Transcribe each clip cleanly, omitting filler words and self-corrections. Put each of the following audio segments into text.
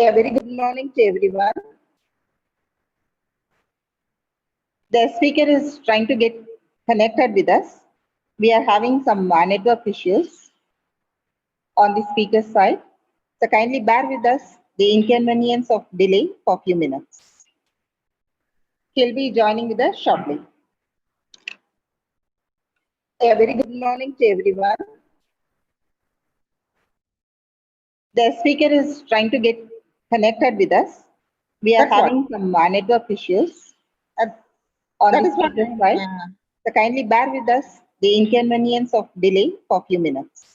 A very good morning to everyone. The speaker is trying to get connected with us. We are having some network issues on the speaker's side. So kindly bear with us the inconvenience of delay for a few minutes. He'll be joining with us shortly. A very good morning to everyone. The speaker is trying to get connected with us. We are having some network issues on the speaker's side. So kindly bear with us the inconvenience of delay for a few minutes.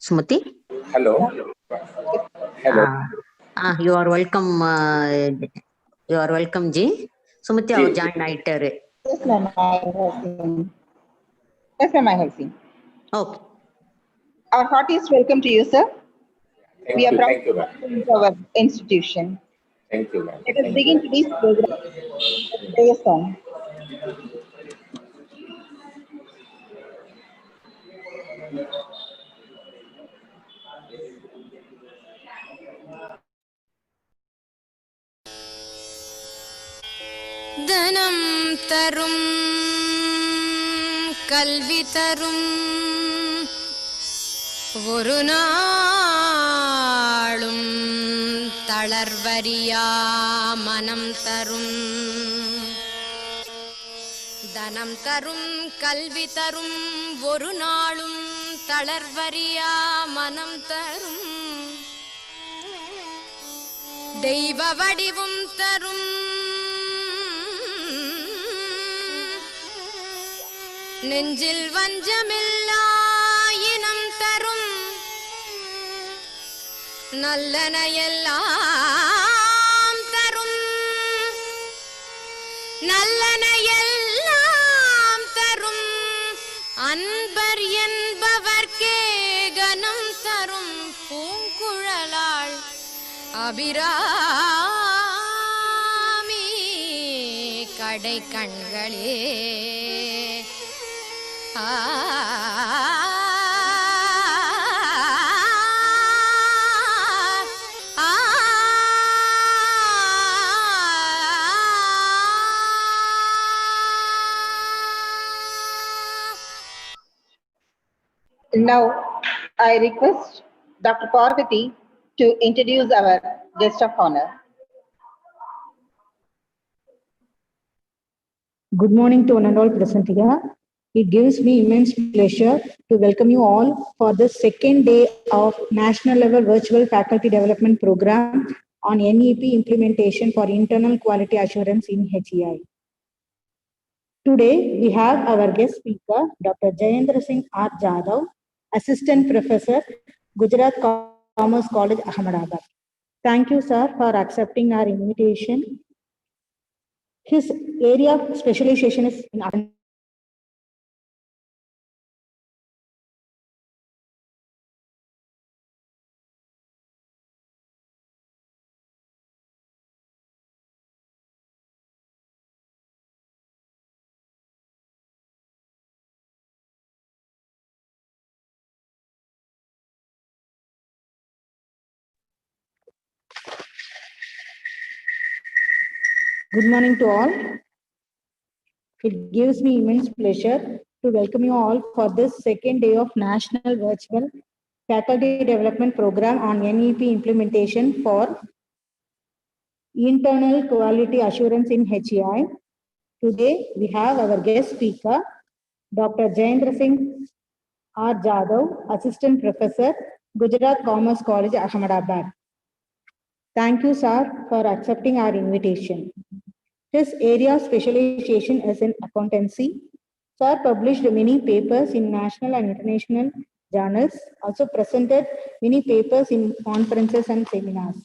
Sumati? Hello. Hello. You are welcome. You are welcome, Ji. Sumati, our joint nighter. Yes, ma'am, I have seen. Yes, ma'am, I have seen. Okay. Our heartiest welcome to you, sir. Thank We are you, proud thank you, ma'am. to welcome our institution. Thank you, ma'am. Let us begin today's program with a prayer song. தனம் தரும் கல்வி தரும் ஒரு நாளும் தளர்வரியா மனம் தரும் தனம் தரும் கல்வி தரும் ஒரு நாளும் தளர்வரியா மனம் தரும் தெய்வ வடிவும் தரும் நெஞ்சில் வஞ்சமில்லா இனம் தரும் நல்லனையெல்லாம் தரும் நல்லனையெல்லாம் தரும் அன்பர் என்பவர்க்கே கனம் தரும் பூங்குழலாள் அபிராமி கடை கண்களே Now, I request Dr. Parvati to introduce our guest of honor. Good morning to one and all present here. It gives me immense pleasure to welcome you all for the second day of National Level Virtual Faculty Development Program on NEP implementation for internal quality assurance in HEI. Today, we have our guest speaker, Dr. Jayendra Singh R. Jadhav, Assistant Professor, Gujarat Commerce College, Ahmedabad. Thank you, sir, for accepting our invitation. His area of specialization is in Good morning to all. It gives me immense pleasure to welcome you all for this second day of National Virtual Faculty Development Program on NEP implementation for internal quality assurance in HEI. Today, we have our guest speaker, Dr. Jayendra Singh R. Jadhav, Assistant Professor, Gujarat Commerce College, Ahmedabad. Thank you, sir, for accepting our invitation. His area of specialization is in accountancy. Sir published many papers in national and international journals, also presented many papers in conferences and seminars.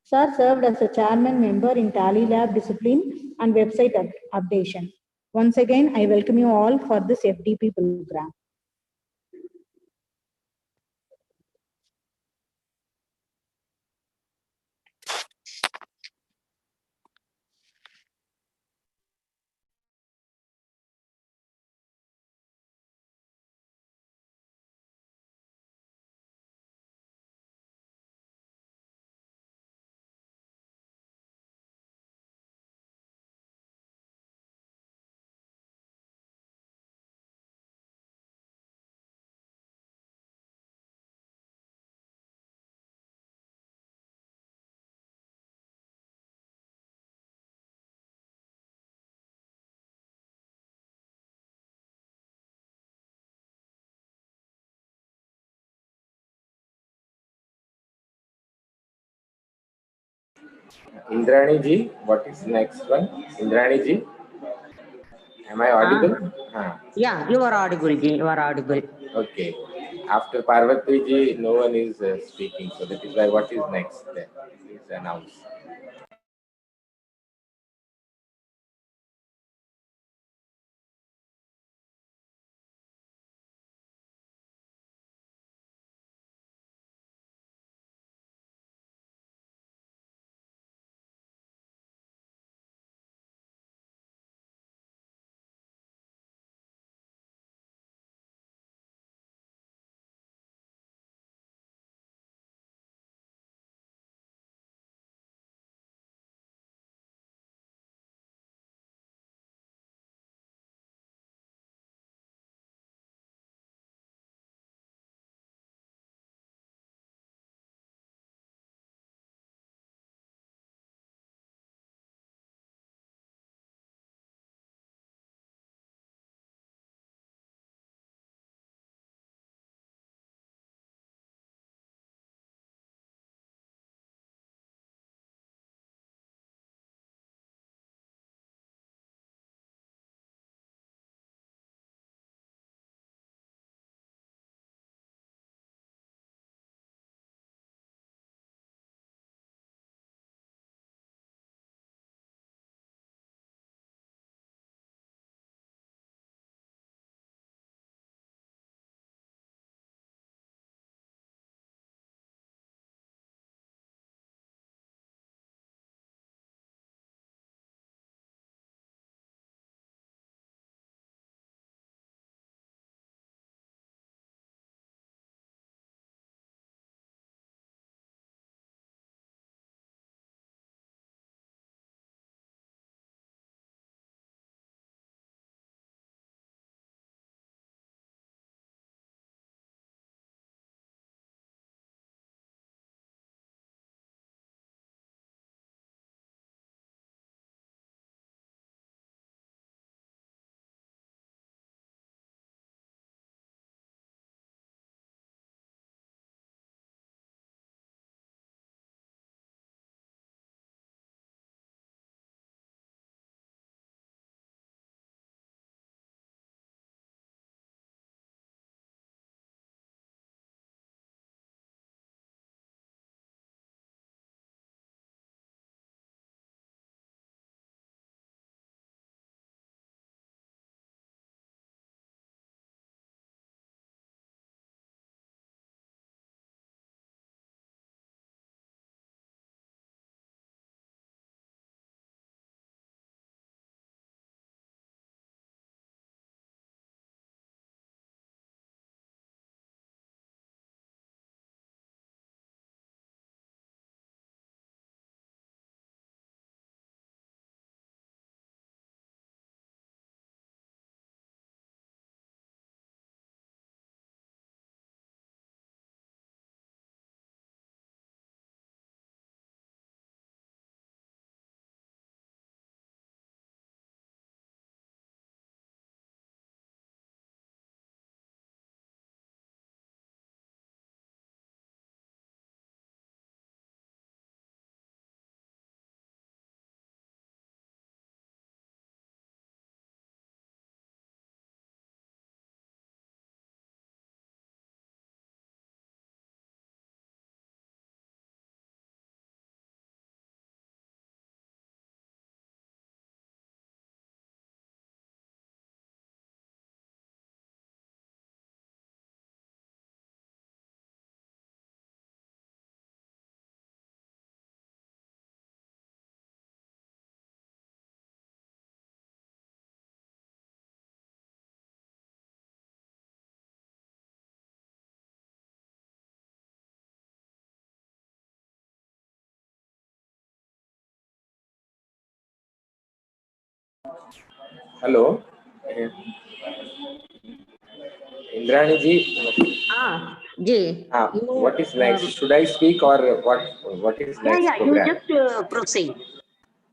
Sir served as a chairman member in Tally Lab discipline and website updation. Once again, I welcome you all for this FDP program. Indrani ji, what is next one? Indrani ji, am I audible? Yeah, you are audible, Ji. You are audible. Okay. After Parvati ji, no one is speaking. So that is why what is next then? Please announce. Hello, Indrani ji. Ji, What is you, next? Should I speak or what? What is next yeah, you program? just proceed.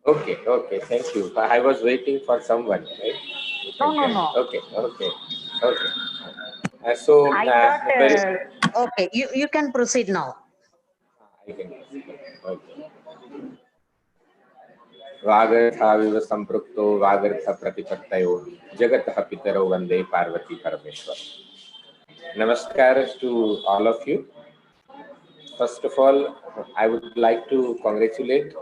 Okay, okay. Thank you. I was waiting for someone, right? You No, can no, tell. no. Okay, okay, okay. So, I thought, very. okay, you can proceed now. I can. Okay. वागर्थाविव संपृक्तो वागर्थ प्रतिपत्तयो जगतः पितरौ वंदे पार्वती परमेश्वर. Namaskar to all of you. First of all, I would like to congratulate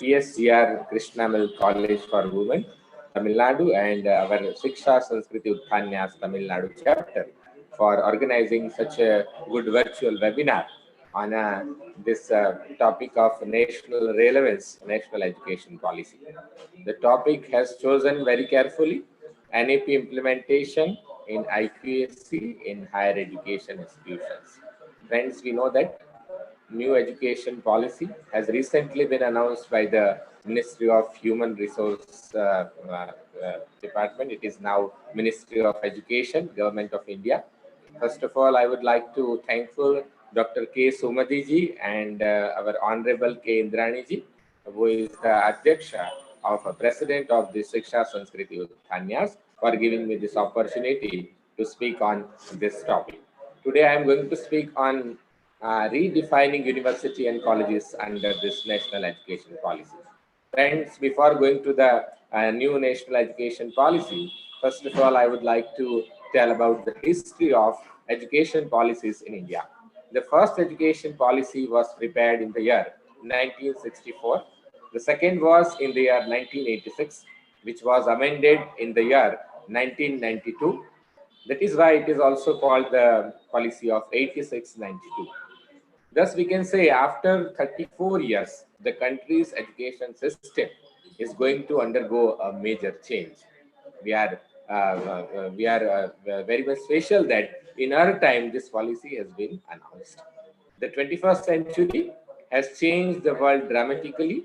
PSGR Krishnamil College for Women, Tamil Nadu, and our Shiksha Sanskriti Utthanyas Tamil Nadu chapter for organizing such a good virtual webinar on this topic of national relevance, national education policy. The topic has chosen very carefully NEP implementation in IQAC in higher education institutions. Friends, we know that new education policy has recently been announced by the Ministry of Human Resource Department. It is now Ministry of Education, Government of India. First of all, I would like to thankful Dr. K. Sumati ji and our Honorable K. Indrani ji, who is the Adhyaksha of President of the Shiksha Sanskriti Uthanyas, for giving me this opportunity to speak on this topic. Today, I am going to speak on redefining university and colleges under this national education policy. Friends, before going to the new national education policy, first of all, I would like to tell about the history of education policies in India. The first education policy was prepared in the year 1964. The second was in the year 1986, which was amended in the year 1992. That is why it is also called the policy of 86-92. Thus, we can say after 34 years, the country's education system is going to undergo a major change. We are very much special that in our time this policy has been announced. The 21st century has changed the world dramatically.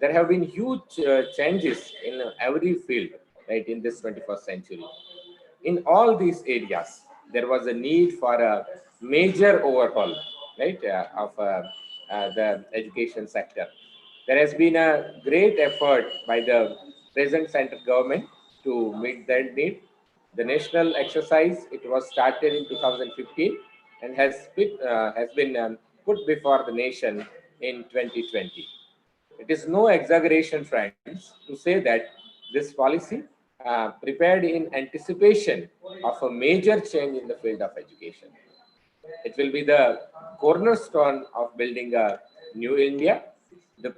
There have been huge changes in every field, right, in this 21st century. In all these areas, there was a need for a major overhaul, right, of the education sector. There has been a great effort by the present central government to meet that need. The national exercise, it was started in 2015 and has been put before the nation in 2020. It is no exaggeration, friends, to say that this policy prepared in anticipation of a major change in the field of education. It will be the cornerstone of building a new India. The,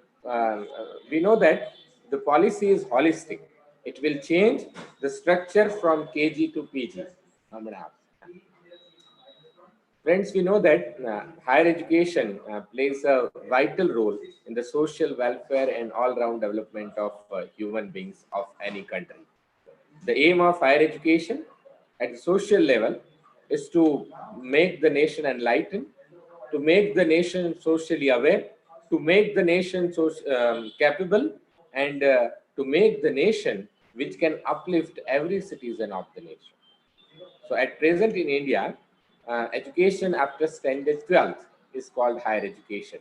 we know that the policy is holistic. It will change the structure from KG to PG. Friends, we know that higher education plays a vital role in the social welfare and all-round development of human beings of any country. The aim of higher education at the social level is to make the nation enlightened, to make the nation socially aware, to make the nation capable, and to make the nation which can uplift every citizen of the nation. So at present in India, education after standard 12th is called higher education.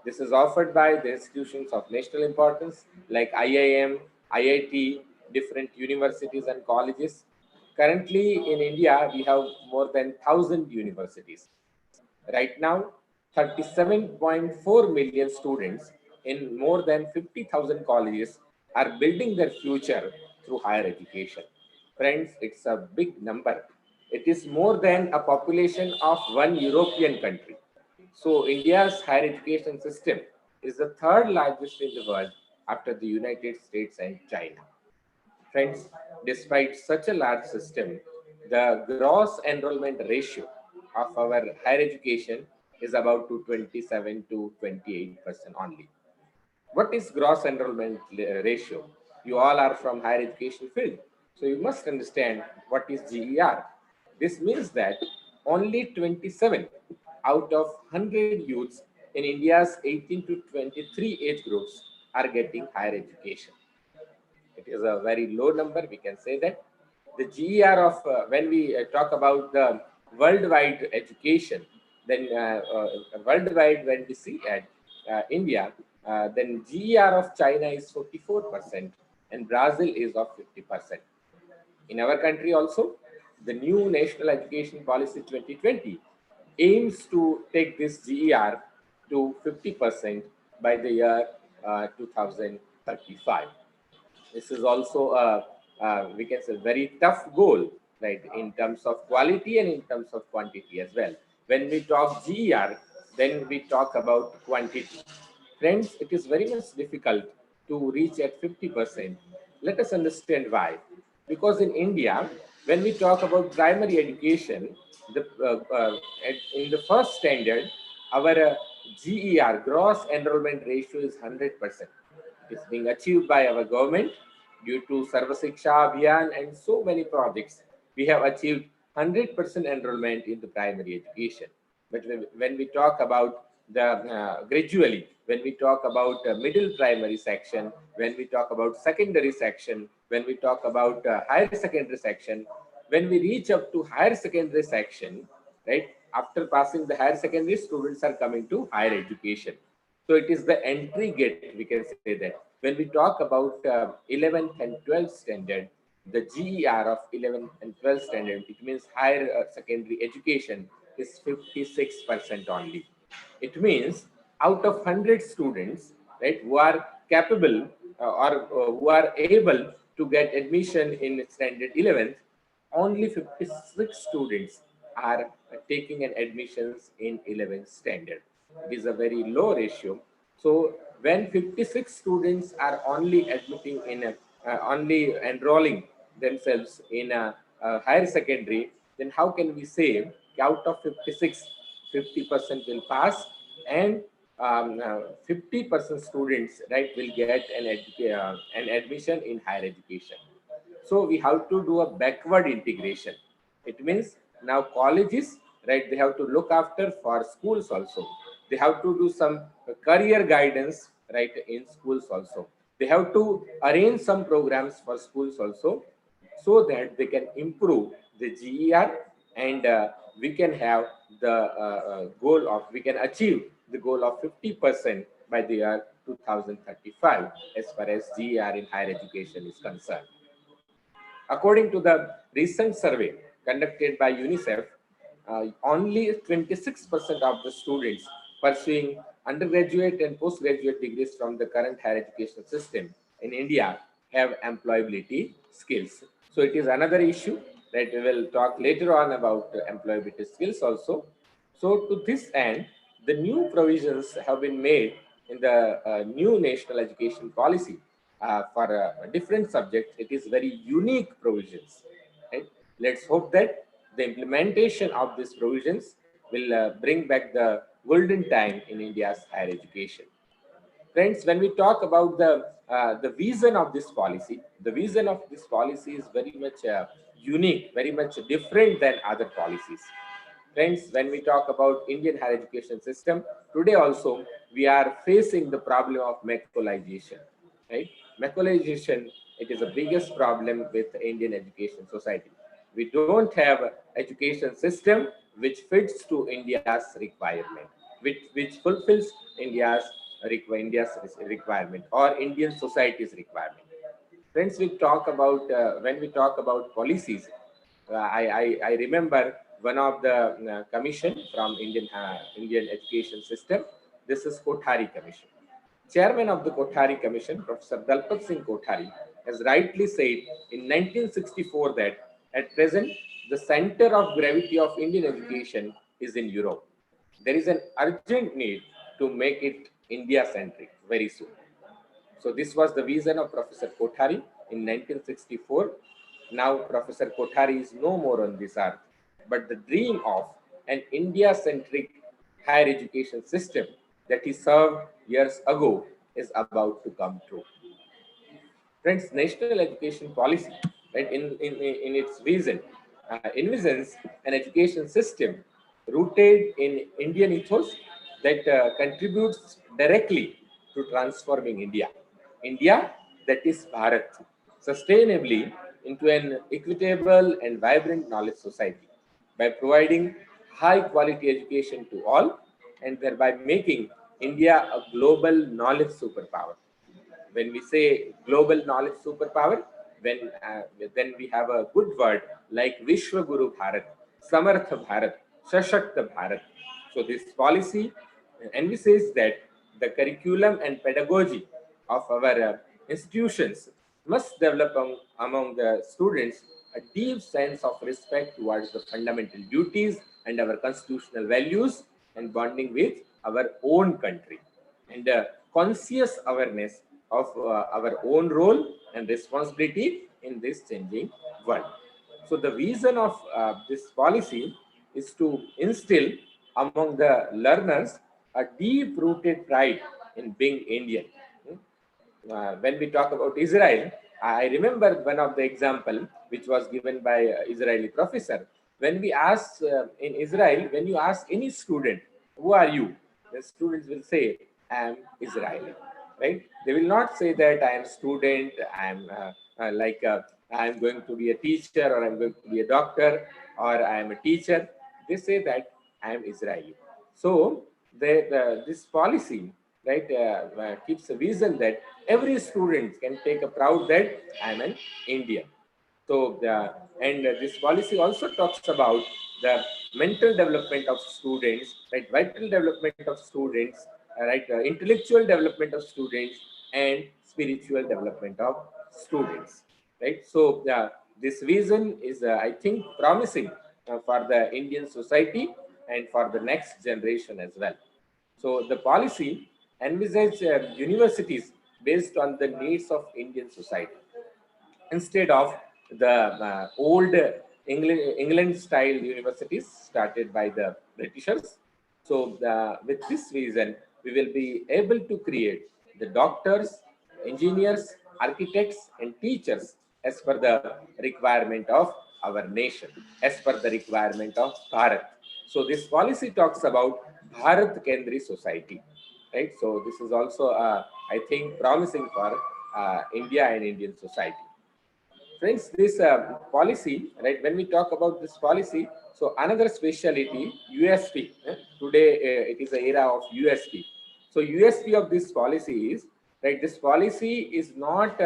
This is offered by the institutions of national importance like IIM, IIT, different universities and colleges. Currently in India, we have more than 1,000 universities. Right now, 37.4 million students in more than 50,000 colleges are building their future through higher education. Friends, it's a big number. It is more than a population of one European country. So India's higher education system is the third largest in the world after the United States and China. Friends, despite such a large system, the gross enrollment ratio of our higher education is about to 27 to 28% only. What is gross enrollment ratio? You all are from higher education field, so you must understand what is GER. This means that only 27 out of 100 youths in India's 18 to 23 age groups are getting higher education. is a very low number, we can say that. The GER of, when we talk about the worldwide education, then worldwide, when we see at India, then GER of China is 44% and Brazil is of 50%. In our country also, the new National Education Policy 2020 aims to take this GER to 50% by the year 2035. This is also we can say, very tough goal, right, in terms of quality and in terms of quantity as well. When we talk GER, then we talk about quantity. Friends, it is very much difficult to reach at 50%. Let us understand why. Because in India, when we talk about primary education, in the first standard, our GER, gross enrollment ratio, is 100%. It is being achieved by our government due to Sarva Shiksha Abhiyan and so many projects. We have achieved 100% enrollment in the primary education. But when we talk about the gradually, when we talk about middle primary section, when we talk about secondary section, when we talk about higher secondary section, when we reach up to higher secondary section, right, after passing the higher secondary, students are coming to higher education. So it is the entry gate, we can say that. When we talk about 11th and 12th standard, the GER of 11th and 12th standard, it means higher secondary education, is 56% only. It means out of 100 students, right, who are capable who are able to get admission in standard 11th, only 56 students are taking an admissions in 11th standard. It is a very low ratio. So when 56 students are only admitting in only enrolling themselves in a higher secondary, then how can we say out of 56, 50% will pass and 50% students, right, will get an admission in higher education. So we have to do a backward integration. It means now colleges, right, they have to look after for schools also. They have to do some career guidance, right, in schools also. They have to arrange some programs for schools also, so that they can improve the GER and we can have the goal of, we can achieve the goal of 50% by the year 2035 as far as GER in higher education is concerned. According to the recent survey conducted by UNICEF, only 26% of the students pursuing undergraduate and postgraduate degrees from the current higher education system in India have employability skills. So it is another issue that we will talk later on about employability skills also. So to this end, the new provisions have been made in the new national education policy for a different subject. It is very unique provisions. Right? Let's hope that the implementation of these provisions will bring back the golden time in India's higher education. Friends, when we talk about the vision of this policy, the vision of this policy is very much unique, very much different than other policies. Friends, when we talk about Indian higher education system, today also we are facing the problem of Macolization. Right? Macolization, it is the biggest problem with Indian education society. We don't have an education system which fits to India's requirement, which fulfills India's requirement or Indian society's requirement. Friends, we talk about when we talk about policies, I remember one of the commission from Indian education system. This is Kothari Commission. Chairman of the Kothari Commission, Professor Dalpat Singh Kothari, has rightly said in 1964 that at present the center of gravity of Indian education is in Europe. There is an urgent need to make it India-centric very soon. So this was the vision of Professor Kothari in 1964. Now Professor Kothari is no more on this earth, but the dream of an India-centric higher education system that he served years ago is about to come true. Friends, national education policy, right, in its vision, envisions an education system rooted in Indian ethos that contributes directly to transforming India. India that is Bharat, sustainably into an equitable and vibrant knowledge society by providing high quality education to all and thereby making India a global knowledge superpower. When we say global knowledge superpower, when then we have a good word like Vishwa Guru Bharat, Samartha Bharat, Sashakta Bharat. So this policy envisages that the curriculum and pedagogy of our institutions must develop among the students a deep sense of respect towards the fundamental duties and our constitutional values and bonding with our own country, and conscious awareness of our own role and responsibility in this changing world. So the vision of this policy is to instill among the learners a deep-rooted pride in being Indian. When we talk about Israel, I remember one of the example which was given by Israeli professor. When we ask in Israel, when you ask any student, who are you? The students will say, I am Israeli, right? They will not say that I am student, I am I am going to be a teacher, or I am going to be a doctor, or I am a teacher. They say that I am Israeli. So this policy, right, keeps a vision that every student can take a proud that I am an Indian. So this policy also talks about the mental development of students, right, vital development of students, right, intellectual development of students, and spiritual development of students, right. So this vision is, I think, promising for the Indian society and for the next generation as well. So the policy envisages universities based on the needs of Indian society instead of the old England style universities started by the Britishers. So with this reason, we will be able to create the doctors, engineers, architects, and teachers as per the requirement of our nation, as per the requirement of Bharat. So this policy talks about Bharat Kendri society, right? So this is also, I think, promising for India and Indian society. Friends, this policy, right, when we talk about this policy, so another specialty, USP, today it is the era of USP. So USP of this policy is, right, this policy is not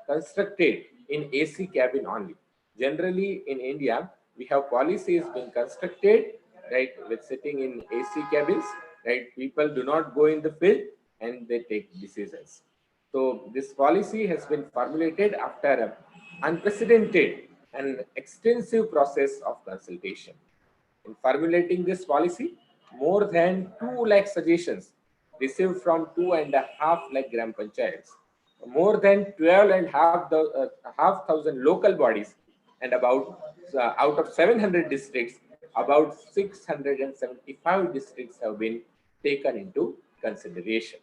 constructed in AC cabin only. Generally in India, we have policies being constructed, right, with sitting in AC cabins, right, people do not go in the field and they take decisions. So this policy has been formulated after a unprecedented and extensive process of consultation. In formulating this policy, more than 2 lakh suggestions received from 2.5 lakh gram panchayats, more than 12.5 thousand local bodies, and about out of 700 districts, about 675 districts have been taken into consideration.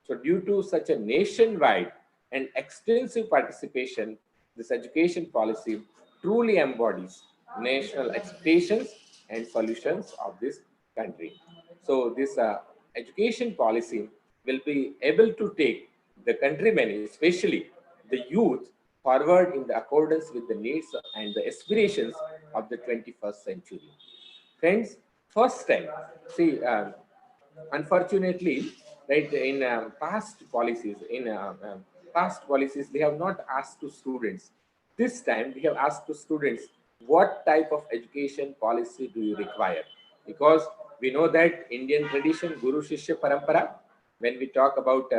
So due to such a nationwide and extensive participation, this education policy truly embodies national expectations and solutions of this country. So this education policy will be able to take the countrymen, especially the youth, forward in the accordance with the needs and the aspirations of the 21st century. Friends, first time, see, unfortunately, right, in past policies, they have not asked to students. This time, we have asked to students, what type of education policy do you require? Because we know that Indian tradition, Guru Shishya Parampara, when we talk about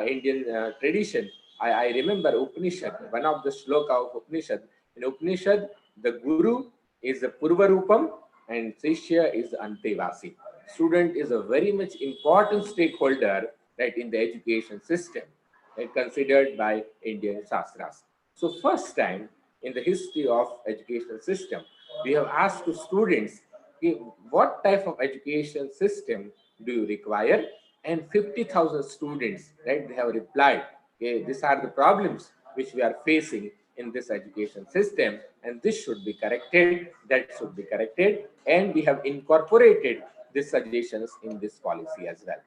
Indian tradition, I remember Upanishad, one of the shloka of Upanishad. In Upanishad, the Guru is the Purvarupam and Shishya is Antevasi. Student is a very much important stakeholder, right, in the education system, right, considered by Indian Shastras. So first time in the history of education system, we have asked to students, what type of education system do you require? And 50,000 students, right, they have replied, okay, these are the problems which we are facing in this education system, and this should be corrected, that should be corrected, and we have incorporated these suggestions in this policy as well.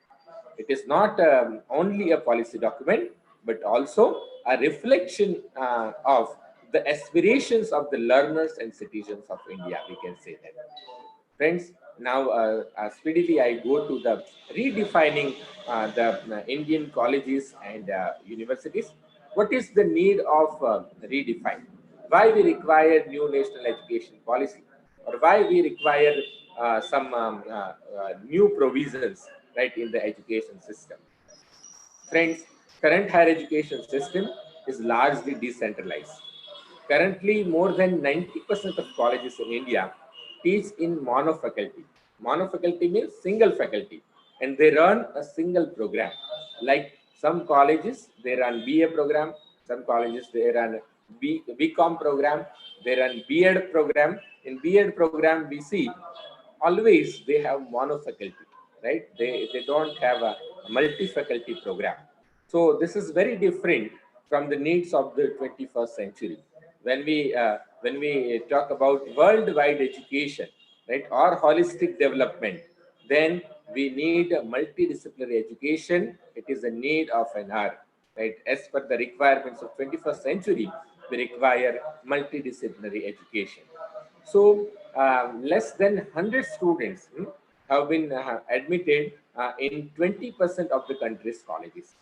It is not only a policy document, but also a reflection of the aspirations of the learners and citizens of India, we can say that. Friends, now speedily I go to the redefining the Indian colleges and universities. What is the need of redefine? Why we require new national education policy, or why we require some new provisions, right, in the education system? Friends, current higher education system is largely decentralized. Currently, more than 90% of colleges in India teach in monofaculty. Monofaculty means single faculty, and they run a single program. Like some colleges, they run BA program. Some colleges, they run BCom program. They run B.Ed program. In B.Ed program, we see always they have monofaculty, right? They don't have a multi-faculty program. So this is very different from the needs of the 21st century. When we talk about worldwide education, right, or holistic development, then we need a multidisciplinary education. It is a need of an hour, right? As per the requirements of 21st century, we require multidisciplinary education. So less than 100 students have been admitted in 20% of the country's colleges.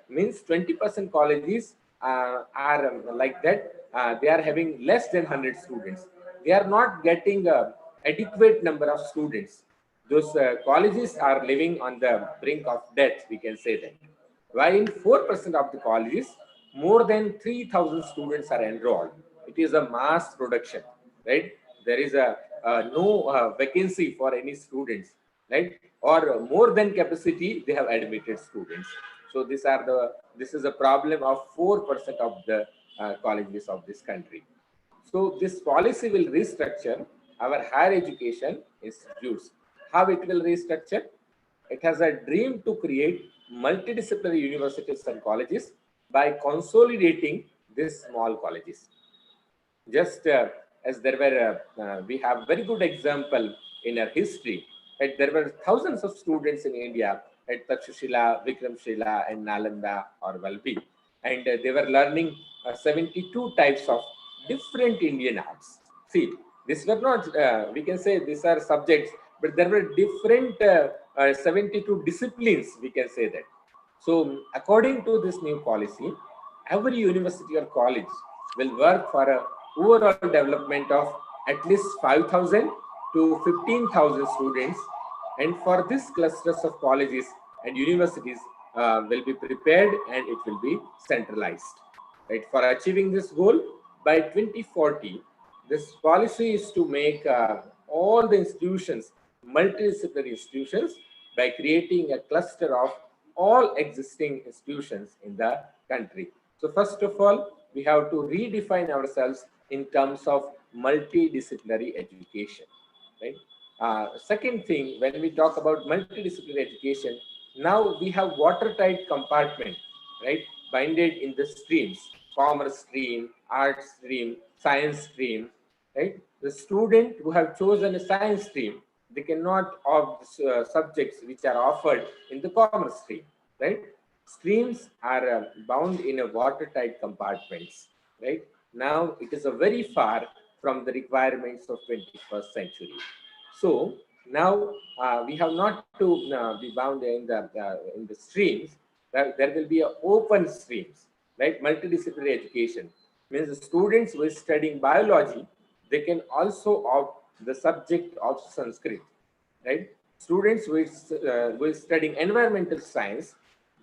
Means 20% colleges are like that. They are having less than 100 students. They are not getting a adequate number of students. Those colleges are living on the brink of death, we can say that. While in 4% of the colleges, more than 3,000 students are enrolled. It is a mass production, right? There is no vacancy for any students, right? Or more than capacity, they have admitted students. So this is a problem of 4% of the colleges of this country. So this policy will restructure our higher education institutes. How it will restructure? It has a dream to create multidisciplinary universities and colleges by consolidating these small colleges. Just as there were, we have very good example in our history, that there were thousands of students in India at Takshashila, Vikramshila, and Nalanda or Valbi, and they were learning 72 types of different Indian arts. See, these were not, we can say these are subjects, but there were different 72 disciplines, we can say that. So, according to this new policy, every university or college will work for a overall development of at least 5,000 to 15,000 students, and for these clusters of colleges and universities will be prepared and it will be centralized. Right? For achieving this goal, by 2040, this policy is to make all the institutions multidisciplinary institutions by creating a cluster of all existing institutions in the country. So first of all, we have to redefine ourselves in terms of multidisciplinary education, right? Second thing, when we talk about multidisciplinary education, now we have watertight compartment, right? Binded in the streams, commerce stream, arts stream, science stream, right? The student who have chosen a science stream, they cannot opt subjects which are offered in the commerce stream, right? Streams are bound in a watertight compartments, right? Now it is a very far from the requirements of 21st century. So now we have not to be bound in the streams. There will be a open streams, right? Multidisciplinary education means the students who are studying biology, they can also opt the subject of Sanskrit, right? Students who is studying environmental science,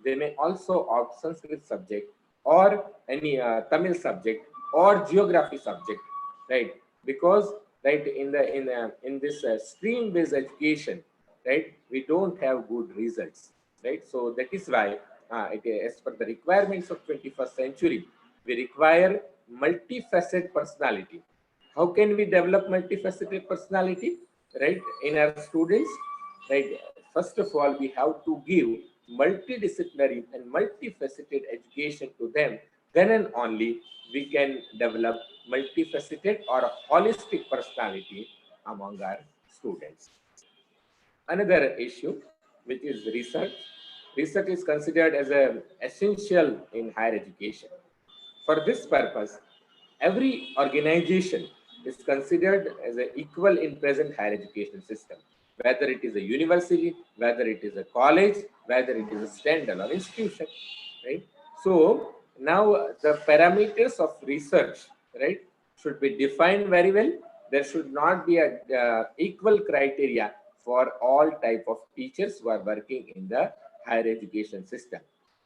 they may also opt Sanskrit subject or any Tamil subject or geography subject, right? Because right in this stream based education, right, we don't have good results, right? So that is why as per the requirements of 21st century, we require multifaceted personality. How can we develop multifaceted personality, right, in our students? Right, first of all, we have to give multidisciplinary and multifaceted education to them. Then and only we can develop multifaceted or a holistic personality among our students. Another issue, which is research. Research is considered as an essential in higher education. For this purpose, every organization is considered as an equal in present higher education system, whether it is a university, whether it is a college, whether it is a standalone institution, right? So now the parameters of research, right, should be defined very well. There should not be a equal criteria for all type of teachers who are working in the higher education system.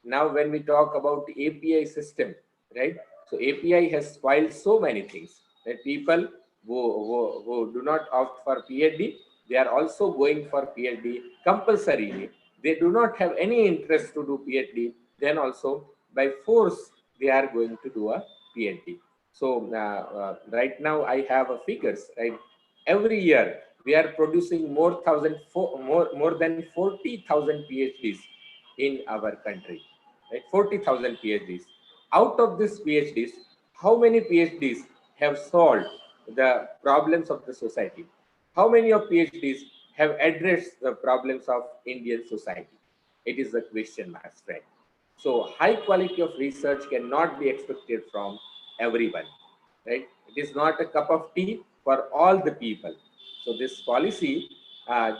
Now, when we talk about API system, right? So API has spoiled so many things that people who do not opt for PhD, they are also going for PhD compulsorily. They do not have any interest to do PhD, then also by force they are going to do a PhD. So right now I have a figures, right? Every year we are producing more than 40,000 PhDs in our country, right? 40,000 PhDs. Out of these PhDs, how many PhDs have solved the problems of the society? How many of PhDs have addressed the problems of Indian society? It is a question, my friend. So high quality of research cannot be expected from everyone, right? It is not a cup of tea for all the people. So this policy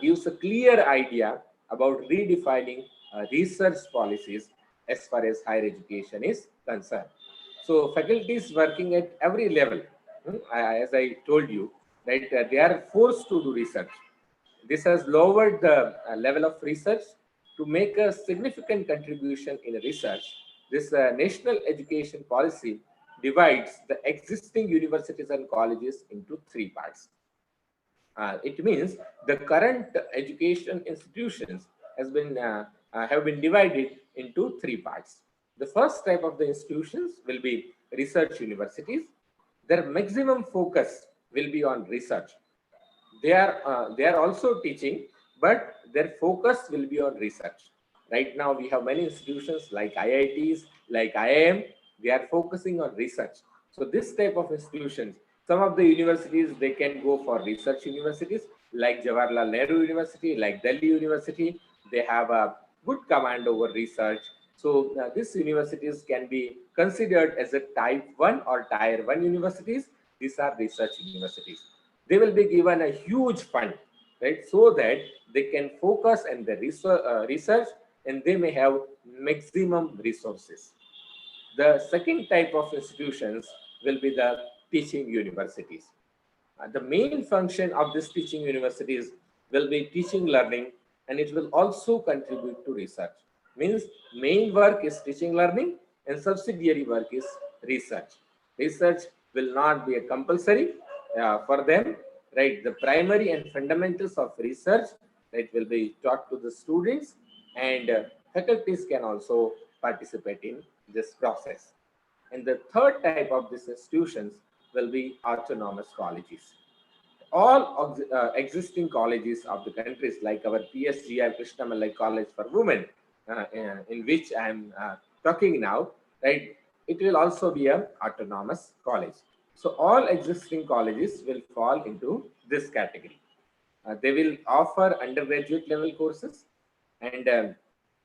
gives a clear idea about redefining research policies as far as higher education is concerned. So faculties working at every level, as I told you, right, they are forced to do research. This has lowered the level of research. To make a significant contribution in research, this national education policy divides the existing universities and colleges into three parts. It means the current education institutions have been divided into three parts. The first type of the institutions will be research universities. Their maximum focus will be on research. They are also teaching, but their focus will be on research. Right now we have many institutions like IITs, like IIM. They are focusing on research. So this type of institutions, some of the universities, they can go for research universities like Jawaharlal Nehru University, like Delhi University. They have a good command over research. So these universities can be considered as a type 1 or tier 1 universities. These are research universities. They will be given a huge fund, right, so that they can focus on the research, and they may have maximum resources. The second type of institutions will be the teaching universities. The main function of this teaching universities will be teaching learning, and it will also contribute to research. Means main work is teaching learning and subsidiary work is research. Research will not be a compulsory for them, right? The primary and fundamentals of research, right, will be taught to the students, and faculties can also participate in this process. And the third type of these institutions will be autonomous colleges. All of the, existing colleges of the countries, like our PSGI Krishnamallai College for Women, in which I am talking now, right? It will also be an autonomous college. So all existing colleges will fall into this category. They will offer undergraduate level courses, and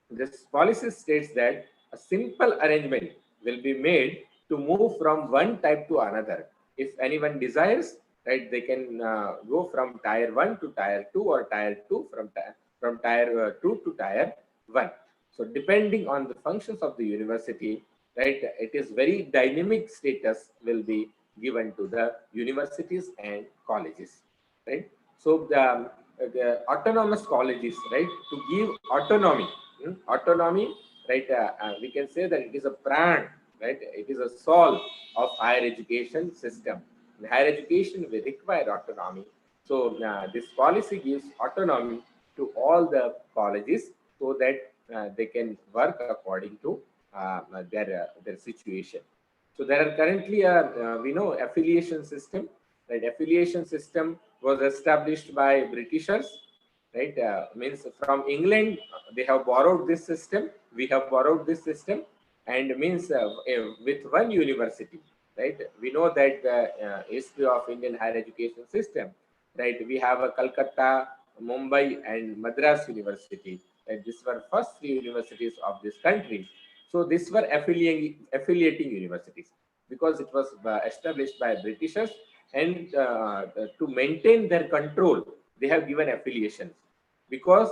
this policy states that a simple arrangement will be made to move from one type to another. If anyone desires, right, they can go from tier 1 to tier 2, or tier 2 from tier 2 to tier 1. So depending on the functions of the university, right, it is very dynamic status will be given to the universities and colleges, right? So the autonomous colleges, right, to give autonomy, autonomy, right, we can say that it is a brand, right, it is a soul of higher education system. In higher education, we require autonomy. So this policy gives autonomy to all the colleges so that they can work according to their situation. So there are currently we know affiliation system, right? Affiliation system was established by Britishers, right? Means from England they have borrowed this system. We have borrowed this system, and means with one university, right? We know that the history of Indian higher education system, right? We have a Calcutta, Mumbai, and Madras University, Right? These were first 3 universities of this country. So these were affiliating universities because it was established by Britishers, and to maintain their control, they have given affiliations because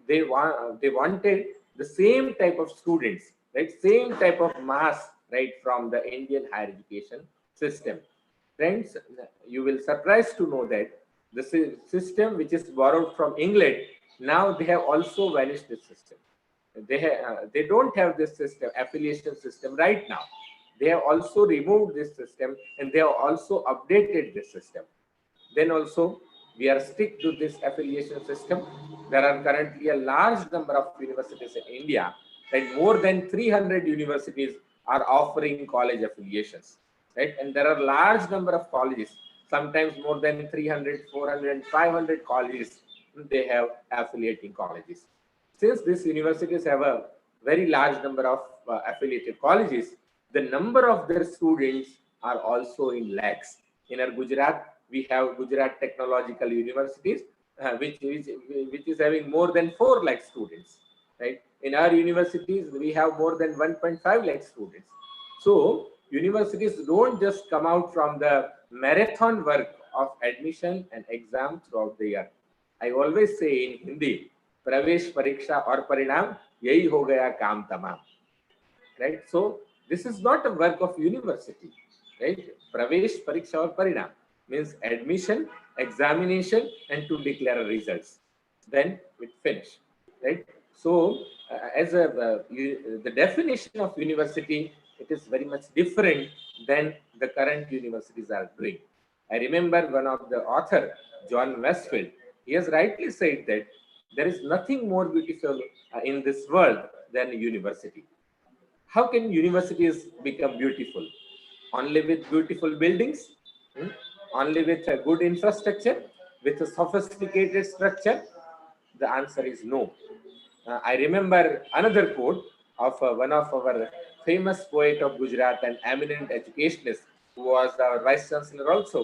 they wanted the same type of students, right? Same type of mass, right, from the Indian higher education system. Friends, you will surprised to know that the system which is borrowed from England, now they have also vanished this system. They don't have this system, affiliation system right now. They have also removed this system, and they have also updated this system. Then also we are stick to this affiliation system. There are currently a large number of universities in India, and more than 300 universities are offering college affiliations, right? And there are large number of colleges, sometimes more than 300, 400, and 500 colleges. They have affiliating colleges. Since these universities have a very large number of affiliated colleges, the number of their students are also in lakhs. In our Gujarat, we have Gujarat Technological Universities, which is having more than 4 lakh students. Right? In our universities, we have more than 1.5 lakh students. So universities don't just come out from the marathon work of admission and exam throughout the year. I always say in Hindi, प्रवेश परीक्षा और परिणाम यही हो गया काम तमाम. Right? So this is not a work of university. Right? Pravesh pariksha or parinam means admission, examination, and to declare results. Then we finish. Right? So the definition of university, it is very much different than the current universities are doing. I remember one of the author, John Westfield, he has rightly said that there is nothing more beautiful in this world than a university. How can universities become beautiful? Only with beautiful buildings? Only with a good infrastructure? With a sophisticated structure? The answer is no. I remember another quote of one of our famous poet of Gujarat and eminent educationist, who was our vice chancellor also,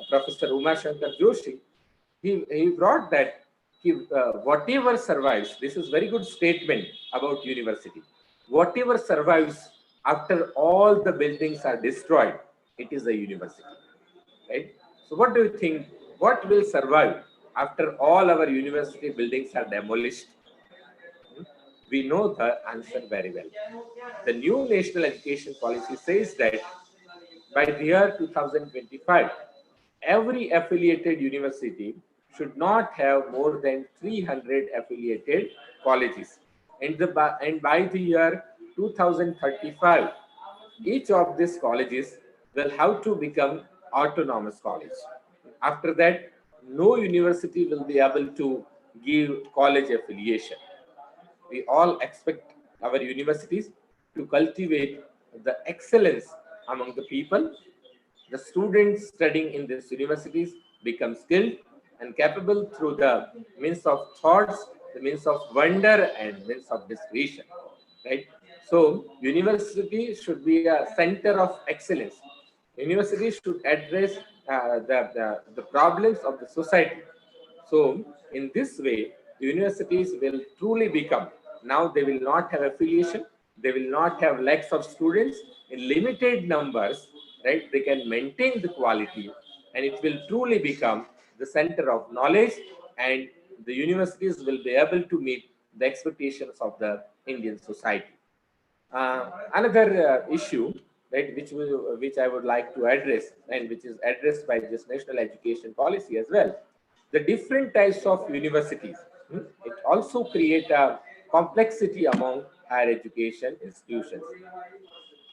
Professor Uma Shankar Joshi. He brought that whatever survives, this is very good statement about university. Whatever survives after all the buildings are destroyed, it is a university, right? So what do you think? What will survive after all our university buildings are demolished? We know the answer very well. The new national education policy says that by the year 2025, every affiliated university should not have more than 300 affiliated colleges. And by the year 2035, each of these colleges will have to become autonomous college. After that, no university will be able to give college affiliation. We all expect our universities to cultivate the excellence among the people. The students studying in these universities become skilled and capable through the means of thoughts, the means of wonder, and means of discretion. Right? So, university should be a center of excellence. University should address the problems of the society. So, in this way, universities will truly become, now they will not have affiliation, they will not have lakhs of students in limited numbers, right? They can maintain the quality, and it will truly become the center of knowledge, and the universities will be able to meet the expectations of the Indian society. Another issue, right, which I would like to address, and which is addressed by this national education policy as well, the different types of universities. It also create a complexity among higher education institutions.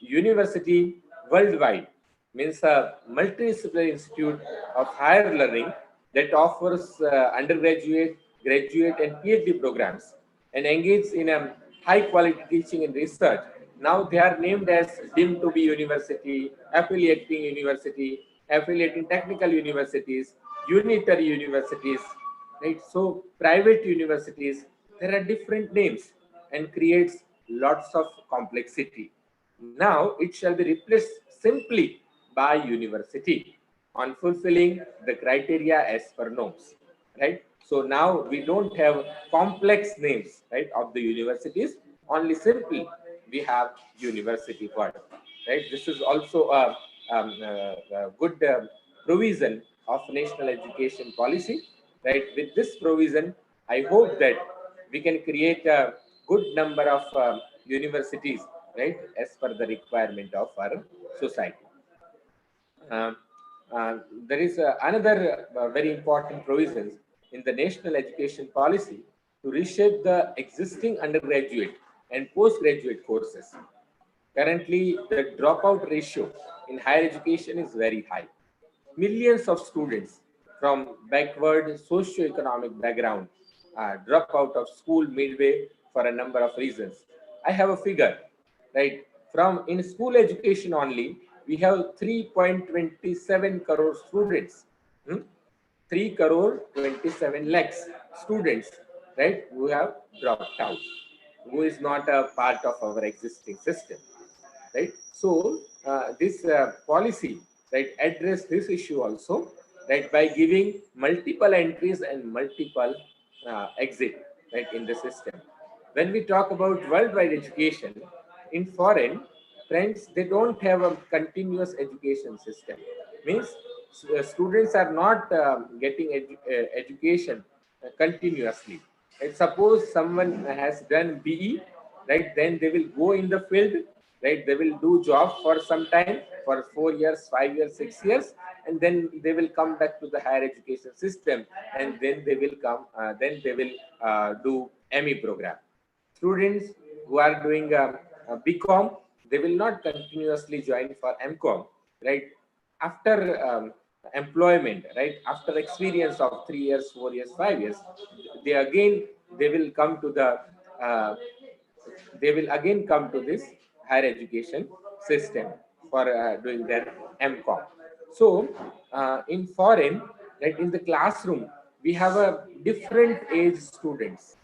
University worldwide means a multidisciplinary institute of higher learning that offers undergraduate, graduate, and PhD programs and engage in a high quality teaching and research. Now they are named as deemed to be university, affiliating technical universities, unitary universities, right? So private universities, there are different names and creates lots of complexity. Now it shall be replaced simply by university on fulfilling the criteria as per norms, right? So now we don't have complex names, right, of the universities. Only simply we have university word, right? This is also a good provision of national education policy, right? With this provision, I hope that we can create a good number of universities, right, as per the requirement of our society. Um, there is another very important provisions in the national education policy to reshape the existing undergraduate and postgraduate courses. Currently, the dropout ratio in higher education is very high. Millions of students from backward socio-economic background drop out of school midway for a number of reasons. I have a figure, right? From in school education only, we have 3.27 crore students. 3 crore 27 lakhs students, right, who have dropped out, who is not a part of our existing system, right? So this policy, right, address this issue also, right, by giving multiple entries and multiple exit, right, in the system. When we talk about worldwide education, in foreign, friends, they don't have a continuous education system. Means students are not getting education continuously. And suppose someone has done BE, right, then they will go in the field, right, they will do job for some time, for 4 years, 5 years, 6 years, and then they will come back to the higher education system, and then they will come, do ME program. Students who are doing BCom, they will not continuously join for MCom, right? After employment, right? After experience of 3 years, 4 years, 5 years, they will come to the uh, they will again come to this higher education system for doing their MCom. So in foreign, right, in the classroom, we have a different age students.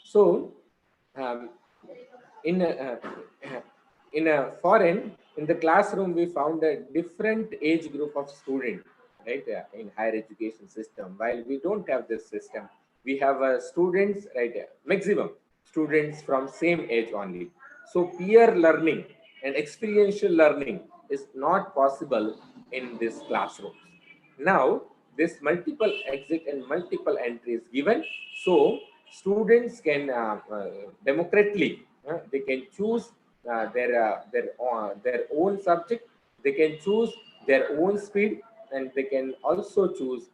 So um, in in a foreign, in the classroom, we found a different age group of student, right, in higher education system. While we don't have this system, we have students, right, maximum students from same age only. So peer learning and experiential learning is not possible in this classroom. Now, this multiple exit and multiple entries given, so students can democratically, they can choose their own subject, they can choose their own speed, and they can also choose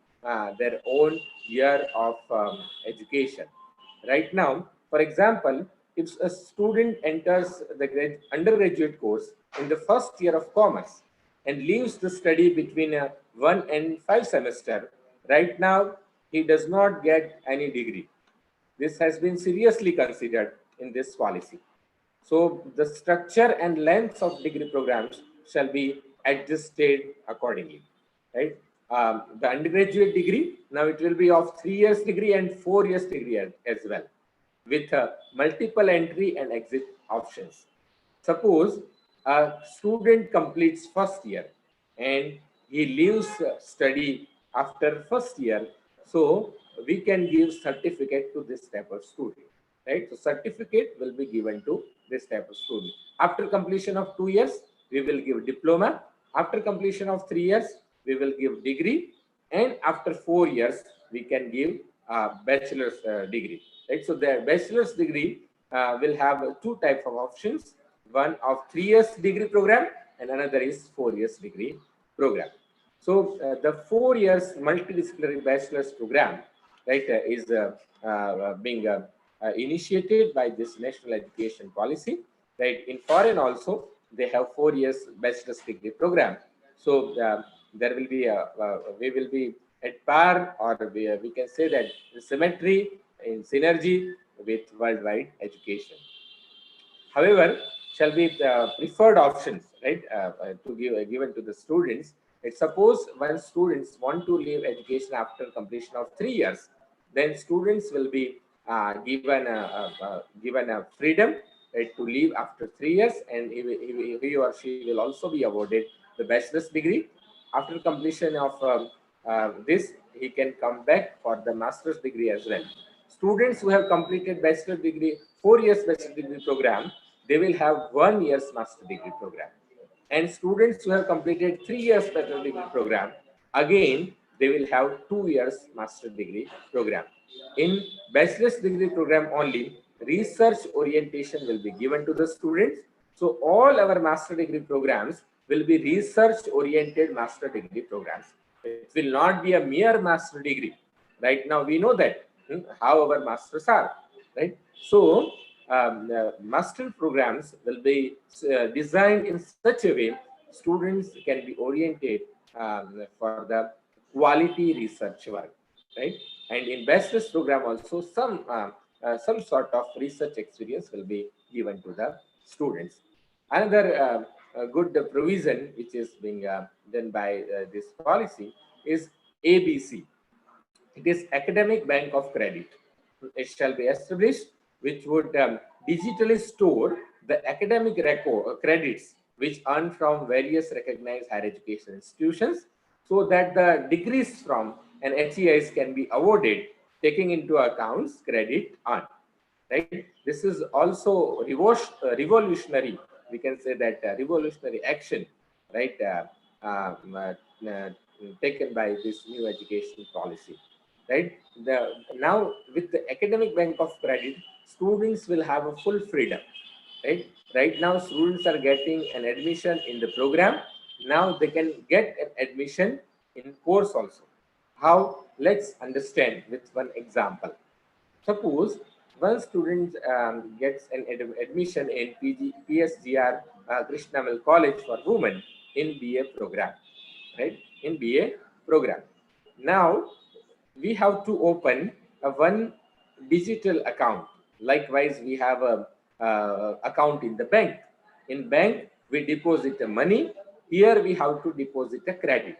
their own year of education. Right now, for example, if a student enters the undergraduate course in the first year of commerce and leaves the study between 1 and 5 semester, right now he does not get any degree. This has been seriously considered in this policy. So the structure and length of degree programs shall be adjusted accordingly, right? The undergraduate degree, now it will be of 3 years degree and 4 years degree as well, with multiple entry and exit options. Suppose a student completes first year and he leaves study after first year, so we can give certificate to this type of student, right? So certificate will be given to this type of student. After completion of 2 years, we will give diploma. After completion of 3 years, we will give degree, and after 4 years, we can give bachelor's degree, right? So the bachelor's degree will have two types of options: one of 3 years degree program, and another is 4 years degree program. So the 4 years multidisciplinary bachelor's program, right, is being initiated by this national education policy, right? In foreign also, they have 4 years bachelor's degree program. So there will be we will be at par, or we can say that symmetry in synergy with worldwide education. However, shall be the preferred options, right, to give given to the students. It's suppose when students want to leave education after completion of 3 years, then students will be given a freedom right, to leave after 3 years, and he or she will also be awarded the bachelor's degree. After completion of this, he can come back for the master's degree as well. Students who have completed bachelor degree, 4 years bachelor degree program, they will have 1 year's master degree program. And students who have completed 3 years bachelor degree program, again, they will have 2 years master degree program. In bachelor's degree program only, research orientation will be given to the students. So all our master degree programs will be research oriented master degree programs. It will not be a mere master degree. Right now we know that how our masters are, right? So master programs will be designed in such a way students can be oriented for the quality research work, right? And in bachelor's program also some sort of research experience will be given to the students. Another good provision which is being done by this policy is ABC. It is Academic Bank of Credit. It shall be established, which would digitally store the academic record credits which earned from various recognized higher education institutions, so that the degrees from an HEIs can be awarded taking into accounts credit earned. Right? This is also revolutionary. We can say that revolutionary action, right? Taken by this new education policy, right? Now with the Academic Bank of Credit, students will have a full freedom, right? Right now, students are getting an admission in the program. Now they can get an admission in course also. How? Let's understand with one example. Suppose one student gets an admission in PSGR Krishnamal College for Women in BA program, right? In BA program. Now we have to open a one digital account. Likewise, we have a account in the bank. In bank, we deposit the money. Here we have to deposit a credit.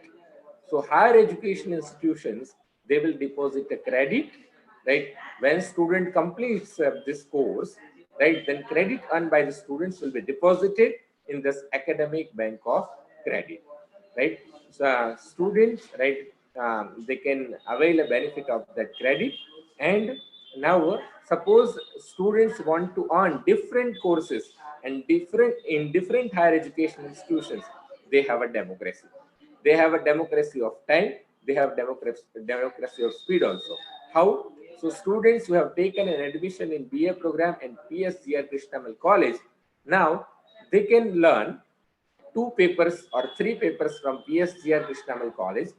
So higher education institutions, they will deposit a credit, right? When student completes this course, right, then credit earned by the students will be deposited in this Academic Bank of Credit, right? So students, right, they can avail a benefit of that credit. And now suppose students want to earn different courses and different higher education institutions, they have a democracy. They have a democracy of time. They have democracy of speed also. How? So students who have taken an admission in BA program and PSGR Krishnamal College, now they can learn 2 papers or 3 papers from PSGR Krishnamal College.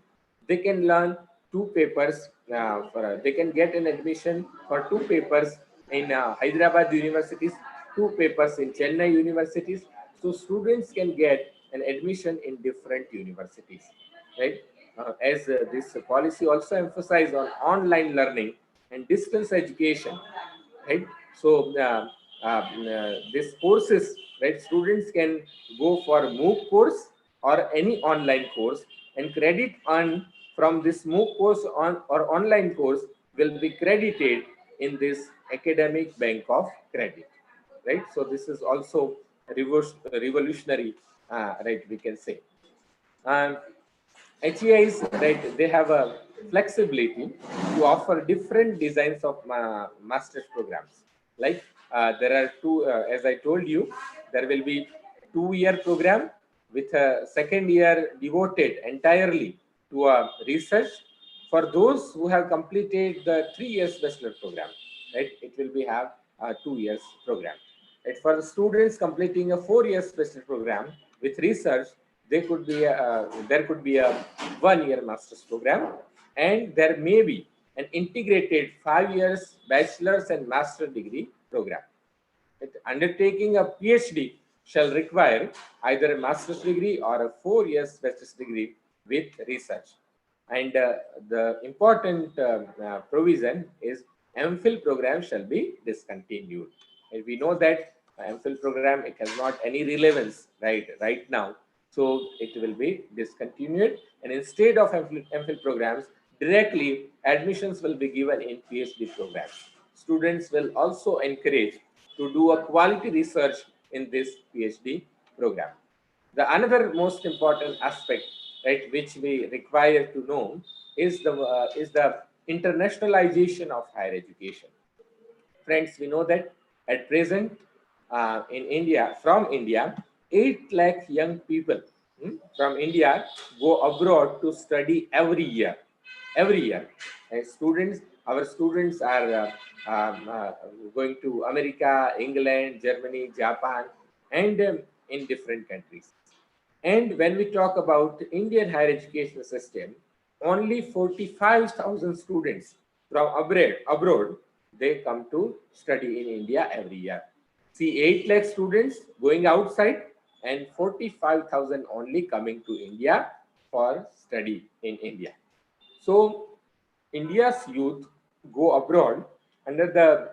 They can learn 2 papers. They can get an admission for 2 papers in Hyderabad universities, 2 papers in Chennai universities. So students can get an admission in different universities, right? As this policy also emphasizes on online learning and distance education, right? So these courses, right? Students can go for MOOC course or any online course, and credit earned from this MOOC course or online course will be credited in this Academic Bank of Credit, right? So this is also revolutionary, right? We can say. HEIs, right, they have a flexibility to offer different designs of master's programs. Like there are two, as I told you, there will be 2-year program with a second year devoted entirely to research. For those who have completed the 3 years bachelor program, right, it will be have a 2 years program. Right? For the students completing a 4 years bachelor program with research, there could be a 1-year master's program, and there may be an integrated 5 years bachelor's and master degree program. Undertaking a PhD shall require either a master's degree or a 4 years bachelor's degree with research. And the important provision is MPhil program shall be discontinued. And we know that MPhil program, it has not any relevance right now. So it will be discontinued. And instead of MPhil programs, directly admissions will be given in PhD programs. Students will also encourage to do a quality research in this PhD program. The another most important aspect, right, which we require to know is the internationalization of higher education. Friends, we know that at present in India, from India, 8 lakh young people from India go abroad to study every year. Every year. And our students are going to America, England, Germany, Japan, and in different countries. And when we talk about Indian higher education system, only 45,000 students from abroad, they come to study in India every year. See, 8 lakh students going outside and 45,000 only coming to India for study in India. So India's youth go abroad under the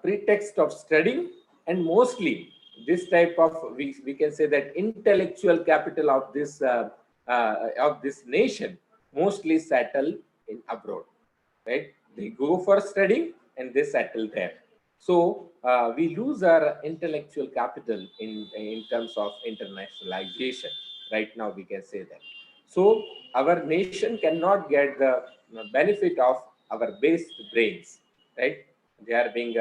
pretext of studying, and mostly this type of, we can say that intellectual capital of this nation mostly settle in abroad, right? They go for studying and they settle there. So we lose our intellectual capital in terms of internationalization. Right now, we can say that. So our nation cannot get the benefit of our best brains, right? They are being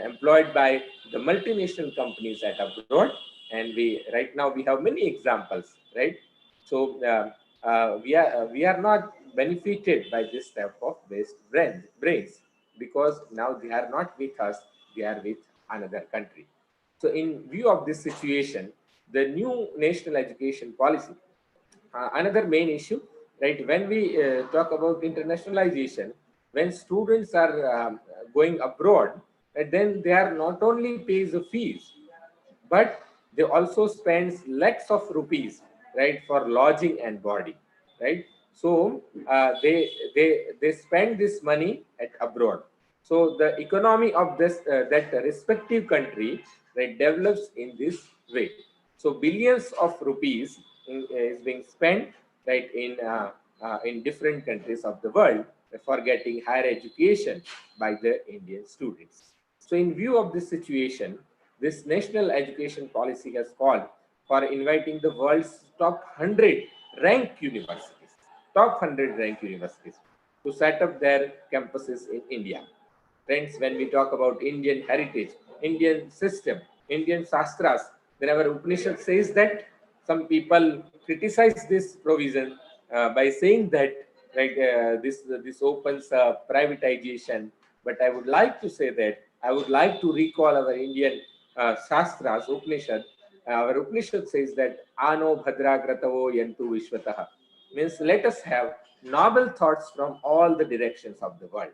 employed by the multinational companies at abroad, and right now we have many examples, right? So we are not benefited by this type of best brains, because now they are not with us, they are with another country. So in view of this situation, the new national education policy, another main issue, right? When we talk about internationalization, when students are going abroad, then they are not only pays the fees, but they also spends lakhs of rupees, right, for lodging and body, right? So they spend this money at abroad. So the economy of this that respective country, right, develops in this way. So billions of rupees is being spent, right, in different countries of the world for getting higher education by the Indian students. So in view of this situation, this national education policy has called for inviting the world's top 100 ranked universities, top 100 ranked universities, to set up their campuses in India. Friends, when we talk about Indian heritage, Indian system, Indian Shastras, then our Upanishad says that some people criticize this provision by saying that, right, this opens privatization. But I would like to say that I would like to recall our Indian Shastras, Upanishad. Our Upanishad says that Ano Bhadra Gratavo Yantu Vishwataha, means let us have noble thoughts from all the directions of the world,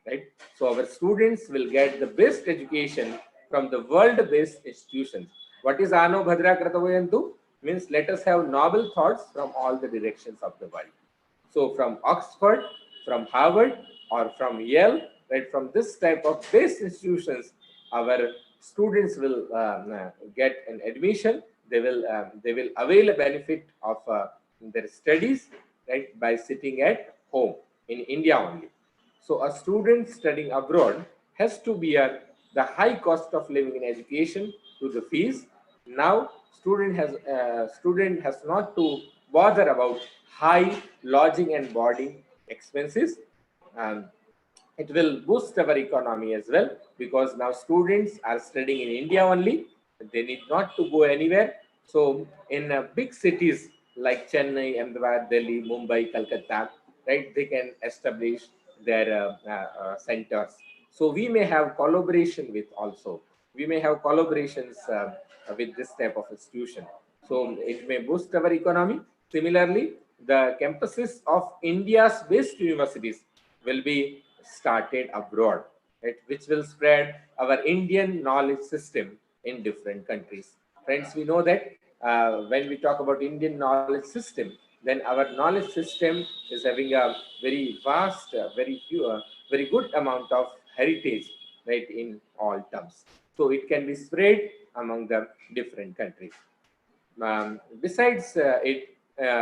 right? So our students will get the best education from the world-based institutions. What is Ano Bhadra Kratavayantu? Means let us have noble thoughts from all the directions of the world. So from Oxford, from Harvard, or from Yale, right, from this type of base institutions, our students will get an admission. They will avail a benefit of their studies, right, by sitting at home in India only. So a student studying abroad has to bear the high cost of living in education to the fees. Now student has not to bother about high lodging and boarding expenses. Um, it will boost our economy as well, because now students are studying in India only. They need not to go anywhere. So in big cities like Chennai, Ahmedabad, Delhi, Mumbai, Calcutta, right, they can establish their centers. So we may have collaboration with also. We may have collaborations with this type of institution. So it may boost our economy. Similarly, the campuses of India's best universities will be started abroad, right, which will spread our Indian knowledge system in different countries. Friends, we know that when we talk about Indian knowledge system, then our knowledge system is having a very vast, very good amount of heritage, right, in all terms. So it can be spread among the different countries. Besides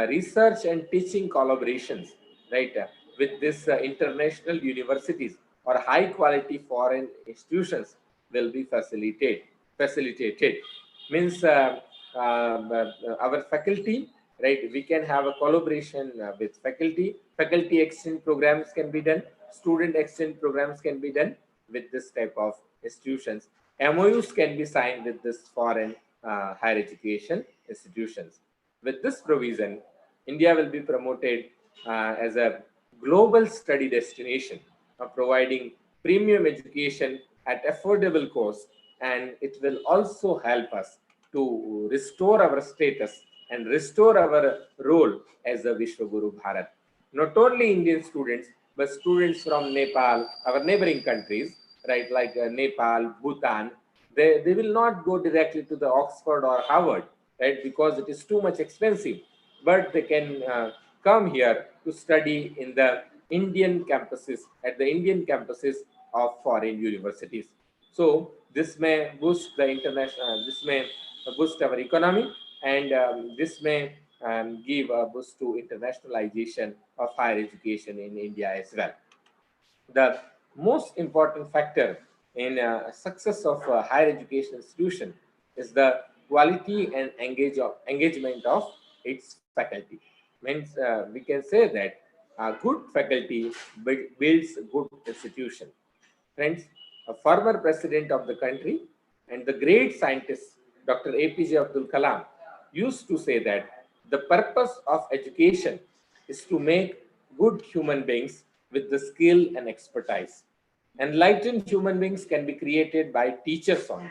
research and teaching collaborations, right, with this international universities or high quality foreign institutions, will be facilitated. Means our faculty, right? We can have a collaboration with faculty. Faculty exchange programs can be done. Student exchange programs can be done with this type of institutions. MOUs can be signed with this foreign higher education institutions. With this provision, India will be promoted as a global study destination, providing premium education at affordable cost, and it will also help us to restore our status and restore our role as a Vishwaguru Bharat. Not only Indian students, but students from Nepal, our neighboring countries, right, like Nepal, Bhutan, they will not go directly to the Oxford or Harvard, right, because it is too much expensive. But they can come here to study in the Indian campuses, at the Indian campuses of foreign universities. So this may boost the international, this may boost our economy, and this may give a boost to internationalization of higher education in India as well. The most important factor in success of a higher education institution is the quality and engagement of its faculty. Means we can say that good faculty builds good institution. Friends, a former president of the country and the great scientist Dr. APJ Abdul Kalam used to say that the purpose of education is to make good human beings with the skill and expertise. Enlightened human beings can be created by teachers only.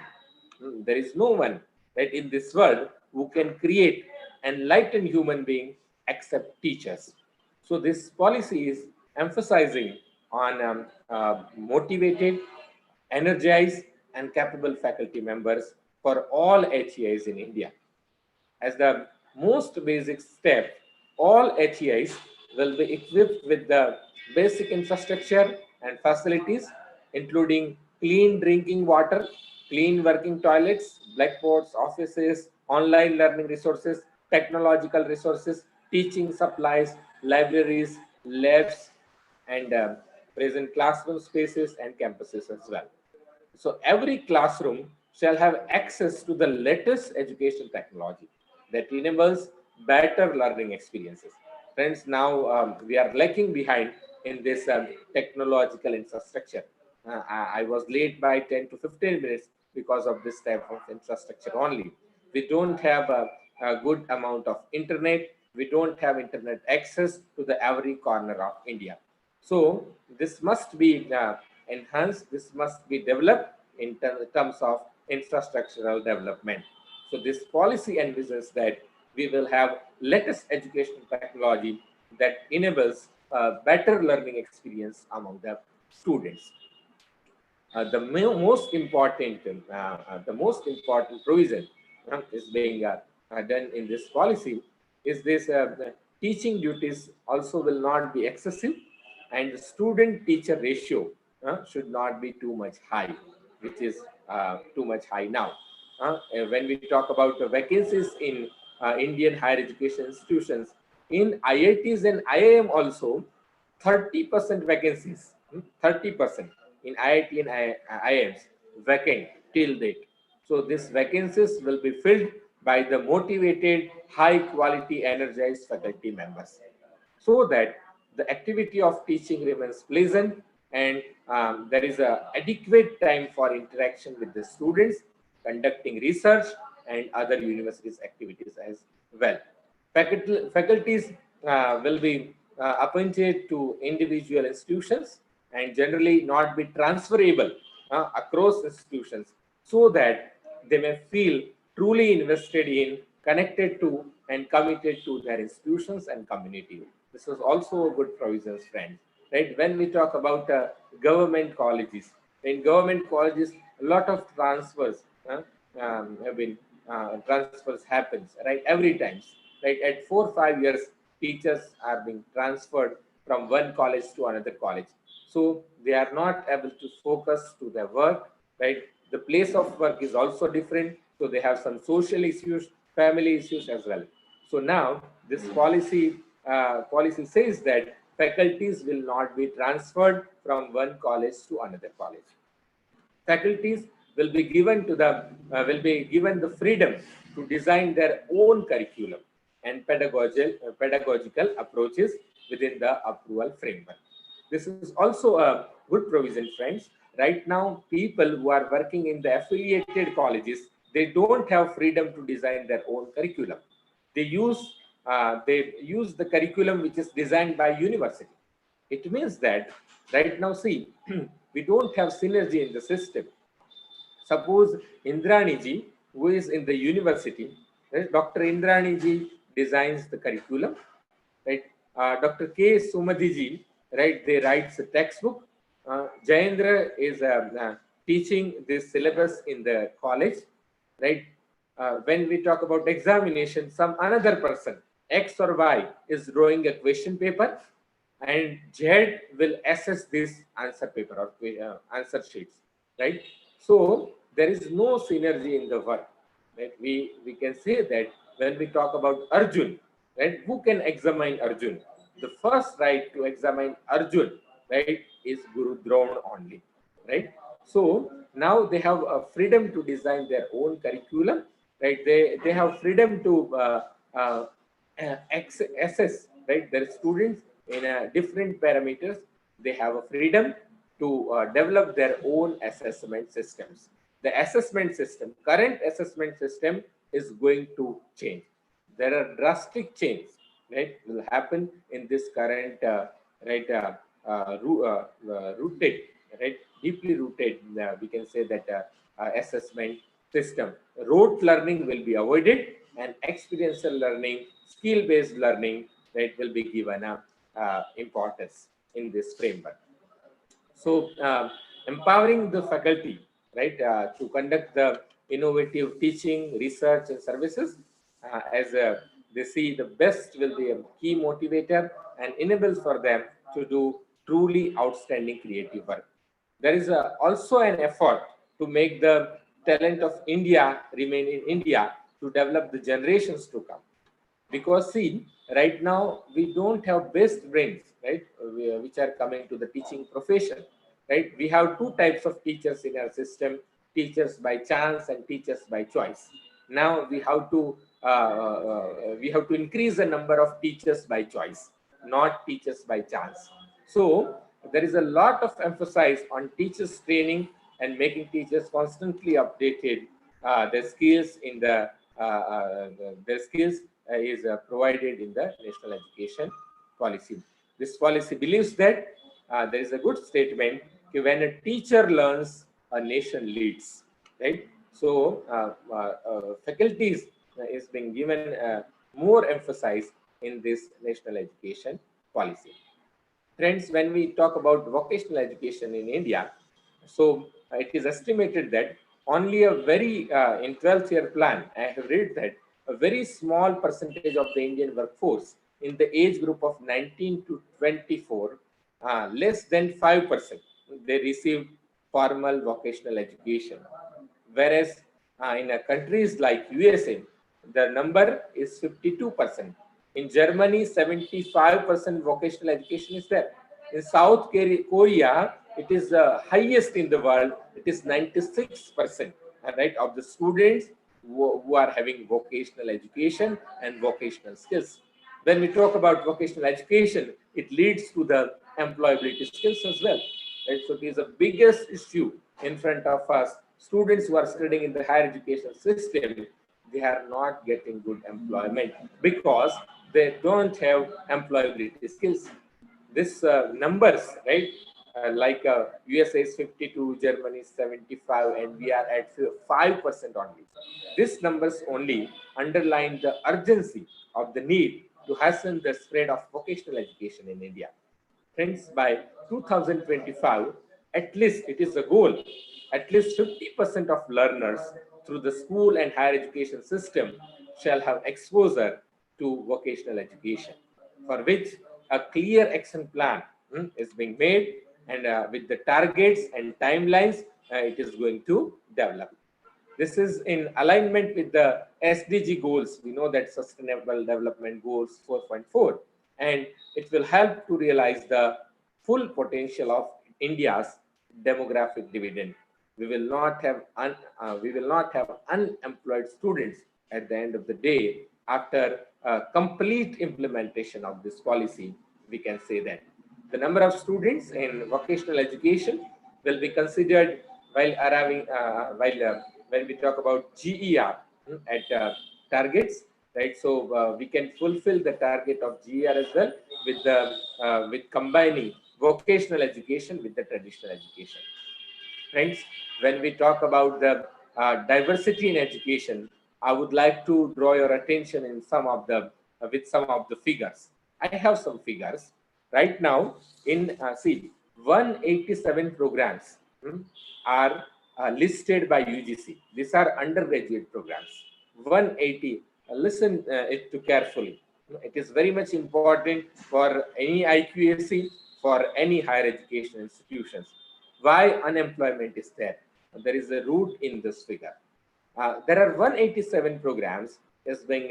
There is no one that in this world who can create enlightened human being except teachers. So this policy is emphasizing on motivated, energized, and capable faculty members for all HEIs in India. As the most basic step, all HEIs will be equipped with the basic infrastructure and facilities, including clean drinking water, clean working toilets, blackboards, offices, online learning resources, technological resources, teaching supplies, libraries, labs, and present classroom spaces and campuses as well. So every classroom shall have access to the latest education technology that enables better learning experiences. Friends, now we are lacking behind in this technological infrastructure. I was late by 10 to 15 minutes because of this type of infrastructure only. We don't have a good amount of internet. We don't have internet access to the every corner of India. So this must be enhanced, this must be developed in terms of infrastructural development. So this policy envisages that we will have latest educational technology that enables better learning experience among the students. The most important provision is being done in this policy is this teaching duties also will not be excessive, and the student teacher ratio should not be too much high, which is too much high now. When we talk about the vacancies in Indian higher education institutions, in IITs and IIM also, 30% vacancies, 30% in IIT and IIMs vacant till date. So these vacancies will be filled by the motivated, high quality, energized faculty members, so that the activity of teaching remains pleasant, and there is a adequate time for interaction with the students, conducting research and other universities activities as well. Faculties will be appointed to individual institutions and generally not be transferable across institutions, so that they may feel truly invested in, connected to, and committed to their institutions and community. This is also a good provisions, friends. Right? When we talk about government colleges, in government colleges, a lot of transfers have been transfers happens, right? Every time, right? At 4 or 5 years, teachers are being transferred from one college to another college. So they are not able to focus to their work, right? The place of work is also different. So they have some social issues, family issues as well. So now this policy says that faculties will not be transferred from one college to another college. Faculties will be given to the the freedom to design their own curriculum and pedagogical approaches within the approval framework. This is also a good provision, friends. Right now, people who are working in the affiliated colleges, they don't have freedom to design their own curriculum. They use the curriculum which is designed by university. It means that right now, see, we don't have synergy in the system. Suppose Indrani ji, who is in the university, right? Dr. Indrani ji designs the curriculum, right? Dr. K. Sumadhi ji, right? They writes a textbook. Jayendra is teaching this syllabus in the college, right? When we talk about examination, some another person, X or Y, is drawing a question paper, and Z will assess this answer paper or answer sheets, right? So there is no synergy in the work, right? We can say that when we talk about Arjun, right? Who can examine Arjun? The first right to examine Arjun, right, is Guru Drona only, right? So now they have a freedom to design their own curriculum, right? They have freedom to uh, assess, right, their students in different parameters. They have a freedom to develop their own assessment systems. The assessment system, current assessment system, is going to change. There are drastic changes, right, will happen in this current right rooted, right, deeply rooted, we can say that assessment system. Rote learning will be avoided, and experiential learning, skill based learning, right, will be given importance in this framework. So empowering the faculty, right, to conduct the innovative teaching, research, and services, as they see the best will be a key motivator and enables for them to do truly outstanding creative work. There is also an effort to make the talent of India remain in India to develop the generations to come. Because see, right now we don't have best brains, right, which are coming to the teaching profession, right? We have two types of teachers in our system: teachers by chance and teachers by choice. Now we have to increase the number of teachers by choice, not teachers by chance. So there is a lot of emphasis on teachers training and making teachers constantly updated. Their skills in their skills is provided in the national education policy. This policy believes that there is a good statement: when a teacher learns, a nation leads, right? So faculties is being given more emphasis in this national education policy. Friends, when we talk about vocational education in India, so it is estimated that only a very, in 12th year plan, I have read that a very small percentage of the Indian workforce in the age group of 19 to 24, less than 5%, they received formal vocational education. Whereas in countries like USA, the number is 52%. In Germany, 75% vocational education is there. In South Korea, it is the highest in the world. It is 96%, right, of the students who are having vocational education and vocational skills. When we talk about vocational education, it leads to the employability skills as well. Right? So it is the biggest issue in front of us. Students who are studying in the higher education system, they are not getting good employment because they don't have employability skills. This numbers, right? Like USA is 52, Germany is 75, and we are at 5% only. These numbers only underline the urgency of the need to hasten the spread of vocational education in India. Friends, by 2025, at least it is a goal, at least 50% of learners through the school and higher education system shall have exposure to vocational education, for which a clear action plan is being made, and with the targets and timelines, it is going to develop. This is in alignment with the SDG goals. We know that Sustainable Development Goals 4.4, and it will help to realize the full potential of India's demographic dividend. we will not have unemployed students at the end of the day after complete implementation of this policy. We can say that the number of students in vocational education will be considered while arriving when we talk about GER at targets, right? So we can fulfill the target of GER as well with combining vocational education with the traditional education. Friends, when we talk about the diversity in education, I would like to draw your attention in some of the with some of the figures. I have some figures right now. In see, 187 programs are listed by UGC. These are undergraduate programs. 180. Listen it to carefully. It is very much important for any IQAC, for any higher education institutions. Why unemployment is there? There is a root in this figure. There are 187 programs is being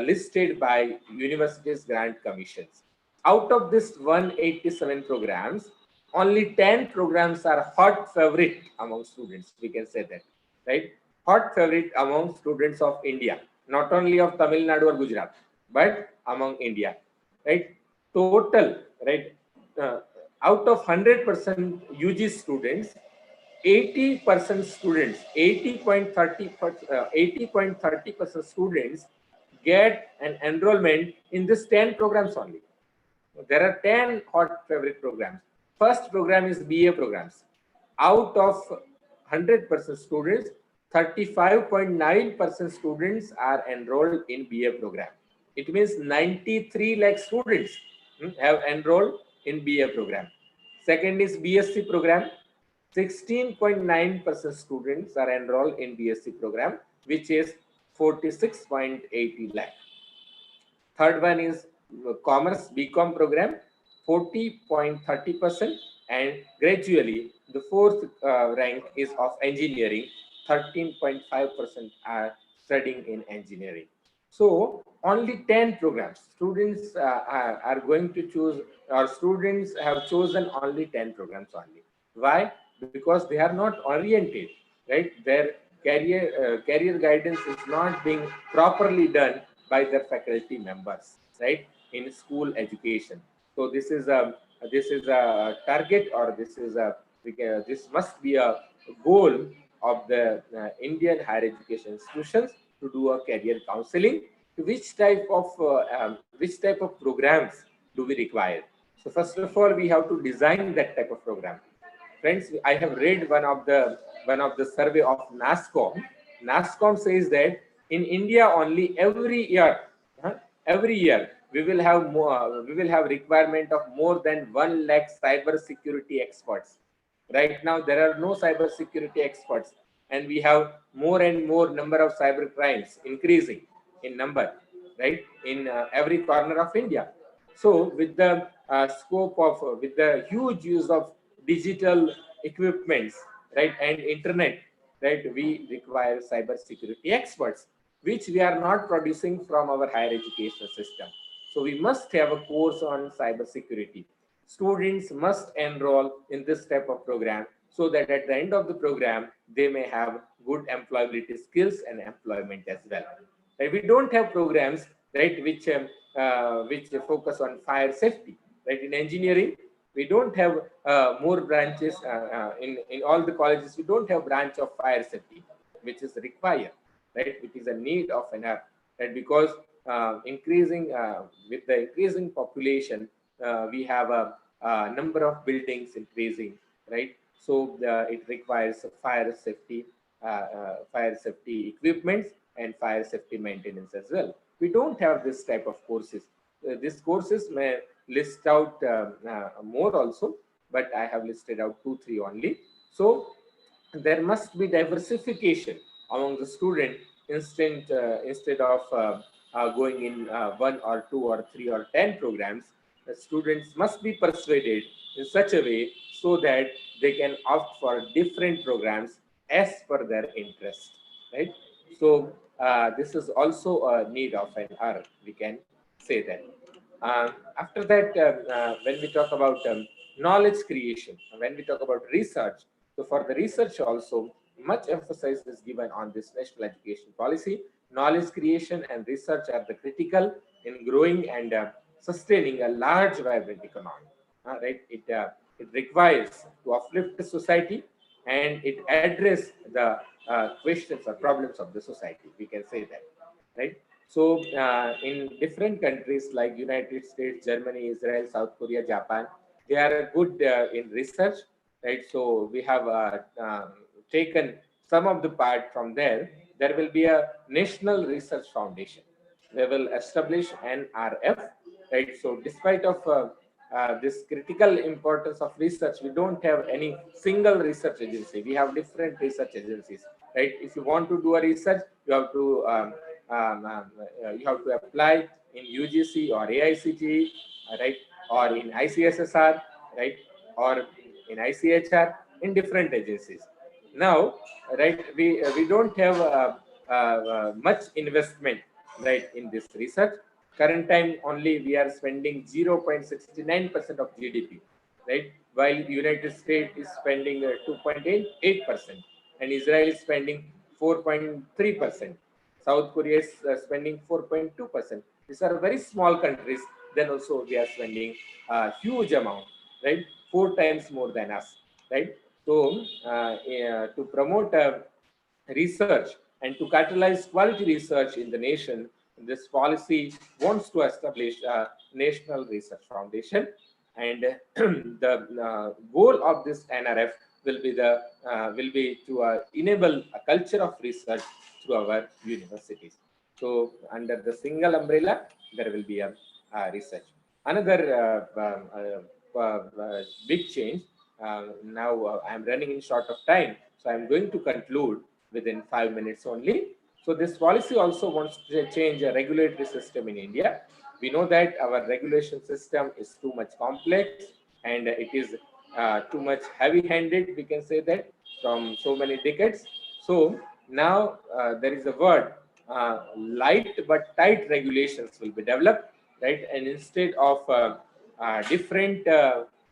listed by universities grant commissions. Out of this 187 programs, only 10 programs are hot favorite among students. We can say that, right? Hot favorite among students of India, not only of Tamil Nadu or Gujarat, but among India, right? Total, right? Out of 100% UG students, 80% students, 80.30% students get an enrollment in this 10 programs only. There are 10 hot favorite programs. First program is BA programs. Out of 100% students, 35.9% students are enrolled in BA program. It means 93 lakh students have enrolled in BA program. Second is BSc program. 16.9% students are enrolled in BSc program, which is 46.80 lakh. Third one is commerce BCom program, 40.30%, and gradually the fourth rank is of engineering, 13.5% are studying in engineering. So only 10 programs. Students are going to choose, or students have chosen only 10 programs only. Why? Because they are not oriented, right? Their career guidance is not being properly done by their faculty members, right, in school education. So this is a target, or this must be a goal of the Indian higher education institutions to do a career counseling. Which type of programs do we require? So first of all, we have to design that type of program. Friends, I have read one of the survey of NASCOM. NASCOM says that in India only huh, every year we will have requirement of more than 1 lakh cyber security experts. Right now there are no cyber security experts, and we have more and more number of cyber crimes increasing in number, right, in every corner of India. So with the scope of with the huge use of digital equipments, right, and internet, right, we require cyber security experts, which we are not producing from our higher education system. So we must have a course on cyber security. Students must enroll in this type of program, so that at the end of the program they may have good employability skills and employment as well. Right? We don't have programs, right, which focus on fire safety, right? In engineering, we don't have more branches in all the colleges. We don't have branch of fire safety, which is required, right? It is a need of an hour, right? Because increasing with the increasing population, we have a number of buildings increasing, right? So it requires fire safety equipments and fire safety maintenance as well. We don't have this type of courses. These courses may list out more also, but I have listed out 2-3 only. So there must be diversification among the student instead of going in 1 or 2 or 3 or 10 programs. The students must be persuaded in such a way so that they can opt for different programs as per their interest, right? So this is also a need of an hour, we can say that. After that, when we talk about knowledge creation, when we talk about research, So for the research also, much emphasis is given on this national education policy. Knowledge creation and research are the critical in growing and sustaining a large, vibrant economy. Right? It requires to uplift the society and it address the questions or problems of the society. We can say that, right? So in different countries like United States, Germany, Israel, South Korea, Japan, they are good in research, right? So we have taken some of the part from there. There will be a National Research Foundation. They will establish NRF, right? So despite of this critical importance of research, we don't have any single research agency. We have different research agencies, right? If you want to do a research, you have to apply in UGC or AICTE, right, or in ICSSR, right, or in ICHR, in different agencies. Now, right, we don't have much investment, right, in this research. Current time only we are spending 0.69% of GDP, right, while the United States is spending 2.88%, and Israel is spending 4.3%. South Korea is spending 4.2%. These are very small countries. Then also they are spending a huge amount, right? 4 times more than us, right? So to promote research and to catalyze quality research in the nation, this policy wants to establish a National Research Foundation, and the goal of this NRF will be to enable a culture of research through our universities. So under the single umbrella, there will be a research. Another big change. Now I'm running in short of time, so I'm going to conclude within 5 minutes only. So this policy also wants to change a regulatory system in India. We know that our regulation system is too much complex and it is too much heavy-handed, we can say that, from so many decades. So now there is a word, light but tight regulations will be developed, right? And instead of different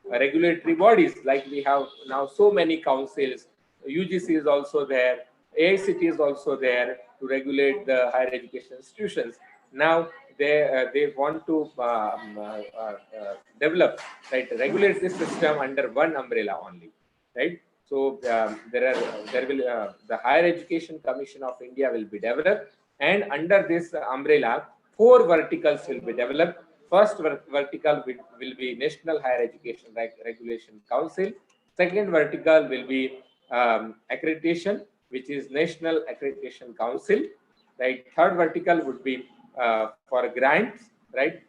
regulatory bodies, like we have now so many councils, UGC is also there, AICT is also there to regulate the higher education institutions. Now they want to develop, right, regulate this system under one umbrella only, right? So there will the Higher Education Commission of India will be developed, and under this umbrella, 4 verticals will be developed. First vertical will be National Higher Education Regulation Council. Second vertical will be accreditation, which is National Accreditation Council, right? Third vertical would be for grants, right?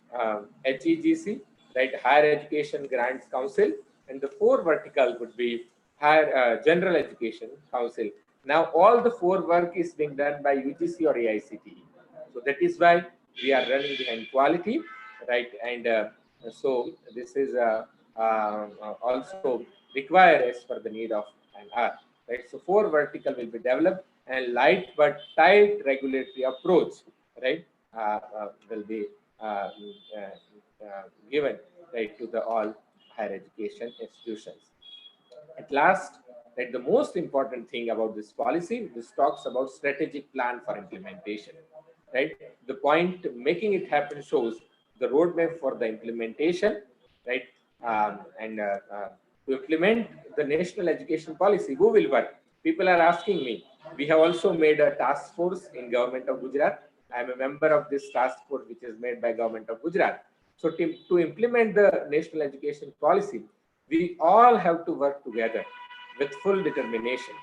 HEGC, right? Higher Education Grants Council, and the 4 vertical would be Higher General Education Council. Now all the 4 work is being done by UGC or AICTE. So that is why we are running behind quality, right? And so this is also required as per the need of an hour, right? So 4 vertical will be developed, and light but tight regulatory approach, right, will be given, right, to the all higher education institutions. At last, right, the most important thing about this policy, this talks about strategic plan for implementation, right? The point making it happen shows the roadmap for the implementation, right? And to implement the national education policy, who will work? People are asking me. We have also made a task force in government of Gujarat. I am a member of this task force, which is made by government of Gujarat. So to implement the national education policy, we all have to work together with full determination,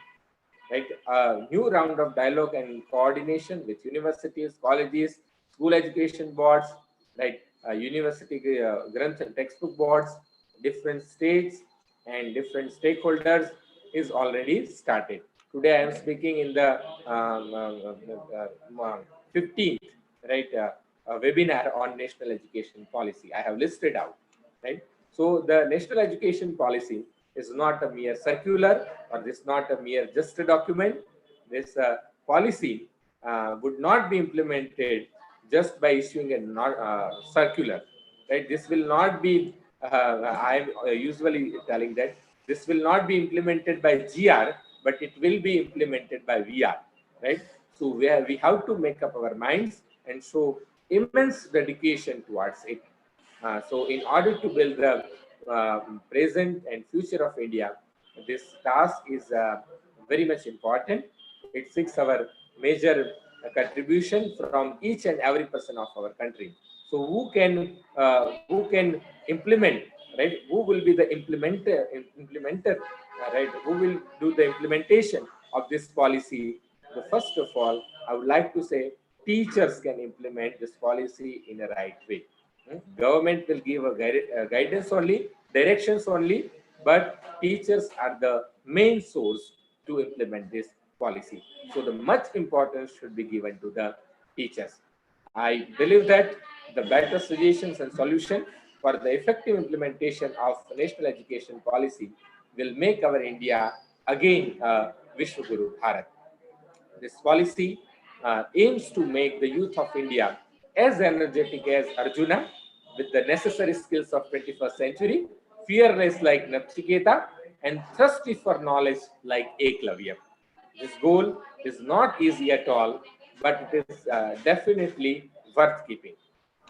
right? A new round of dialogue and coordination with universities, colleges, school education boards, right? University grants and textbook boards, different states and different stakeholders is already started. Today I am speaking in the 15th, right, webinar on national education policy. I have listed out, right? So the national education policy is not a mere circular, or this not a mere just a document. This policy would not be implemented just by issuing a circular, right? This will not be, I'm usually telling that This will not be implemented by GR, but it will be implemented by VR, right? So we have to make up our minds and show immense dedication towards it. So in order to build the present and future of India, this task is very much important. It seeks our major contribution from each and every person of our country. So who can implement, right? Who will be the implementer, right? Who will do the implementation of this policy? The first of all, I would like to say teachers can implement this policy in a right way. Government will give a guidance only, directions only, but teachers are the main source to implement this policy. So the much importance should be given to the teachers. I believe that the better suggestions and solution for the effective implementation of national education policy will make our India again Vishwaguru Bharat. This policy aims to make the youth of India as energetic as Arjuna with the necessary skills of 21st century, fearless like Nachiketa, and thirsty for knowledge like Eklavya. This goal is not easy at all, but it is definitely worth keeping.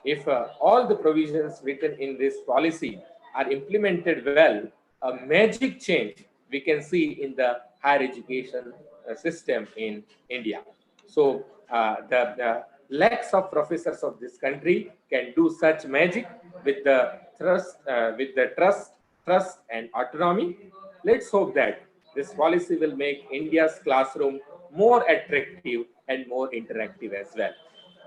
If all the provisions written in this policy are implemented well, a magic change we can see in the higher education system in India. So the lakhs of professors of this country can do such magic with the trust and autonomy. Let's hope that this policy will make India's classroom more attractive and more interactive as well.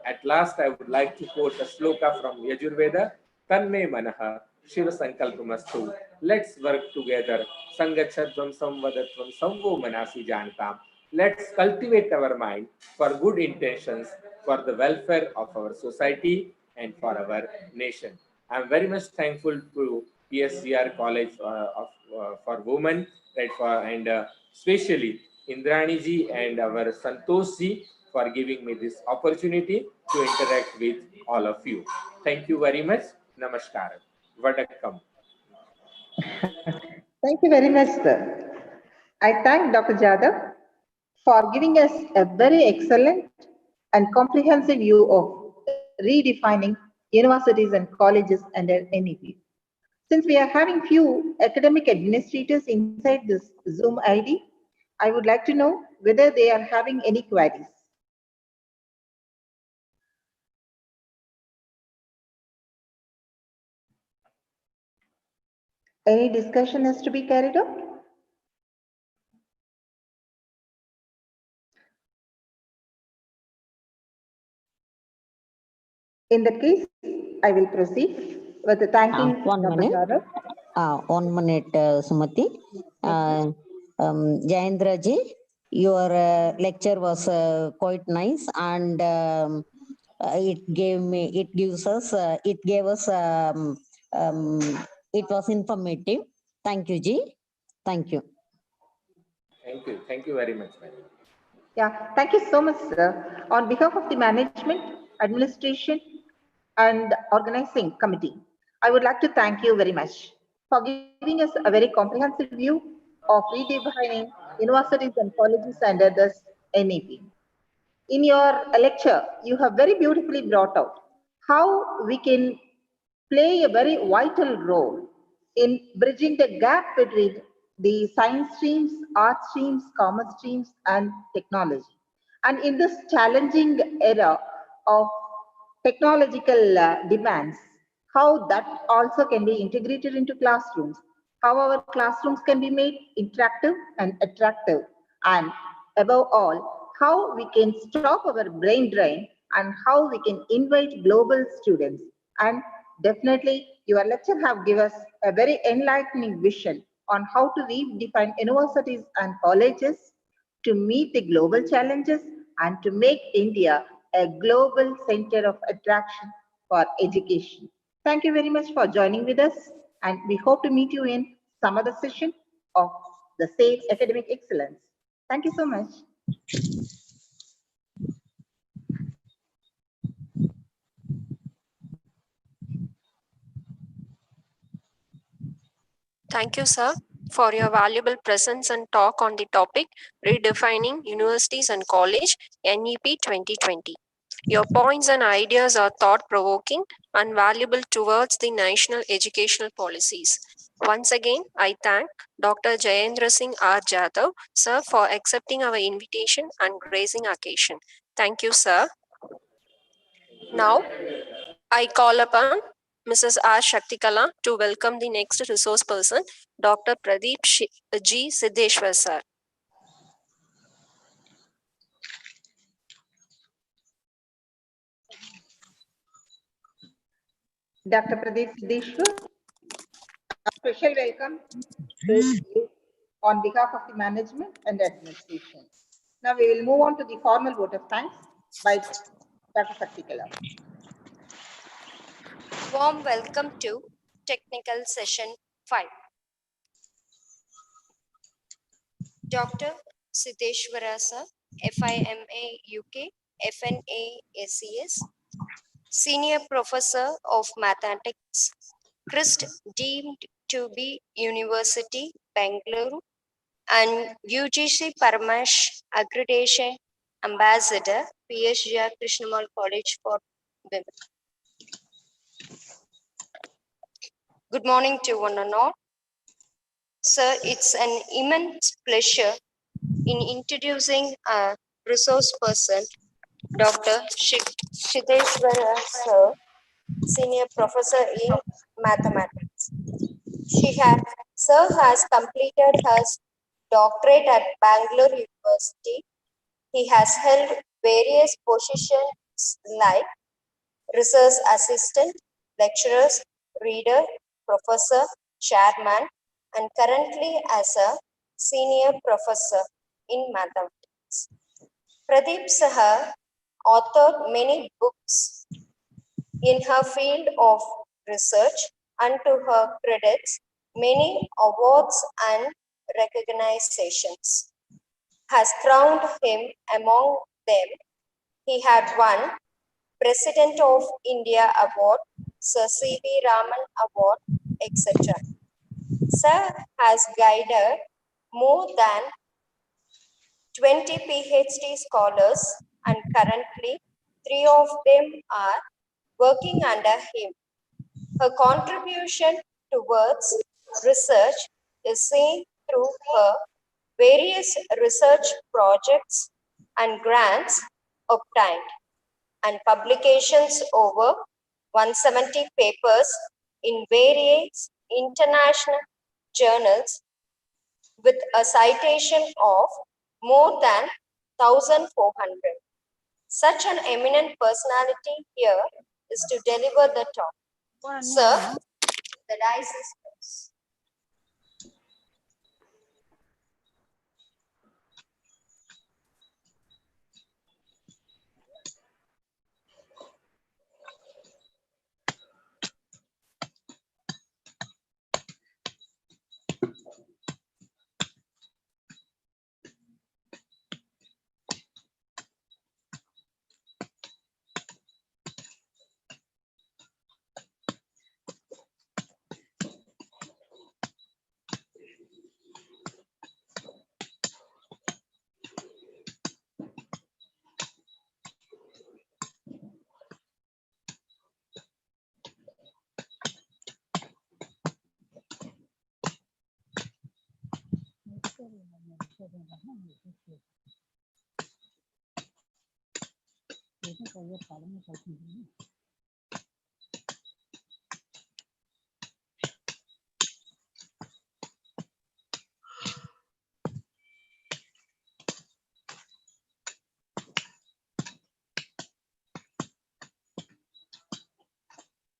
At last, I would like to quote a sloka from Yajurveda, Tanme Manaha, Shiva Sankalpamastu. Let's work together. Sangachadvam Samvadatvam Samvo Manasi Jantam. Let's cultivate our mind for good intentions, for the welfare of our society and for our nation. I'm very much thankful to PSCR College for Women, right, and especially Indrani ji and our Santosh ji for giving me this opportunity to interact with all of you. Thank you very much. Namaskar. Vadakkam. Thank you very much, sir. I thank Dr. Jadhav for giving us a very excellent and comprehensive view of redefining universities and colleges under NEP. Since we are having few academic administrators inside this Zoom ID, I would like to know whether they are having any queries. Any discussion is to be carried out? In that case, I will proceed with the thanking One Dr. minute. Jadhav. 1 minute, Sumati. Jayendra ji, your lecture was quite nice, and it gave us, it was informative. Thank you, ji. Thank you. Thank you. Thank you very much, madam. Yeah, thank you so much, sir. On behalf of the management, administration, and organizing committee, I would like to thank you very much for giving us a very comprehensive view of redefining universities and colleges under this NEP. In your lecture, you have very beautifully brought out how we can play a very vital role in bridging the gap between the science streams, art streams, commerce streams, and technology. And in this challenging era of technological demands, how that also can be integrated into classrooms, how our classrooms can be made interactive and attractive, and above all, how we can stop our brain drain and how we can invite global students. And definitely, your lecture have given us a very enlightening vision on how to redefine universities and colleges to meet the global challenges and to make India a global center of attraction for education. Thank you very much for joining with us, and we hope to meet you in some other session of the same academic excellence. Thank you so much. Thank you, sir. for your valuable presence and talk on the topic Redefining Universities and College NEP 2020. Your points and ideas are thought-provoking and valuable towards the national educational policies. Once again, I thank Dr. Jayendra Singh R. Jadhav, sir, for accepting our invitation and gracing occasion. Thank you, sir. Now, I call upon Mrs. R. Shaktikala to welcome the next resource person, Dr. Pradeep G. Siddeshwar, sir. Dr. Pradeep Siddeshwar, a special welcome to you on behalf of the management and administration. Now we will move on to the formal vote of thanks by Dr. Shaktikala. Warm welcome to Technical Session 5. Dr. Siddeshwara, sir, FIMA UK, FNA ACS, Senior Professor of Mathematics, Christ deemed to be University, Bangalore, and UGC Paramash Accreditation Ambassador, PHGR Krishnamal College for Women. Good morning to one and all. Sir, it's an immense pleasure in introducing a resource person, Dr. Siddeshwara, sir, Senior Professor in Mathematics. Sir has completed his doctorate at Bangalore University. He has held various positions like research assistant, lecturers, reader, professor, chairman, and currently as a senior professor in mathematics. Pradeep Saha authored many books in her field of research, and to her credits, many awards and recognitions has crowned him. Among them, he had won President of India Award, Sir C.V. Raman Award, etc. Sir has guided more than 20 PhD scholars, and currently 3 of them are working under him. Her contribution towards research is seen through her various research projects and grants obtained, and publications over 170 papers in various international journals with a citation of more than 1,400. Such an eminent personality here is to deliver the talk. Sir, the dice is yours.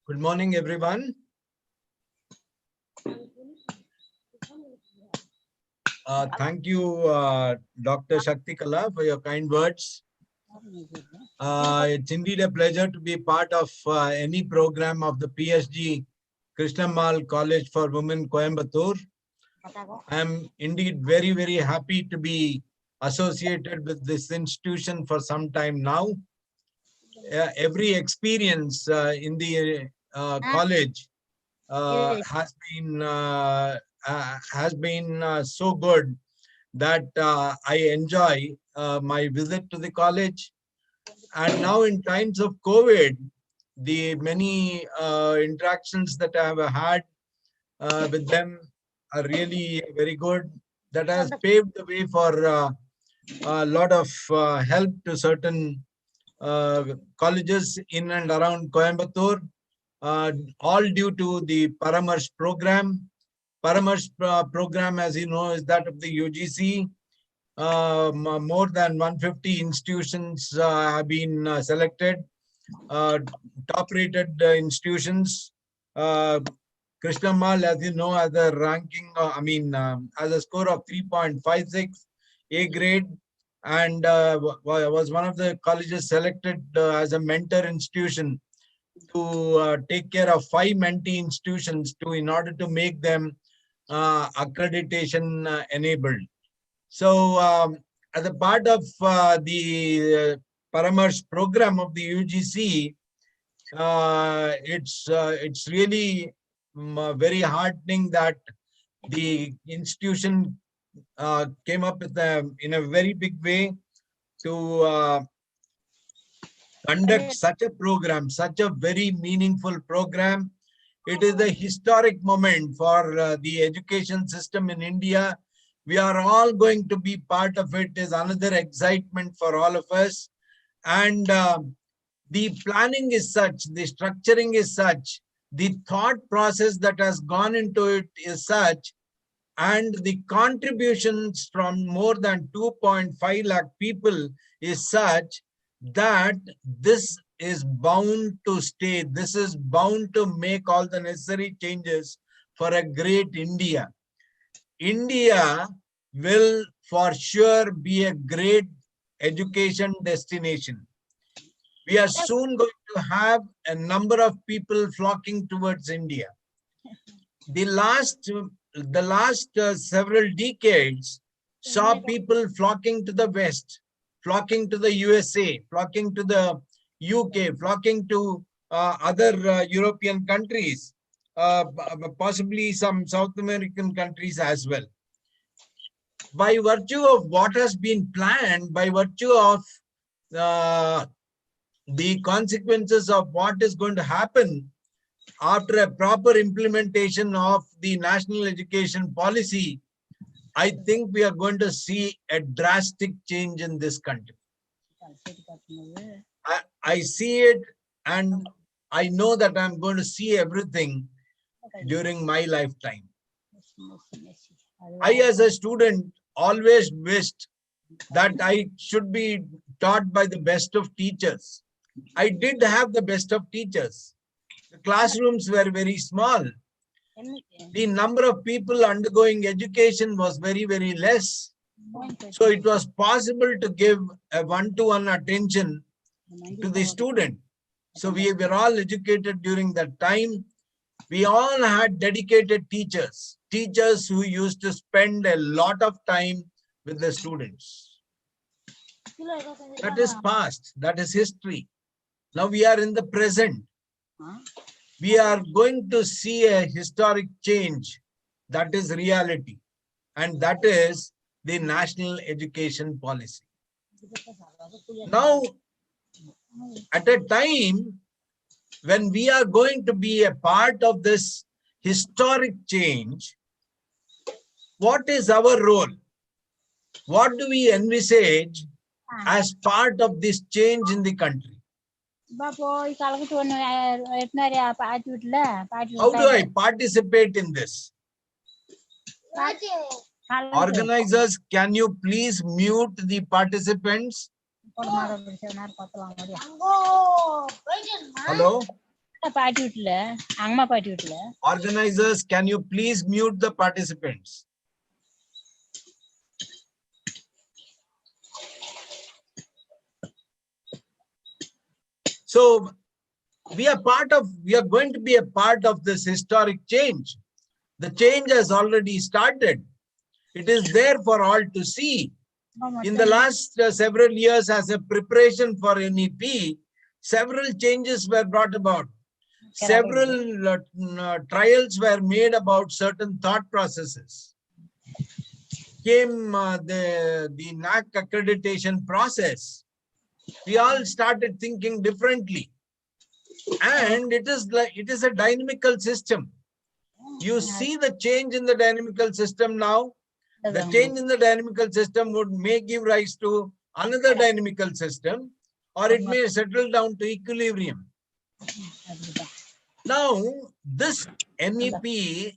Good morning, everyone. Thank you, Dr. Shaktikala, for your kind words. It's indeed a pleasure to be part of any program of the PSG Krishnamal College for Women, Coimbatore. I'm indeed very, very happy to be associated with this institution for some time now. Every experience in the college has been so good that I enjoy my visit to the college. And now in times of COVID, the many interactions that I have had with them are really very good. That has paved the way for a lot of help to certain colleges in and around Coimbatore, all due to the Paramars program. Paramars program, as you know, is that of the UGC. More than 150 institutions have been selected, top-rated institutions. Krishnammal, as you know, has a ranking, has a score of 3.56, A grade, and was one of the colleges selected as a mentor institution to take care of 5 mentee institutions in order to make them accreditation enabled. So, as a part of the Paramars program of the UGC, it's really very heartening that the institution came up with in a very big way to conduct such a program, such a very meaningful program. It is a historic moment for the education system in India. We are all going to be part of it. Is another excitement for all of us. And the planning is such, the structuring is such, the thought process that has gone into it is such, and the contributions from more than 2.5 lakh people is such that this is bound to stay. This is bound to make all the necessary changes for a great India. India will for sure be a great education destination. We are soon going to have a number of people flocking towards India. The last several decades saw people flocking to the West, flocking to the USA, flocking to the UK, flocking to other European countries, possibly some South American countries as well. By virtue of what has been planned, by virtue of the consequences of what is going to happen after a proper implementation of the national education policy, I think we are going to see a drastic change in this country. I see it, and I know that I'm going to see everything during my lifetime. I, as a student, always wished that I should be taught by the best of teachers. I did have the best of teachers. The classrooms were very small. The number of people undergoing education was very, very less. So it was possible to give a one-to-one attention to the student. So we were all educated during that time. We all had dedicated teachers, teachers who used to spend a lot of time with the students. That is past, that is history. Now we are in the present. We are going to see a historic change. That is reality. And that is the national education policy. Now, at a time when we are going to be a part of this historic change, what is our role? What do we envisage as part of this change in the country? How do I participate in this? Organizers, can you please mute the participants? Hello? Organizers, can you please mute the participants? So we are going to be a part of this historic change. The change has already started. It is there for all to see. In the last several years, as a preparation for NEP, several changes were brought about. several trials were made about certain thought processes. Came the NAC accreditation process. We all started thinking differently, and it is a dynamical system. You see the change in the dynamical system now. The change in the dynamical system may give rise to another dynamical system, or it may settle down to equilibrium. Now, this NEP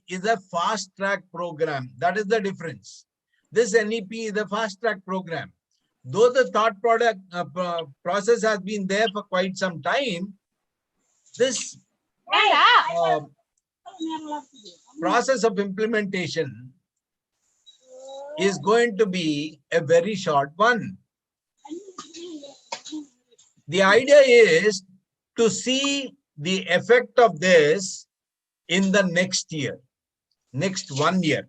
is a fast track program. That is the difference. This NEP is a fast track program. Though the thought process has been there for quite some time, this process of implementation is going to be a very short one. The idea is to see the effect of this in the next year, next 1 year.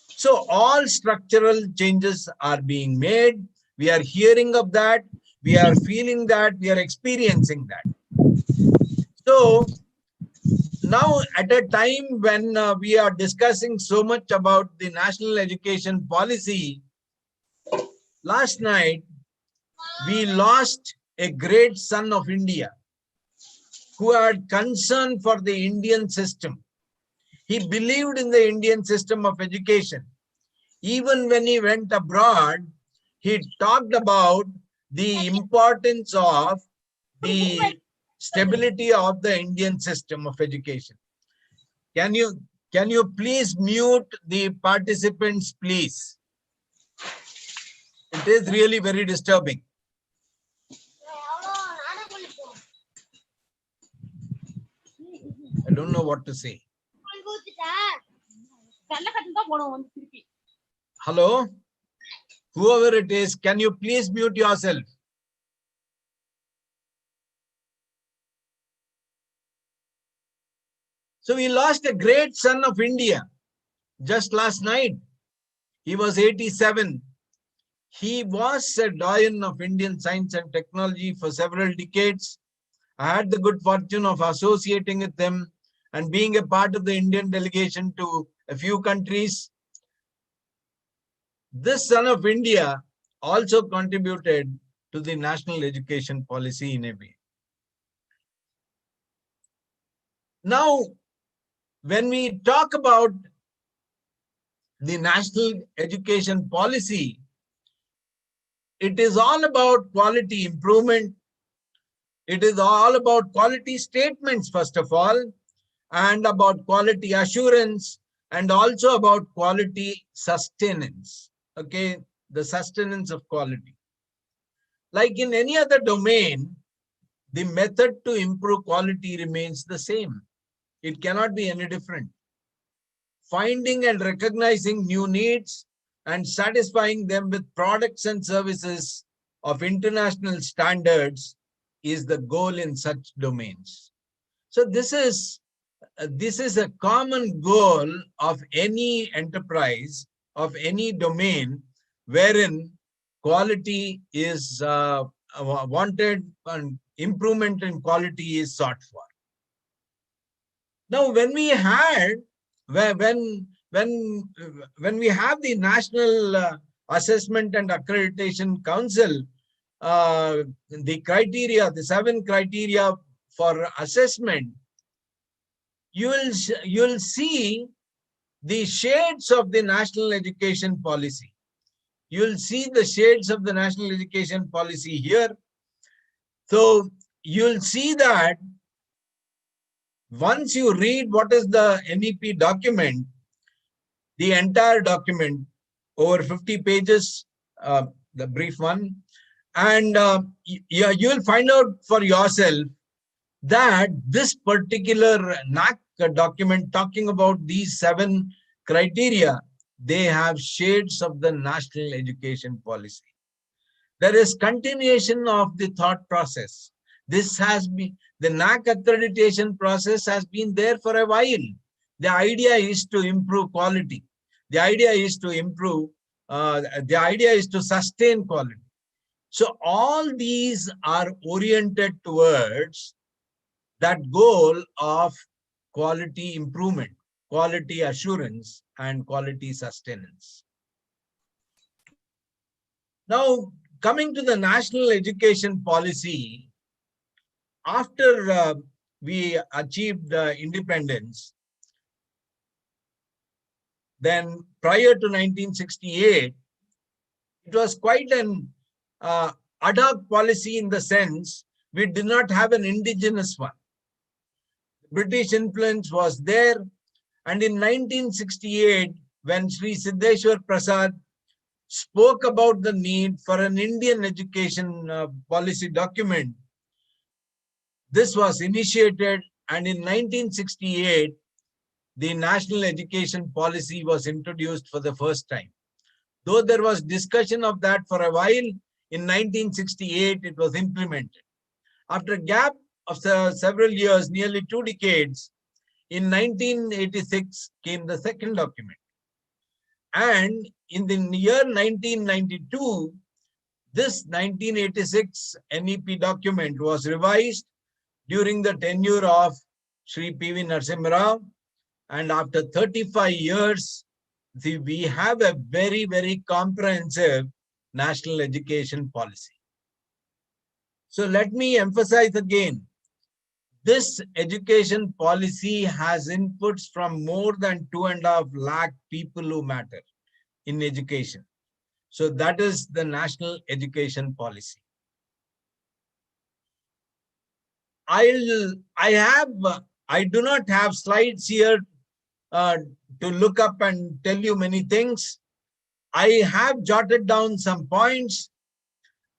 So all structural changes are being made. We are hearing of that. We are feeling that. We are experiencing that. So now at a time when we are discussing so much about the national education policy, last night we lost a great son of India who had concern for the Indian system. He believed in the Indian system of education. Even when he went abroad, he talked about the importance of the stability of the Indian system of education. Can you please mute the participants, please? It is really very disturbing. I don't know what to say. Hello? Whoever it is, can you please mute yourself? So we lost a great son of India just last night. He was 87. He was a doyen of Indian science and technology for several decades. I had the good fortune of associating with them and being a part of the Indian delegation to a few countries. This son of India also contributed to the national education policy in a way. Now, when we talk about the national education policy, it is all about quality improvement. It is all about quality statements, first of all, and about quality assurance, and also about quality sustenance. Okay, the sustenance of quality. Like in any other domain, the method to improve quality remains the same. It cannot be any different. Finding and recognizing new needs and satisfying them with products and services of international standards is the goal in such domains. So this is a common goal of any enterprise, of any domain, wherein quality is wanted and improvement in quality is sought for. Now, when we have the National Assessment and Accreditation Council, the criteria, the 7 criteria for assessment, you'll see the shades of the national education policy. You'll see the shades of the national education policy here. So you'll see that once you read what is the NEP document, the entire document, over 50 pages, the brief one, and you'll find out for yourself that this particular NAC document talking about these 7 criteria, they have shades of the national education policy. There is continuation of the thought process. This has been, the NAC accreditation process has been there for a while. The idea is to improve quality. The idea is to improve, the idea is to sustain quality. So all these are oriented towards that goal of quality improvement, quality assurance, and quality sustenance. Now, coming to the national education policy, after we achieved independence, then prior to 1968, it was quite an ad hoc policy in the sense we did not have an indigenous one. British influence was there, and in 1968, when Sri Siddheshwar Prasad spoke about the need for an Indian education policy document, this was initiated, and in 1968, the national education policy was introduced for the first time. Though there was discussion of that for a while, in 1968, it was implemented. After a gap of several years, nearly 2 decades, in 1986 came the second document. And in the year 1992, this 1986 NEP document was revised during the tenure of Sri P.V. Narasimha Rao. And after 35 years, we have a very, very comprehensive national education policy. So let me emphasize again, this education policy has inputs from more than 2.5 lakh people who matter in education. So that is the national education policy. I do not have slides here to look up and tell you many things. I have jotted down some points.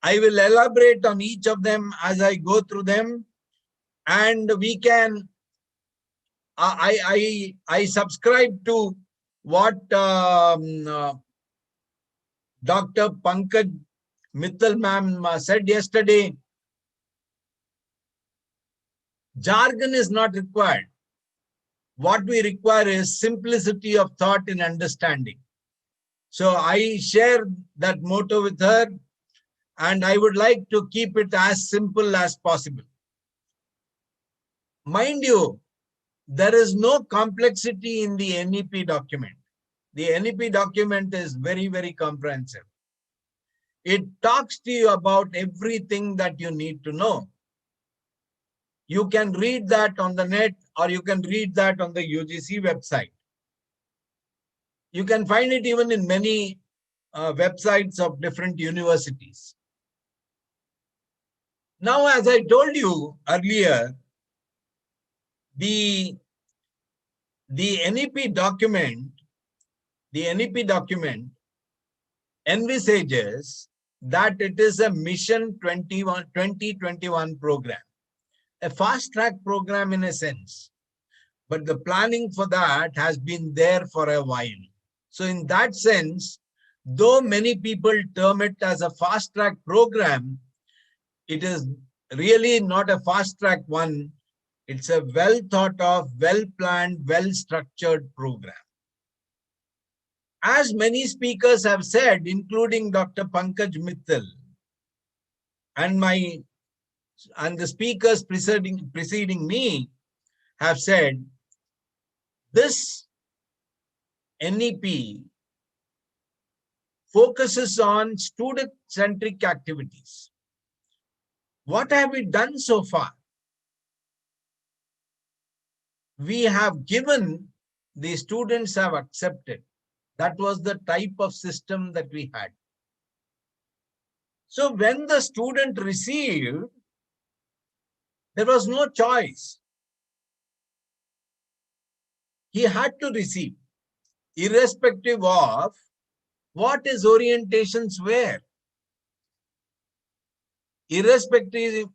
I will elaborate on each of them as I go through them, and we can. I subscribe to what Dr. Pankaj Mittal ma'am said yesterday. Jargon is not required. What we require is simplicity of thought and understanding. So I share that motto with her, and I would like to keep it as simple as possible. Mind you, there is no complexity in the NEP document. The NEP document is very, very comprehensive. It talks to you about everything that you need to know. You can read that on the net, or you can read that on the UGC website. You can find it even in many websites of different universities. Now, as I told you earlier, the NEP document envisages that it is a Mission 2021 program, a fast-track program in a sense, but the planning for that has been there for a while. So in that sense, though many people term it as a fast-track program, it is really not a fast-track one. It's a well-thought-of, well-planned, well-structured program. As many speakers have said, including Dr. Pankaj Mittal, and the speakers preceding me have said, this NEP focuses on student-centric activities. What have we done so far? We have given, the students have accepted. That was the type of system that we had. So when the student received, there was no choice. He had to receive, irrespective of what his orientations were, irrespective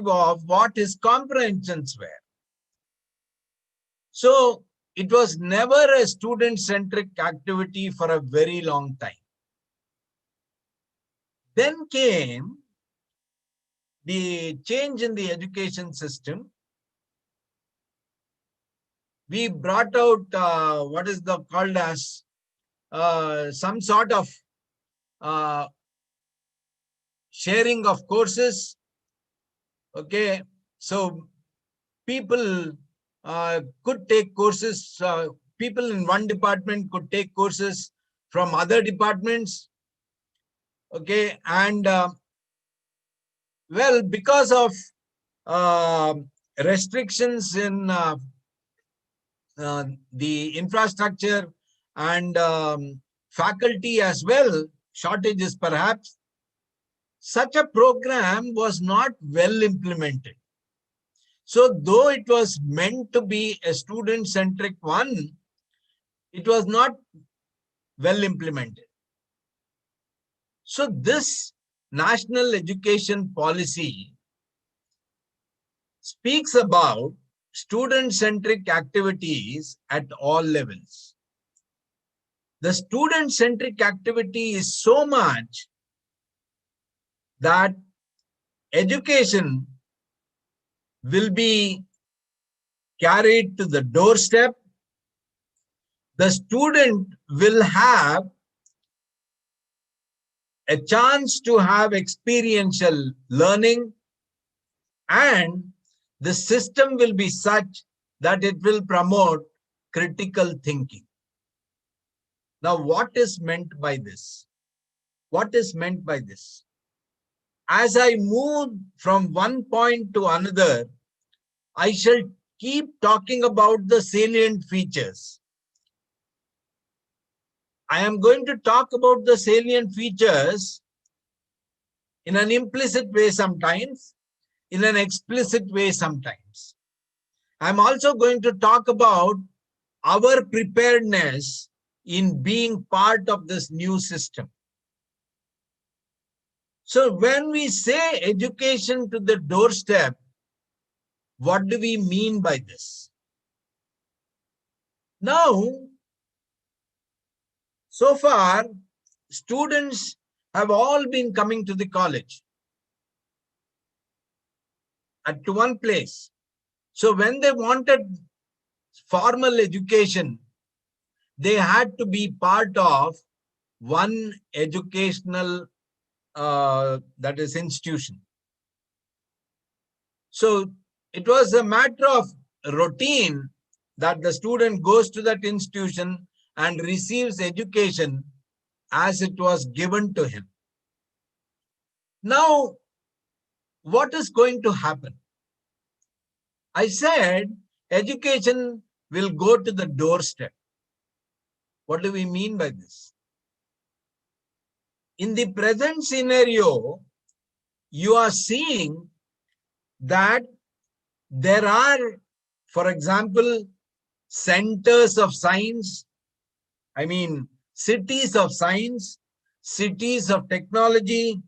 of what his comprehensions were. So it was never a student-centric activity for a very long time. Then came the change in the education system. We brought out what is called as some sort of sharing of courses. Okay, so people could take courses, people in one department could take courses from other departments. Okay, and well, because of restrictions in the infrastructure and faculty as well, shortages perhaps, such a program was not well implemented. So though it was meant to be a student-centric one, it was not well implemented. So this national education policy speaks about student-centric activities at all levels. The student-centric activity is so much that education will be carried to the doorstep. The student will have a chance to have experiential learning, and the system will be such that it will promote critical thinking. Now, what is meant by this? What is meant by this? As I move from one point to another, I shall keep talking about the salient features. I am going to talk about the salient features in an implicit way sometimes, in an explicit way sometimes. I'm also going to talk about our preparedness in being part of this new system. So when we say education to the doorstep, what do we mean by this? Now, so far, students have all been coming to the college to one place. So when they wanted formal education, they had to be part of one educational that is institution. So it was a matter of routine that the student goes to that institution and receives education as it was given to him. Now, what is going to happen? I said education will go to the doorstep. What do we mean by this? In the present scenario, you are seeing that there are, for example, centers of science, I mean, cities of science, cities of technology,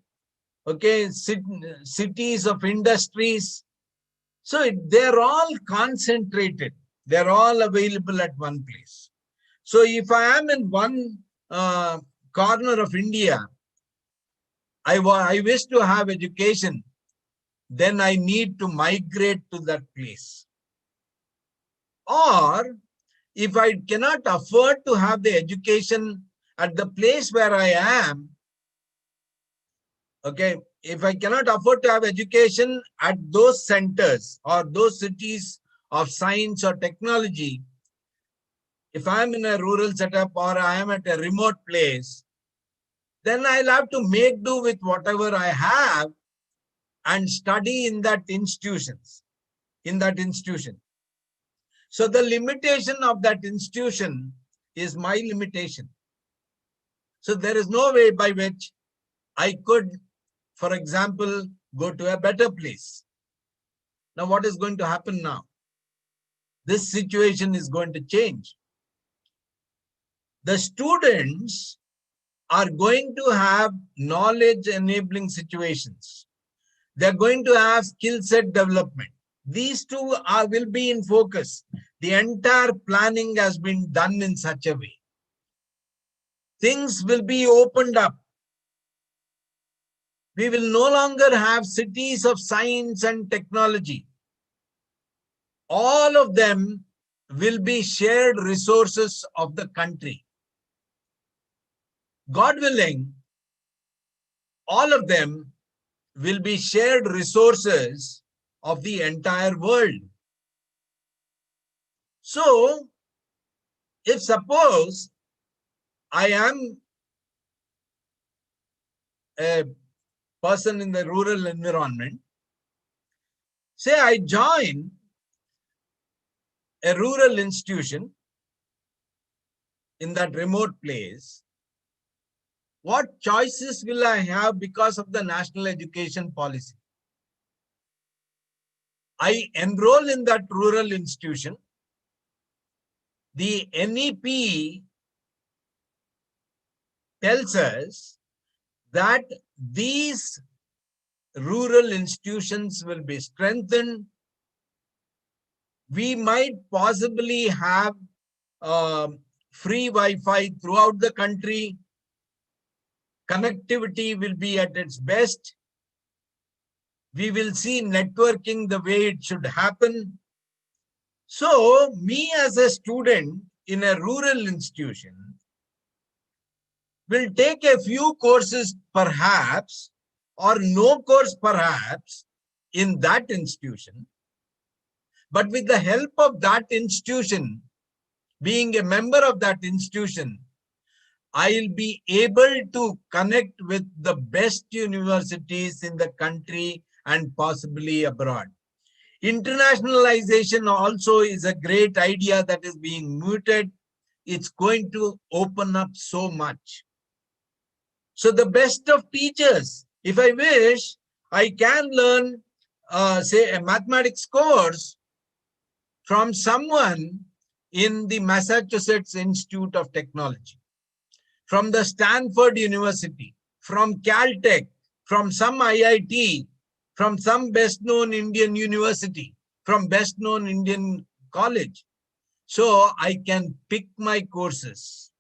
okay, cities of industries. So they're all concentrated. They're all available at one place. So if I am in one corner of India, I wish to have education, then I need to migrate to that place. Or if I cannot afford to have the education at the place where I am, okay, if I cannot afford to have education at those centers or those cities of science or technology, if I am in a rural setup or I am at a remote place, then I'll have to make do with whatever I have and study in that institution. So the limitation of that institution is my limitation. So there is no way by which I could, for example, go to a better place. Now what is going to happen now? This situation is going to change. The students are going to have knowledge enabling situations. They're going to have skill set development. These two will be in focus. The entire planning has been done in such a way. Things will be opened up. We will no longer have cities of science and technology. All of them will be shared resources of the country. God willing, all of them will be shared resources of the entire world. So, if suppose I am a person in the rural environment, say I join a rural institution in that remote place, what choices will I have because of the national education policy? I enroll in that rural institution. The NEP tells us that these rural institutions will be strengthened. We might possibly have free Wi-Fi throughout the country. Connectivity will be at its best. We will see networking the way it should happen. So, me as a student in a rural institution will take a few courses perhaps, or no course perhaps, in that institution. But with the help of that institution, being a member of that institution, I'll be able to connect with the best universities in the country and possibly abroad. Internationalization also is a great idea that is being mooted. It's going to open up so much. So the best of teachers, if I wish, I can learn, say, a mathematics course from someone in the Massachusetts Institute of Technology, from the Stanford University, from Caltech, from some IIT, from some best-known Indian university, from best-known Indian college. So I can pick my courses.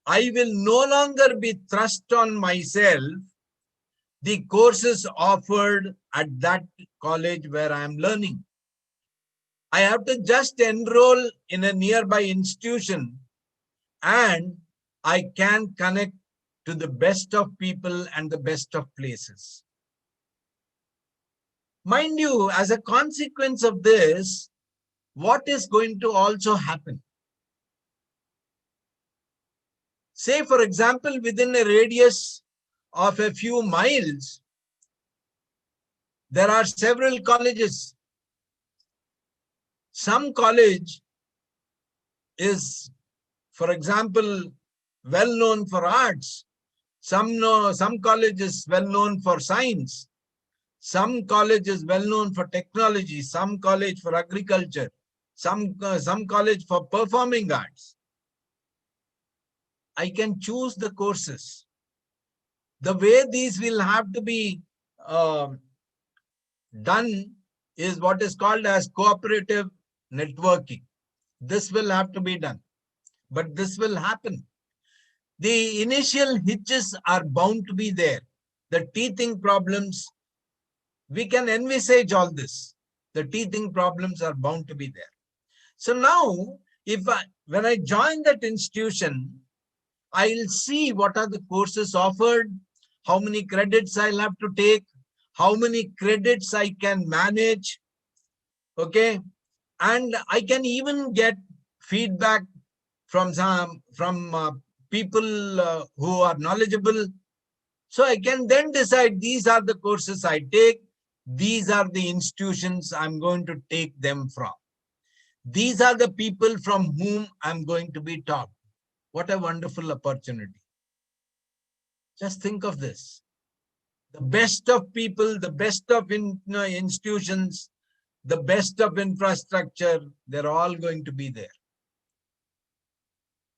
I will no longer be thrust on myself the courses offered at that college where I am learning. I have to just enroll in a nearby institution and I can connect to the best of people and the best of places. Mind you, as a consequence of this, what is going to also happen? Say, for example, within a radius of a few miles, there are several colleges. Some college is, for example, well known for arts. Some college is well known for science. Some college is well known for technology. Some college for agriculture. Some college for performing arts. I can choose the courses. The way these will have to be done is what is called as cooperative networking. This will have to be done, but this will happen. The initial hitches are bound to be there. The teething problems, we can envisage all this. The teething problems are bound to be there. So now, when I join that institution, I'll see what are the courses offered, how many credits I'll have to take, how many credits I can manage, okay? And I can even get feedback from people who are knowledgeable. So I can then decide these are the courses I take, these are the institutions I'm going to take them from. These are the people from whom I'm going to be taught. What a wonderful opportunity. Just think of this. The best of people, the best of institutions, the best of infrastructure, they're all going to be there.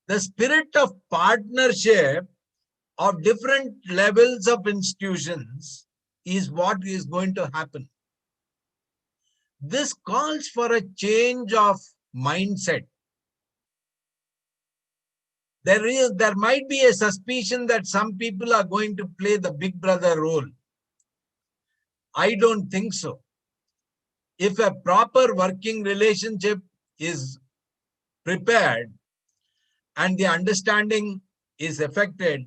The spirit of partnership of different levels of institutions is what is going to happen. This calls for a change of mindset. There might be a suspicion that some people are going to play the big brother role. I don't think so. If a proper working relationship is prepared and the understanding is effected,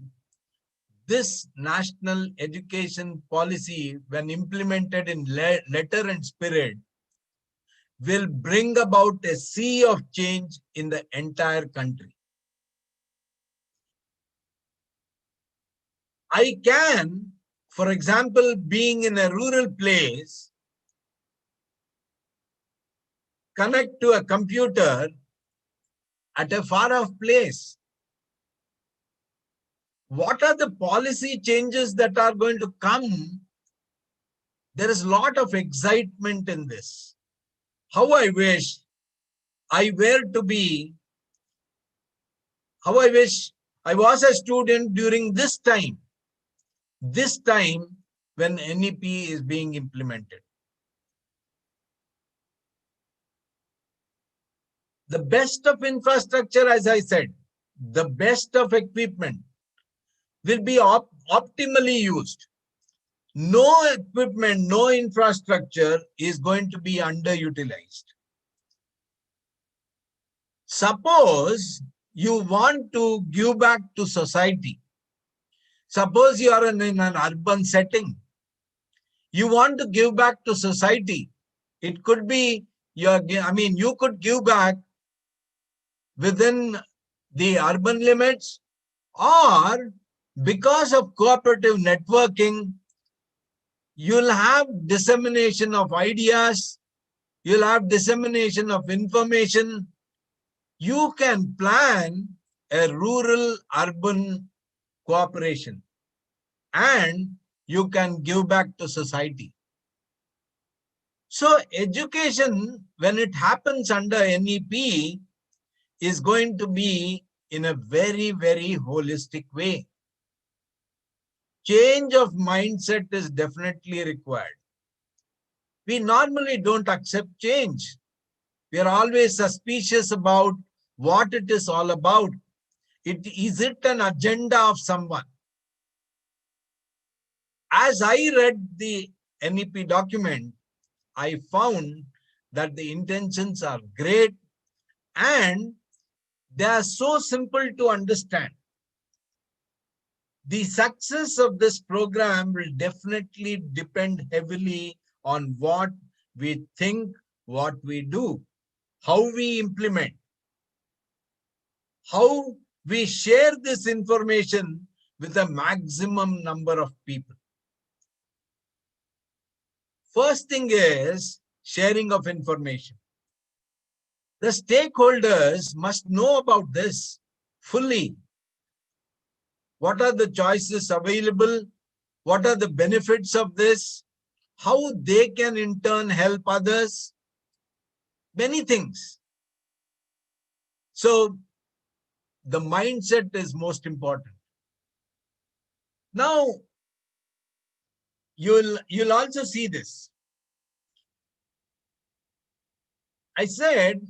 this national education policy, when implemented in letter and spirit, will bring about a sea of change in the entire country. I can, for example, being in a rural place, connect to a computer at a far-off place. What are the policy changes that are going to come? There is a lot of excitement in this. How I wish I were to be, how I wish I was a student during this time when NEP is being implemented. The best of infrastructure, as I said, the best of equipment will be optimally used. No equipment, no infrastructure is going to be underutilized. Suppose you want to give back to society. Suppose you are in an urban setting. You want to give back to society. It could be you could give back within the urban limits, or because of cooperative networking, you'll have dissemination of ideas, you'll have dissemination of information. You can plan a rural-urban cooperation and you can give back to society. So education, when it happens under NEP, is going to be in a very, very holistic way. Change of mindset is definitely required. We normally don't accept change. We are always suspicious about what it is all about. Is it an agenda of someone? As I read the NEP document, I found that the intentions are great and they are so simple to understand. The success of this program will definitely depend heavily on what we think, what we do, how we implement, how we share this information with a maximum number of people. First thing is sharing of information. The stakeholders must know about this fully. What are the choices available? What are the benefits of this? How they can in turn help others? Many things. So the mindset is most important. Now, you'll also see this. I said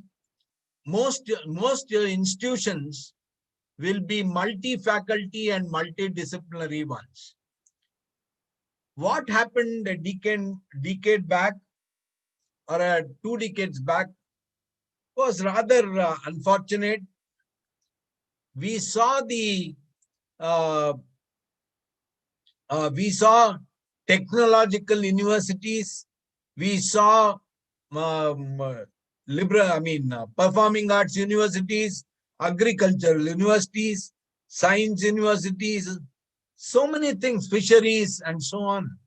most institutions will be multi-faculty and multidisciplinary ones. What happened a decade back or 2 decades back was rather unfortunate. We saw technological universities. We saw performing arts universities, agricultural universities, science universities, so many things, fisheries and so on.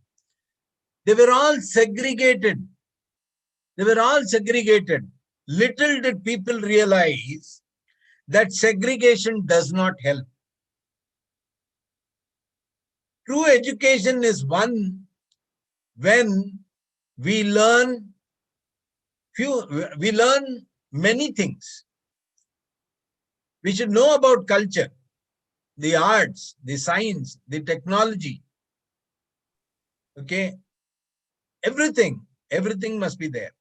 They were all segregated. Little did people realize that segregation does not help. True education is one when we learn many things. We should know about culture, the arts, the science, the technology. Okay, everything must be there.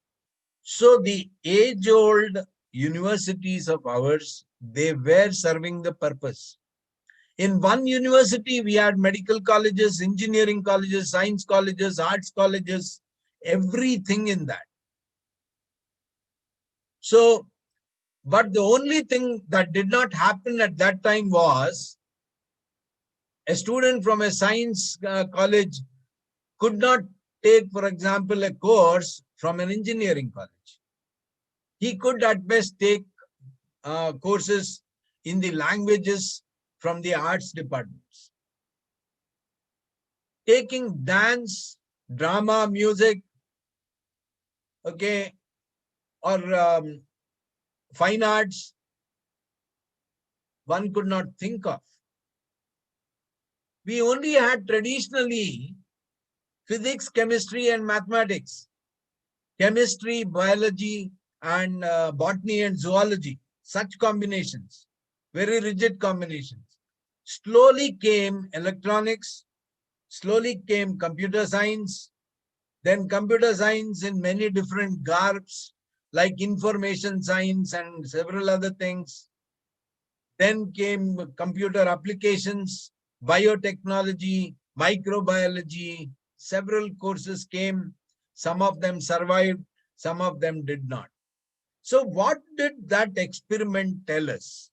So the age-old universities of ours, they were serving the purpose. In one university, we had medical colleges, engineering colleges, science colleges, arts colleges, everything in that. So, but the only thing that did not happen at that time was a student from a science college could not take, for example, a course from an engineering college. He could at best take courses in the languages from the arts departments. Taking dance, drama, music, okay, or fine arts, one could not think of. We only had traditionally physics, chemistry, and mathematics. Chemistry, biology, and botany and zoology. Such combinations, very rigid combinations. Slowly came electronics, slowly came computer science, then computer science in many different garbs, like information science and several other things. Then came computer applications, biotechnology, microbiology, several courses came. Some of them survived, some of them did not. So what did that experiment tell us?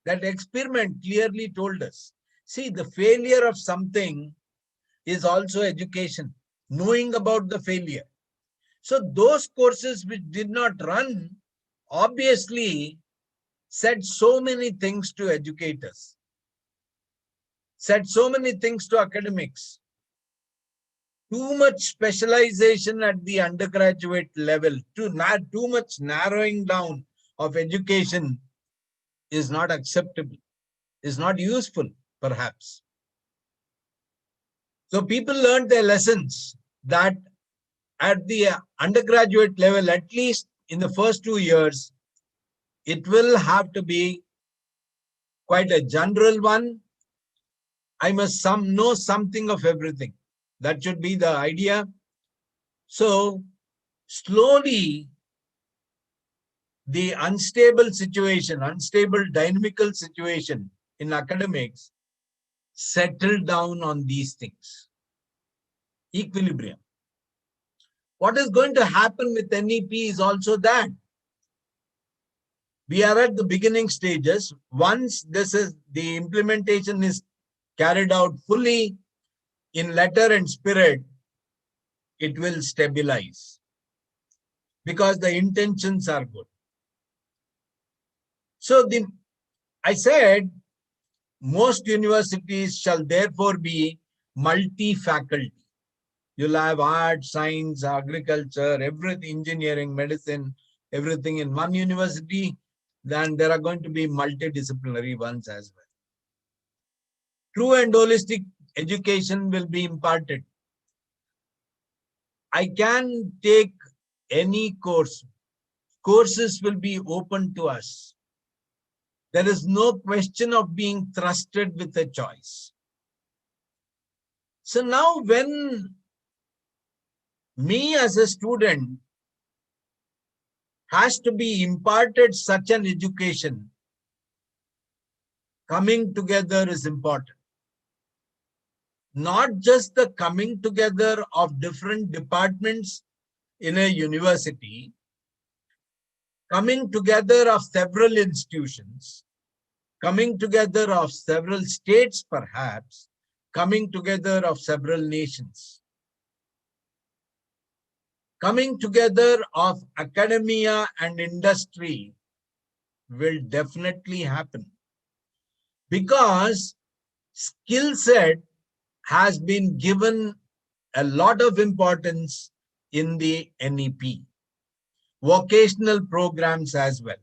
That experiment clearly told us, see, the failure of something is also education, knowing about the failure. So those courses which did not run, obviously said so many things to educators, said so many things to academics. Too much specialization at the undergraduate level, too much narrowing down of education is not acceptable, is not useful, perhaps. So people learned their lessons that at the undergraduate level, at least in the first 2 years, it will have to be quite a general one. I must know something of everything. That should be the idea. So slowly, the unstable situation, unstable dynamical situation in academics settled down on these things. Equilibrium. What is going to happen with NEP is also that we are at the beginning stages. Once the implementation is carried out fully in letter and spirit, it will stabilize because the intentions are good. So I said most universities shall therefore be multi-faculty. You'll have art, science, agriculture, everything, engineering, medicine, everything in one university. Then there are going to be multidisciplinary ones as well. True and holistic education will be imparted. I can take any course. Courses will be open to us. There is no question of being thrusted with a choice. So now when me as a student has to be imparted such an education, coming together is important. Not just the coming together of different departments in a university, coming together of several institutions, coming together of several states perhaps, coming together of several nations. Coming together of academia and industry will definitely happen because skill set has been given a lot of importance in the NEP, vocational programs as well.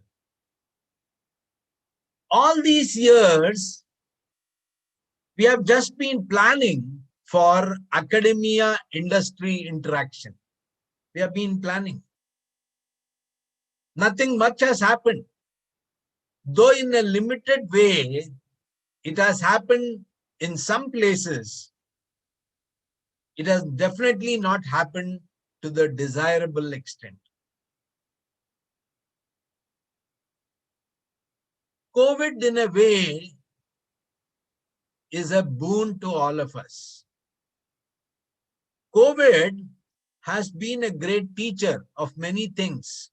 All these years, we have just been planning for academia-industry interaction. We have been planning. Nothing much has happened. Though in a limited way, it has happened in some places. It has definitely not happened to the desirable extent. COVID, in a way, is a boon to all of us. COVID has been a great teacher of many things.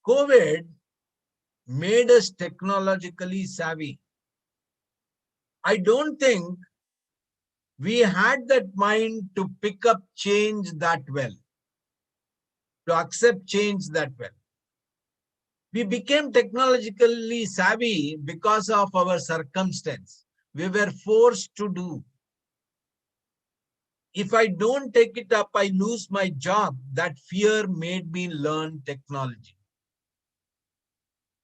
COVID made us technologically savvy. I don't think we had that mind to pick up change that well, to accept change that well. We became technologically savvy because of our circumstance. We were forced to do. If I don't take it up, I lose my job. That fear made me learn technology.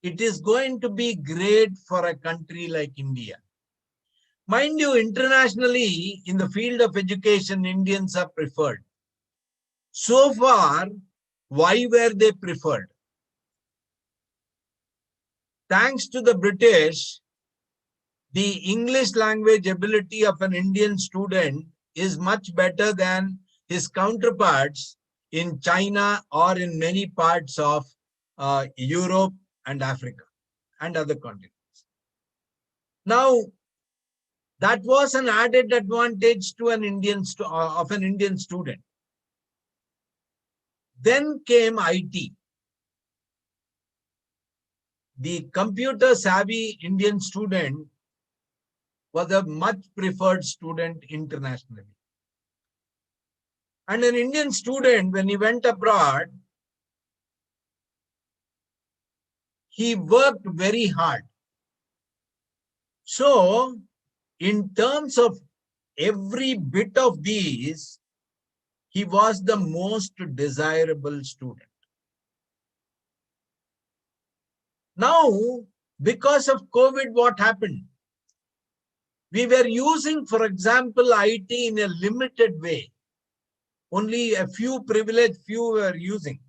It is going to be great for a country like India. Mind you, internationally, in the field of education, Indians are preferred. So far, why were they preferred? Thanks to the British, the English language ability of an Indian student is much better than his counterparts in China or in many parts of Europe and Africa and other continents. Now, that was an added advantage to an Indian student. Then came IT. The computer savvy Indian student was a much preferred student internationally. And an Indian student, when he went abroad, he worked very hard. So, in terms of every bit of these, he was the most desirable student. Now, because of COVID, what happened? We were using, for example, IT in a limited way. Only a few privileged few were using.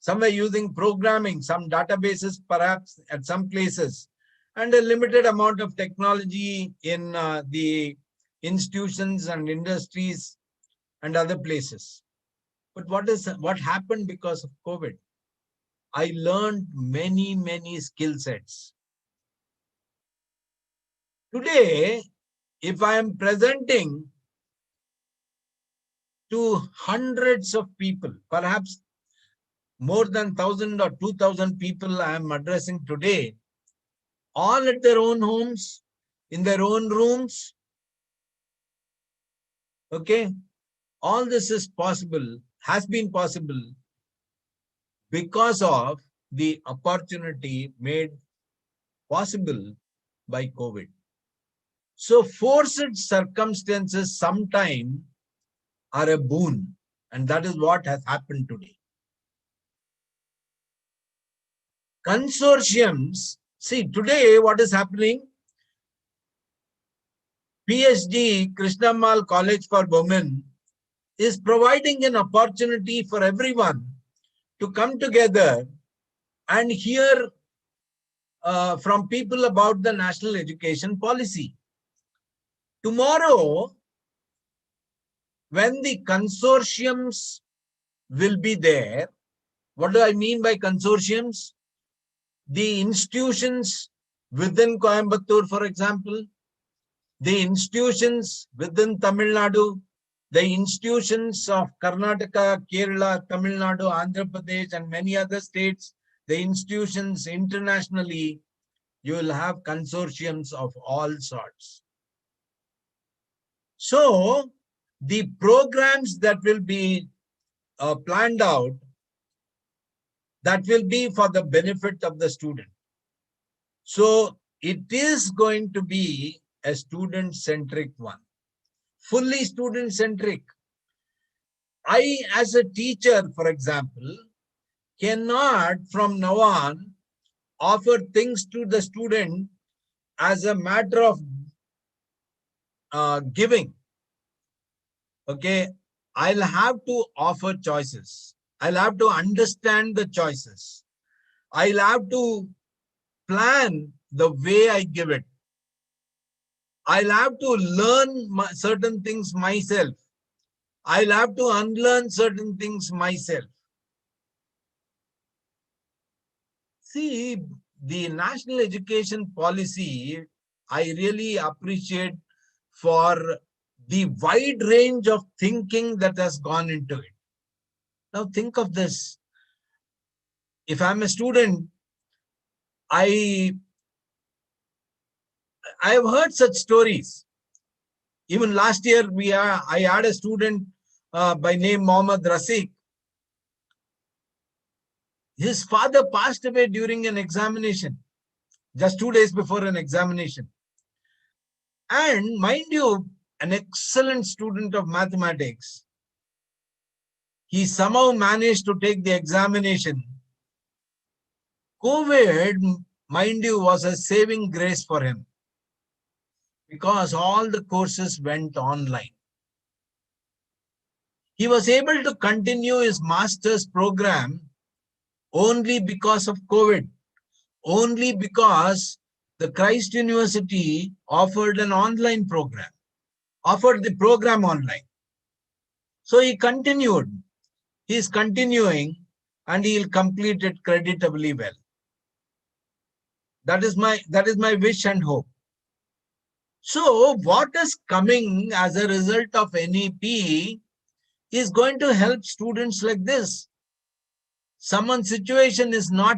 Some were using programming, some databases perhaps at some places, and a limited amount of technology in the institutions and industries and other places. But what happened because of COVID? I learned many skill sets. Today, if I am presenting to hundreds of people, perhaps more than 1,000 or 2,000 people I am addressing today, all at their own homes, in their own rooms. Okay, all this is possible, has been possible because of the opportunity made possible by COVID. So forced circumstances sometimes are a boon, and that is what has happened today. Consortiums, see today what is happening? PhD, Krishnammal College for Women, is providing an opportunity for everyone to come together and hear from people about the national education policy. Tomorrow, when the consortiums will be there, what do I mean by consortiums? The institutions within Coimbatore, for example, the institutions within Tamil Nadu, the institutions of Karnataka, Kerala, Tamil Nadu, Andhra Pradesh, and many other states, the institutions internationally, you will have consortiums of all sorts. So, the programs that will be planned out, that will be for the benefit of the student. So, it is going to be a student-centric one, fully student-centric. I, as a teacher, for example, cannot from now on offer things to the student as a matter of giving. Okay, I'll have to offer choices. I'll have to understand the choices. I'll have to plan the way I give it. I'll have to learn certain things myself. I'll have to unlearn certain things myself. See, the national education policy, I really appreciate for the wide range of thinking that has gone into it. Now think of this. If I'm a student, I I have heard such stories. Even last year, I had a student by name Mohammad Rafiq. His father passed away during an examination, just 2 days before an examination. And mind you, an excellent student of mathematics, he somehow managed to take the examination. COVID, mind you, was a saving grace for him because all the courses went online. He was able to continue his master's program only because of COVID, only because the Christ University offered an online program, offered the program online. So he continued. He is continuing and he will complete it creditably well. That is my wish and hope. So what is coming as a result of NEP is going to help students like this. Someone's situation is not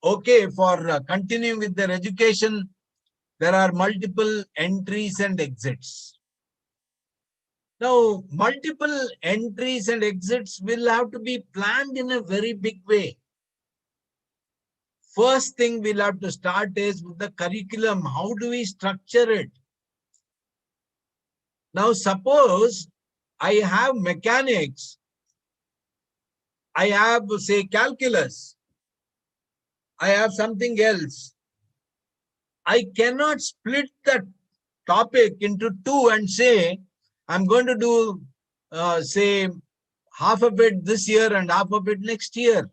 okay for continuing with their education. There are multiple entries and exits. Now, multiple entries and exits will have to be planned in a very big way. First thing we'll have to start is with the curriculum. How do we structure it? Now, suppose I have mechanics, I have, say, calculus, I have something else. I cannot split that topic into two and say, I'm going to do, say, half of it this year and half of it next year.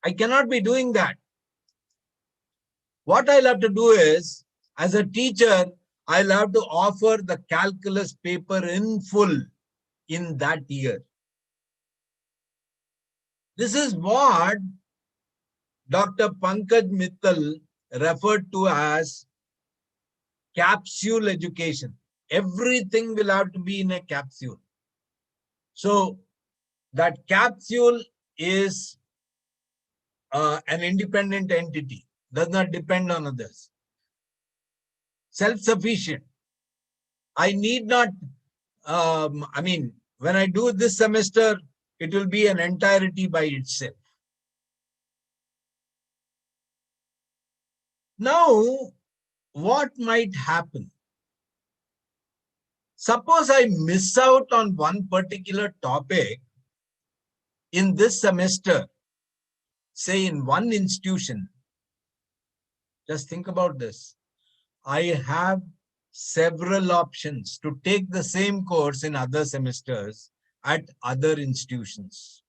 I cannot be doing that. What I'll have to do is, as a teacher, I'll have to offer the calculus paper in full in that year. This is what Dr. Pankaj Mittal referred to as capsule education. Everything will have to be in a capsule. So that capsule is an independent entity, does not depend on others. Self-sufficient. I need not, when I do this semester, it will be an entirety by itself. Now, what might happen? Suppose I miss out on one particular topic in this semester, say in one institution. Just think about this. I have several options to take the same course in other semesters at other institutions.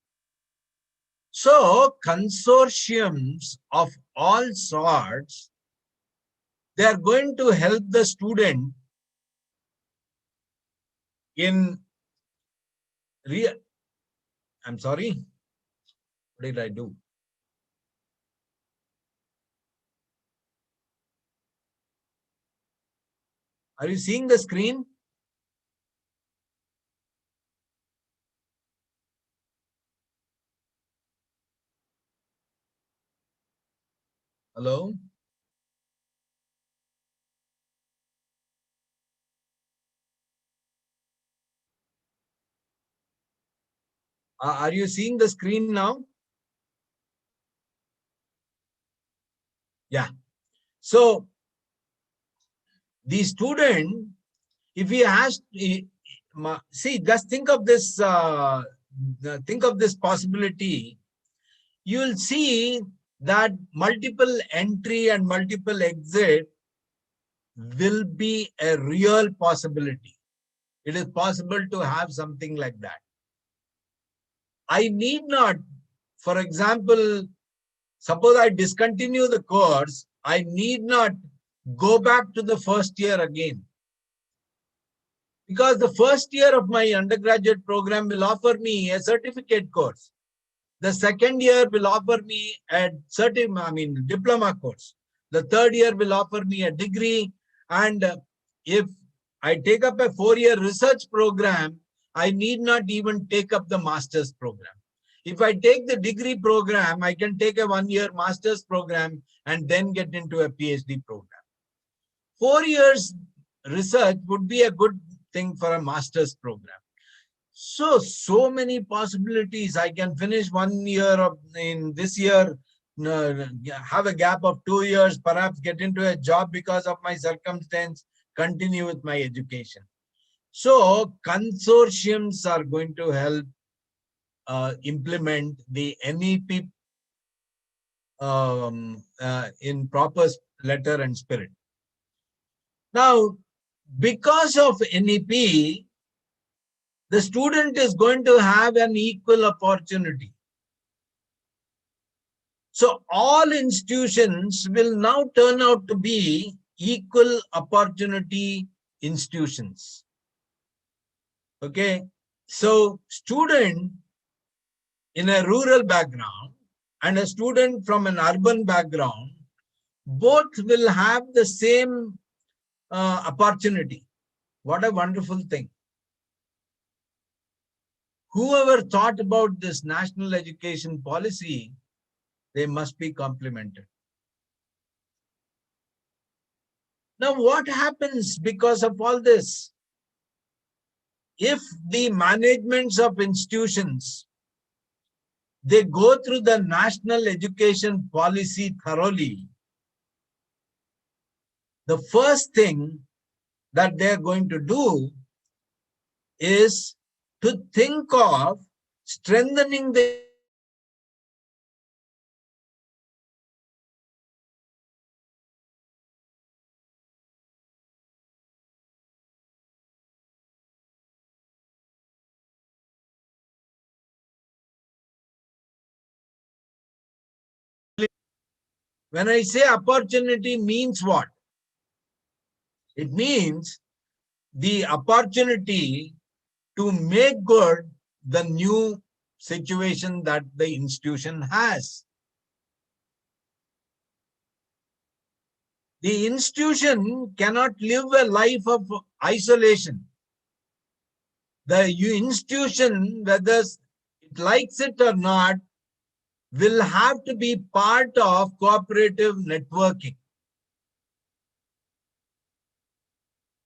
So consortiums of all sorts, they are going to help the student in I'm sorry, what did I do? Are you seeing the screen? Hello? Are you seeing the screen now? Yeah. So the student, if he has, see, just think of this possibility. You will see that multiple entry and multiple exit will be a real possibility. It is possible to have something like that. I need not, for example, suppose I discontinue the course, I need not go back to the first year again. Because the first year of my undergraduate program will offer me a certificate course. The second year will offer me a diploma course. The third year will offer me a degree. And if I take up a 4-year research program, I need not even take up the master's program. If I take the degree program, I can take a 1-year master's program and then get into a PhD program. 4 years research would be a good thing for a master's program. So many possibilities. I can finish 1 year in this year, have a gap of 2 years, perhaps get into a job because of my circumstance, continue with my education. So consortiums are going to help implement the NEP in proper letter and spirit. Now, because of NEP, the student is going to have an equal opportunity. So all institutions will now turn out to be equal opportunity institutions. Okay, so student in a rural background and a student from an urban background, both will have the same opportunity. What a wonderful thing. Whoever thought about this national education policy, they must be complimented. Now, what happens because of all this? If the managements of institutions, they go through the national education policy thoroughly, the first thing that they're going to do is to think of strengthening the when I say opportunity means what? It means the opportunity to make good the new situation that the institution has. The institution cannot live a life of isolation. The institution, whether it likes it or not, will have to be part of cooperative networking.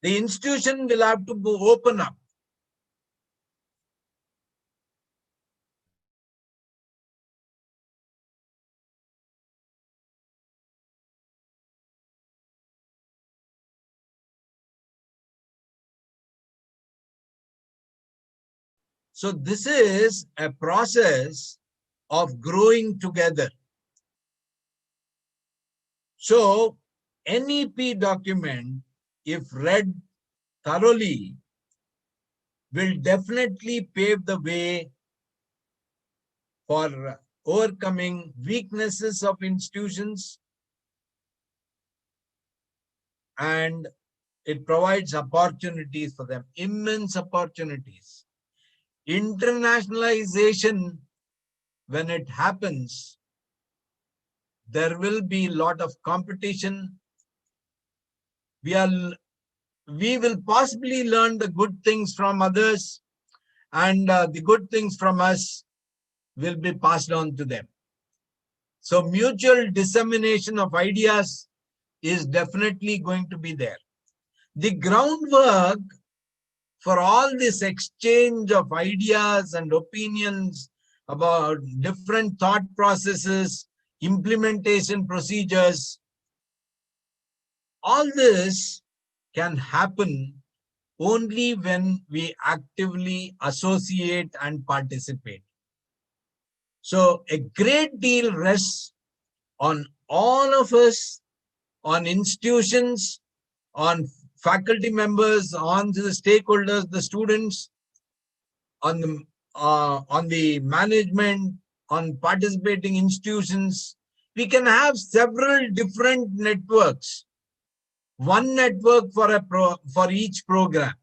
The institution will have to open up. So this is a process of growing together. So NEP document, if read thoroughly, will definitely pave the way for overcoming weaknesses of institutions, and it provides opportunities for them, immense opportunities. Internationalization, when it happens, there will be a lot of competition. We will possibly learn the good things from others, and the good things from us will be passed on to them. So mutual dissemination of ideas is definitely going to be there. The groundwork for all this exchange of ideas and opinions about different thought processes, implementation procedures, all this can happen only when we actively associate and participate. So a great deal rests on all of us, on institutions, on faculty members, on the stakeholders, the students, on the management, on participating institutions. We can have several different networks, one network for each program,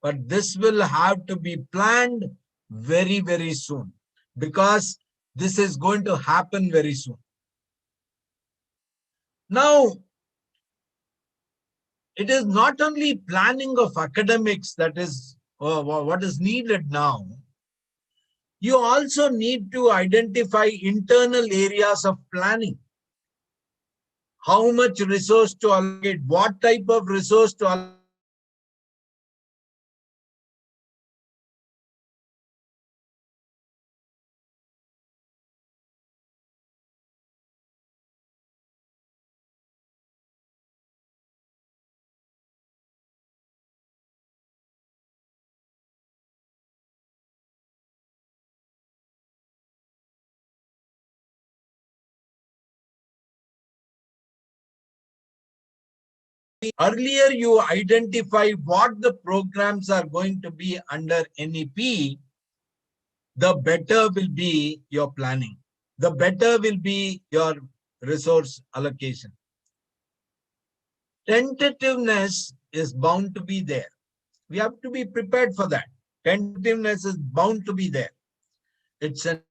but this will have to be planned very, very soon, because this is going to happen very soon. Now, it is not only planning of academics that is what is needed now. You also need to identify internal areas of planning. How much resource to allocate, what type of resource to allocate. Earlier you identify what the programs are going to be under NEP, the better will be your planning. The better will be your resource allocation. Tentativeness is bound to be there. We have to be prepared for that. Tentativeness is bound to be there. It's an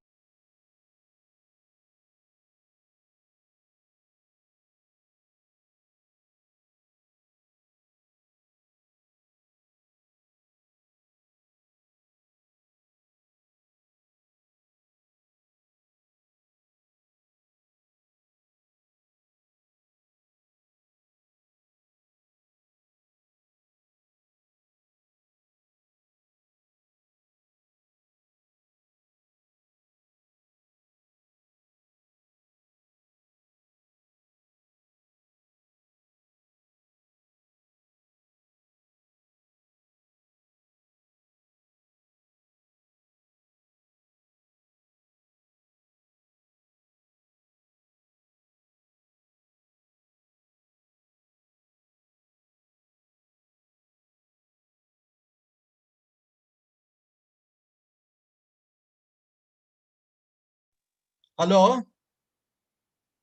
hello?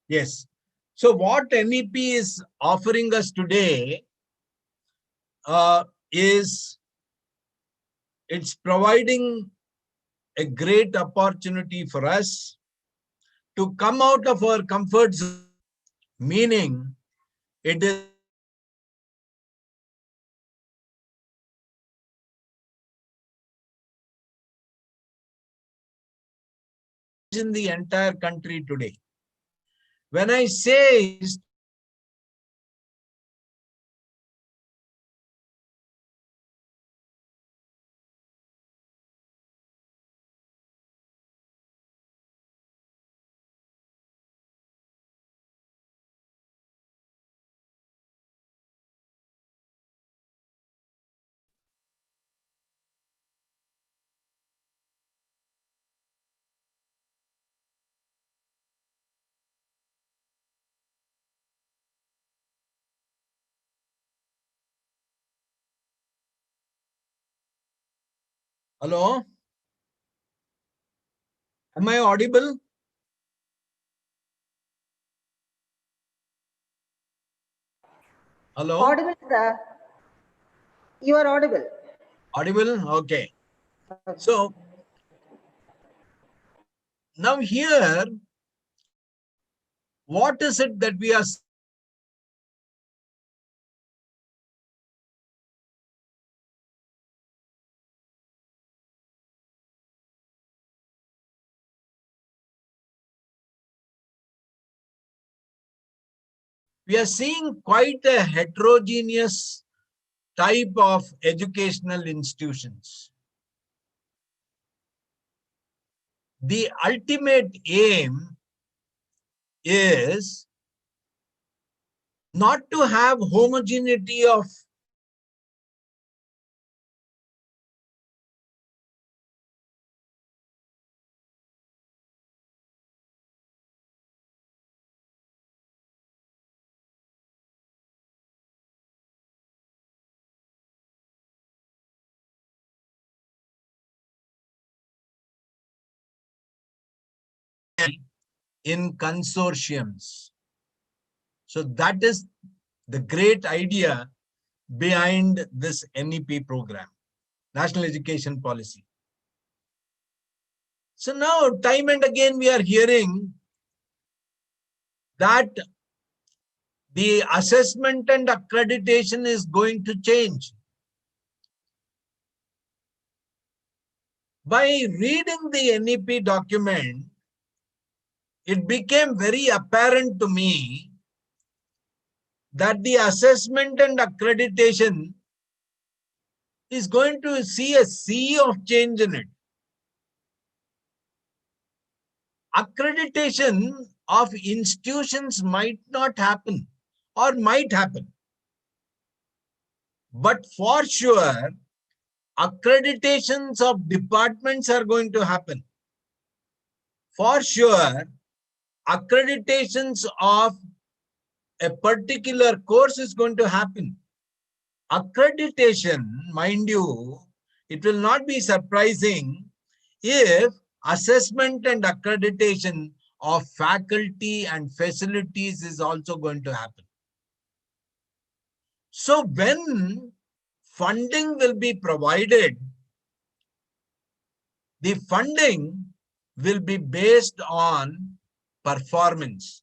Yes. So what NEP is offering us today is it's providing a great opportunity for us to come out of our comfort zone, meaning it is in the entire country today. When I say hello? Am I audible? Hello? Audible, sir. You are audible. Audible? Okay. So now here, what is it that we are seeing quite a heterogeneous type of educational institutions. The ultimate aim is not to have homogeneity of in consortiums. So that is the great idea behind this NEP program, National Education Policy. So now time and again we are hearing that the assessment and accreditation is going to change. By reading the NEP document, it became very apparent to me that the assessment and accreditation is going to see a sea of change in it. Accreditation of institutions might not happen or might happen. But for sure, accreditations of departments are going to happen. For sure, accreditations of a particular course is going to happen. Accreditation, mind you, it will not be surprising if assessment and accreditation of faculty and facilities is also going to happen. So when funding will be provided, the funding will be based on performance.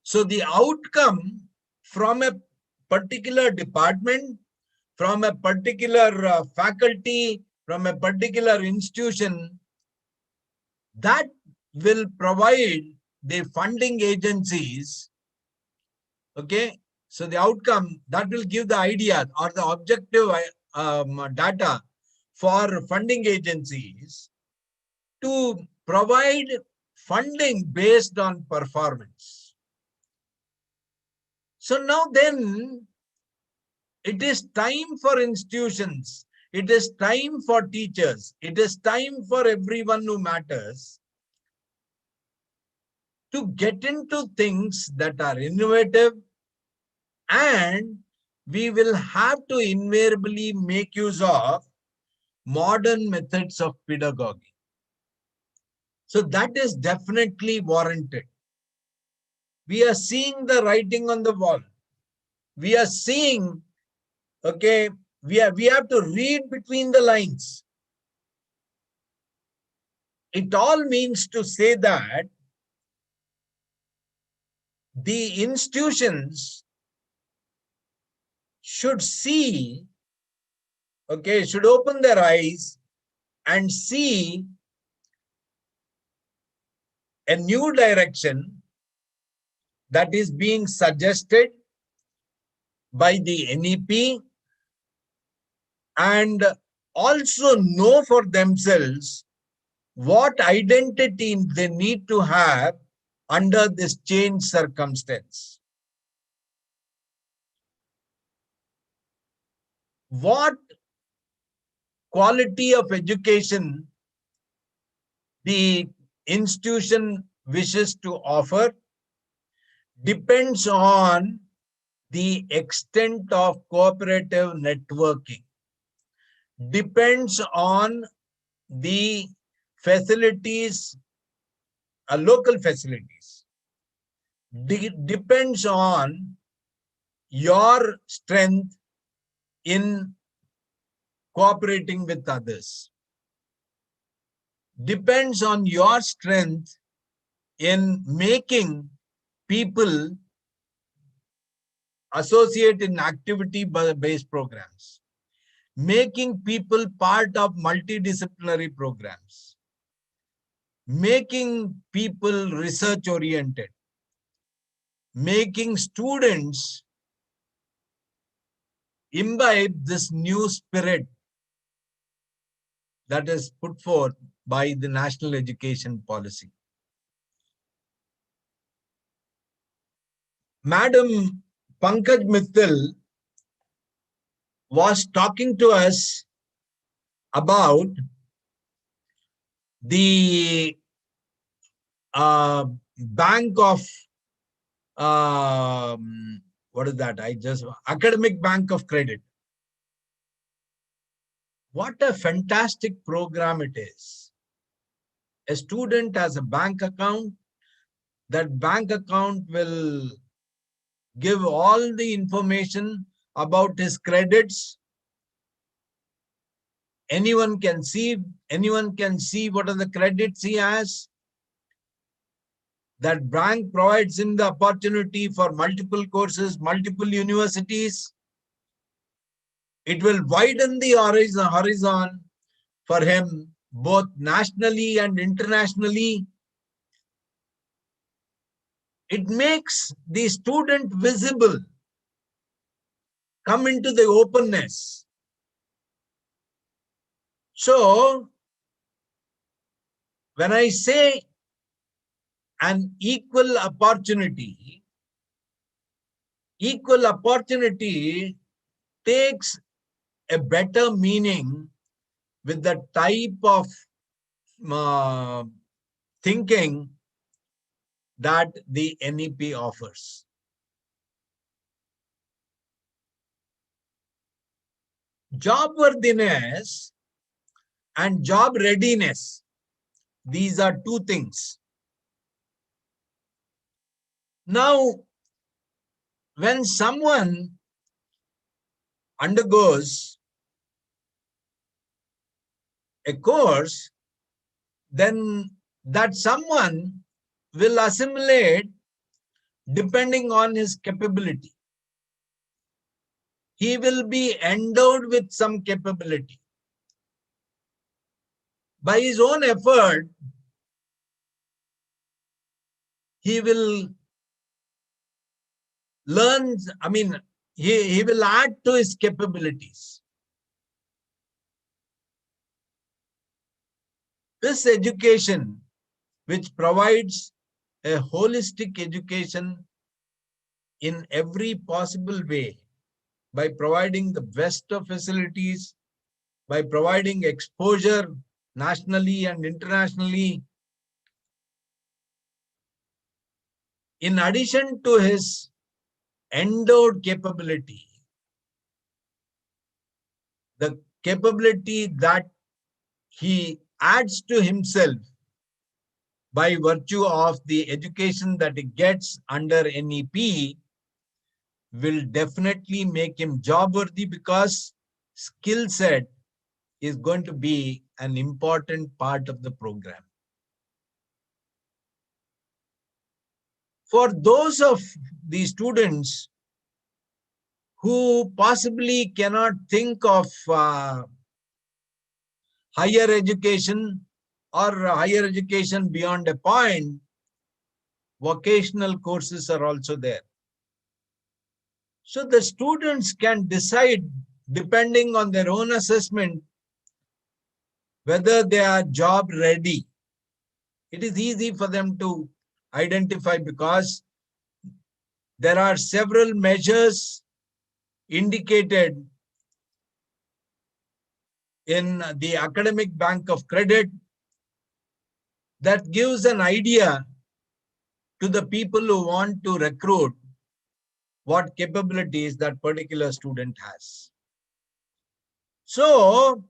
So the outcome from a particular department, from a particular faculty, from a particular institution, that will provide the funding agencies, okay? So the outcome, that will give the idea or the objective data for funding agencies to provide funding based on performance. So now then, it is time for institutions, it is time for teachers, it is time for everyone who matters to get into things that are innovative, and we will have to invariably make use of modern methods of pedagogy. So that is definitely warranted. We are seeing the writing on the wall. We are seeing, okay, we have to read between the lines. It all means to say that the institutions should see, okay, should open their eyes and see a new direction that is being suggested by the NEP, and also know for themselves what identity they need to have under this changed circumstance. What quality of education the institution wishes to offer depends on the extent of cooperative networking, depends on the facilities, local facilities, depends on your strength in cooperating with others, depends on your strength in making people associate in activity-based programs, making people part of multidisciplinary programs, making people research-oriented, making students imbibe this new spirit that is put forth by the National Education Policy. Madam Pankaj Mittal was talking to us about the bank of, what is that? Academic Bank of Credit. What a fantastic program it is. A student has a bank account. That bank account will give all the information about his credits. Anyone can see what are the credits he has. That bank provides him the opportunity for multiple courses, multiple universities. It will widen the horizon for him, both nationally and internationally. It makes the student visible, come into the openness. So, when I say an equal opportunity takes a better meaning with the type of thinking that the NEP offers. Job worthiness and job readiness, these are two things. Now, when someone undergoes a course, then that someone will assimilate depending on his capability. He will be endowed with some capability. By his own effort, he will learn, he will add to his capabilities. This education, which provides a holistic education in every possible way, by providing the best of facilities, by providing exposure nationally and internationally, in addition to his endowed capability, the capability that he adds to himself by virtue of the education that he gets under NEP will definitely make him job worthy, because skill set is going to be an important part of the program. For those of the students who possibly cannot think of higher education or higher education beyond a point, vocational courses are also there. So the students can decide, depending on their own assessment, whether they are job ready. It is easy for them to identify because there are several measures indicated in the Academic Bank of Credit that gives an idea to the people who want to recruit what capabilities that particular student has. So,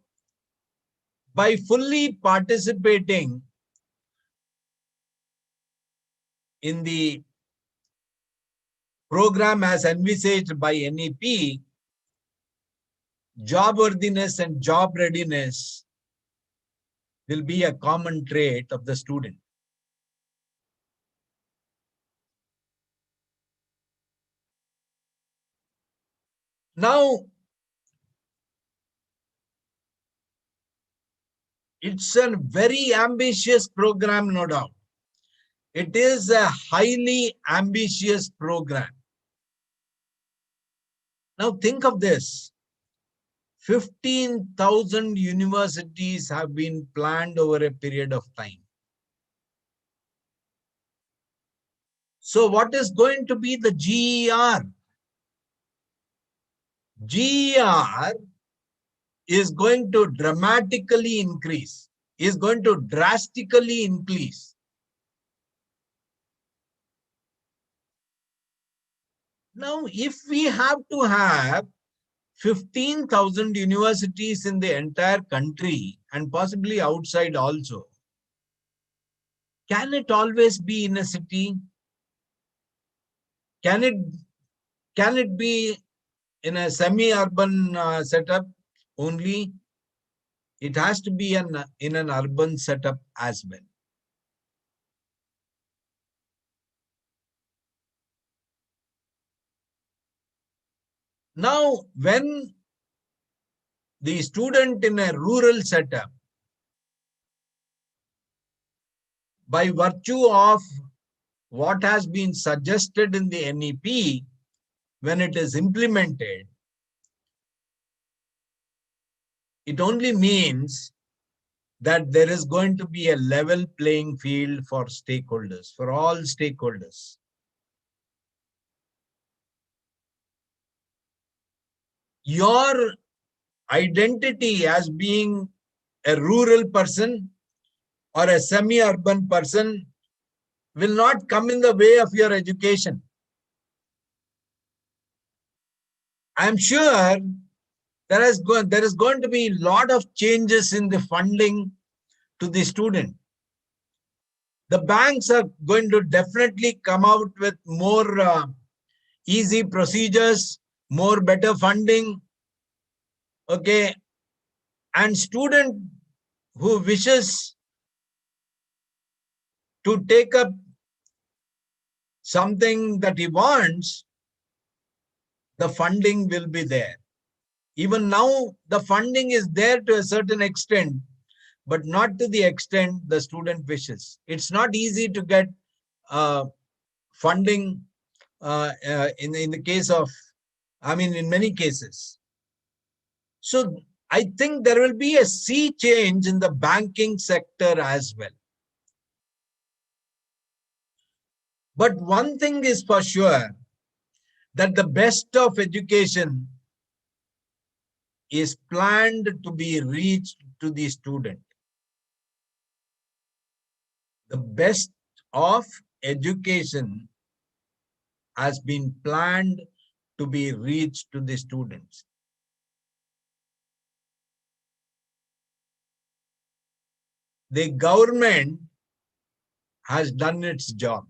by fully participating in the program as envisaged by NEP, job worthiness and job readiness will be a common trait of the student. Now, it's a very ambitious program, no doubt. It is a highly ambitious program. Now think of this. 15,000 universities have been planned over a period of time. So what is going to be the GER? GER is going to dramatically increase, is going to drastically increase. Now, if we have to have 15,000 universities in the entire country and possibly outside also, can it always be in a city? Can it be in a semi-urban setup only? It has to be in an urban setup as well. Now, when the student in a rural setup by virtue of what has been suggested in the NEP, when it is implemented, it only means that there is going to be a level playing field for stakeholders, for all stakeholders. Your identity as being a rural person or a semi-urban person will not come in the way of your education. I'm sure there is going to be a lot of changes in the funding to the student. The banks are going to definitely come out with more easy procedures, more better funding. Okay. And student who wishes to take up something that he wants, the funding will be there. Even now, the funding is there to a certain extent, but not to the extent the student wishes. It's not easy to get funding in the case of, in many cases. So I think there will be a sea change in the banking sector as well. But one thing is for sure, that the best of education is planned to be reached to the student. The best of education has been planned to be reached to the students. The government has done its job.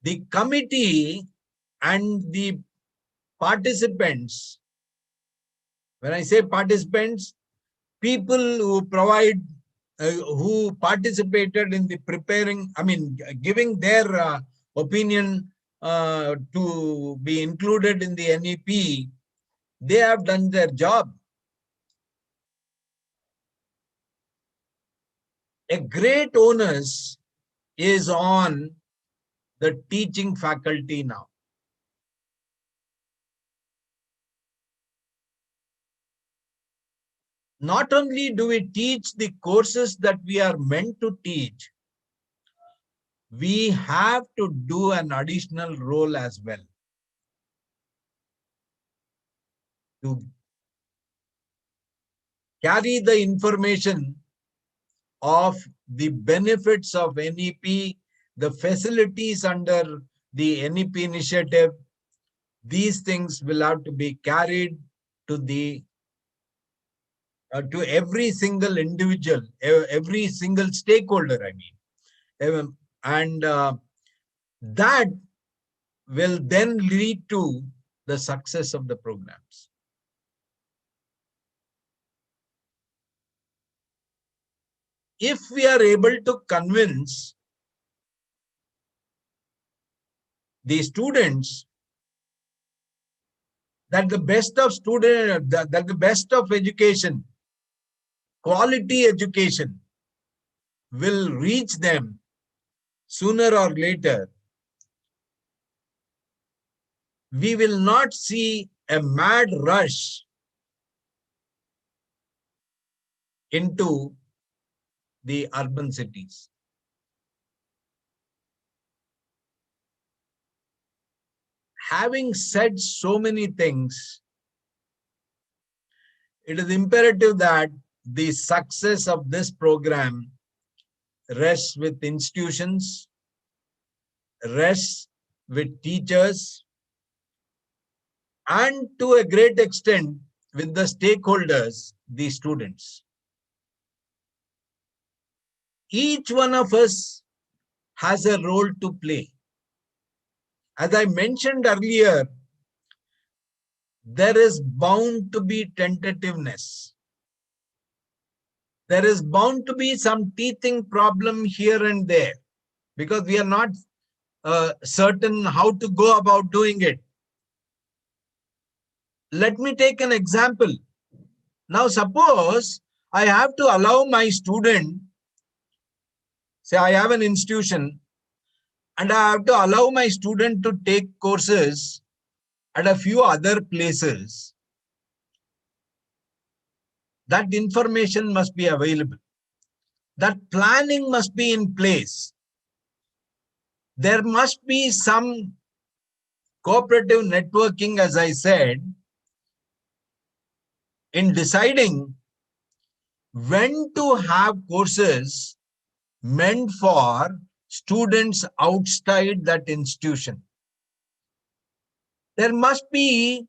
The committee and the participants, when I say participants, people who who participated in the preparing, giving their opinion to be included in the NEP, they have done their job. A great onus is on the teaching faculty now. Not only do we teach the courses that we are meant to teach, we have to do an additional role as well. To carry the information of the benefits of NEP, the facilities under the NEP initiative, these things will have to be carried to the to every single individual, every single stakeholder, and that will then lead to the success of the programs. If we are able to convince the students that the best of education, quality education, will reach them sooner or later, we will not see a mad rush into the urban cities. Having said so many things, it is imperative that the success of this program rests with institutions, rests with teachers, and to a great extent with the stakeholders, the students. Each one of us has a role to play. As I mentioned earlier, there is bound to be tentativeness. There is bound to be some teething problem here and there, because we are not certain how to go about doing it. Let me take an example. Now, suppose I have to allow my student Say I have an institution and I have to allow my student to take courses at a few other places. That information must be available. That planning must be in place. There must be some cooperative networking, as I said, in deciding when to have courses meant for students outside that institution. There must be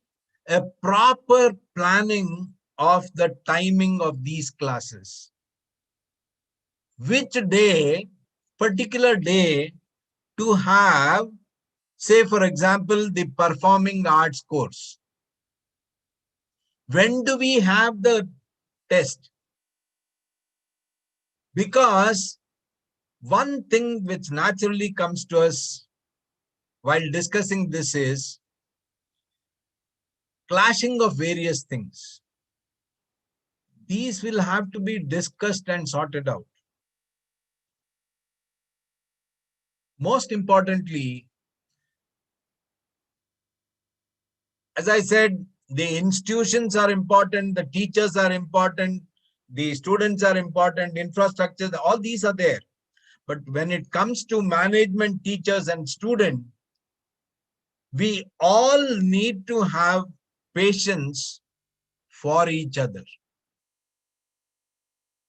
a proper planning of the timing of these classes. Which day, particular day, to have, say for example, the performing arts course. When do we have the test? Because one thing which naturally comes to us while discussing this is clashing of various things. These will have to be discussed and sorted out. Most importantly, as I said, the institutions are important, the teachers are important, the students are important, infrastructure, all these are there. But when it comes to management, teachers and students, we all need to have patience for each other.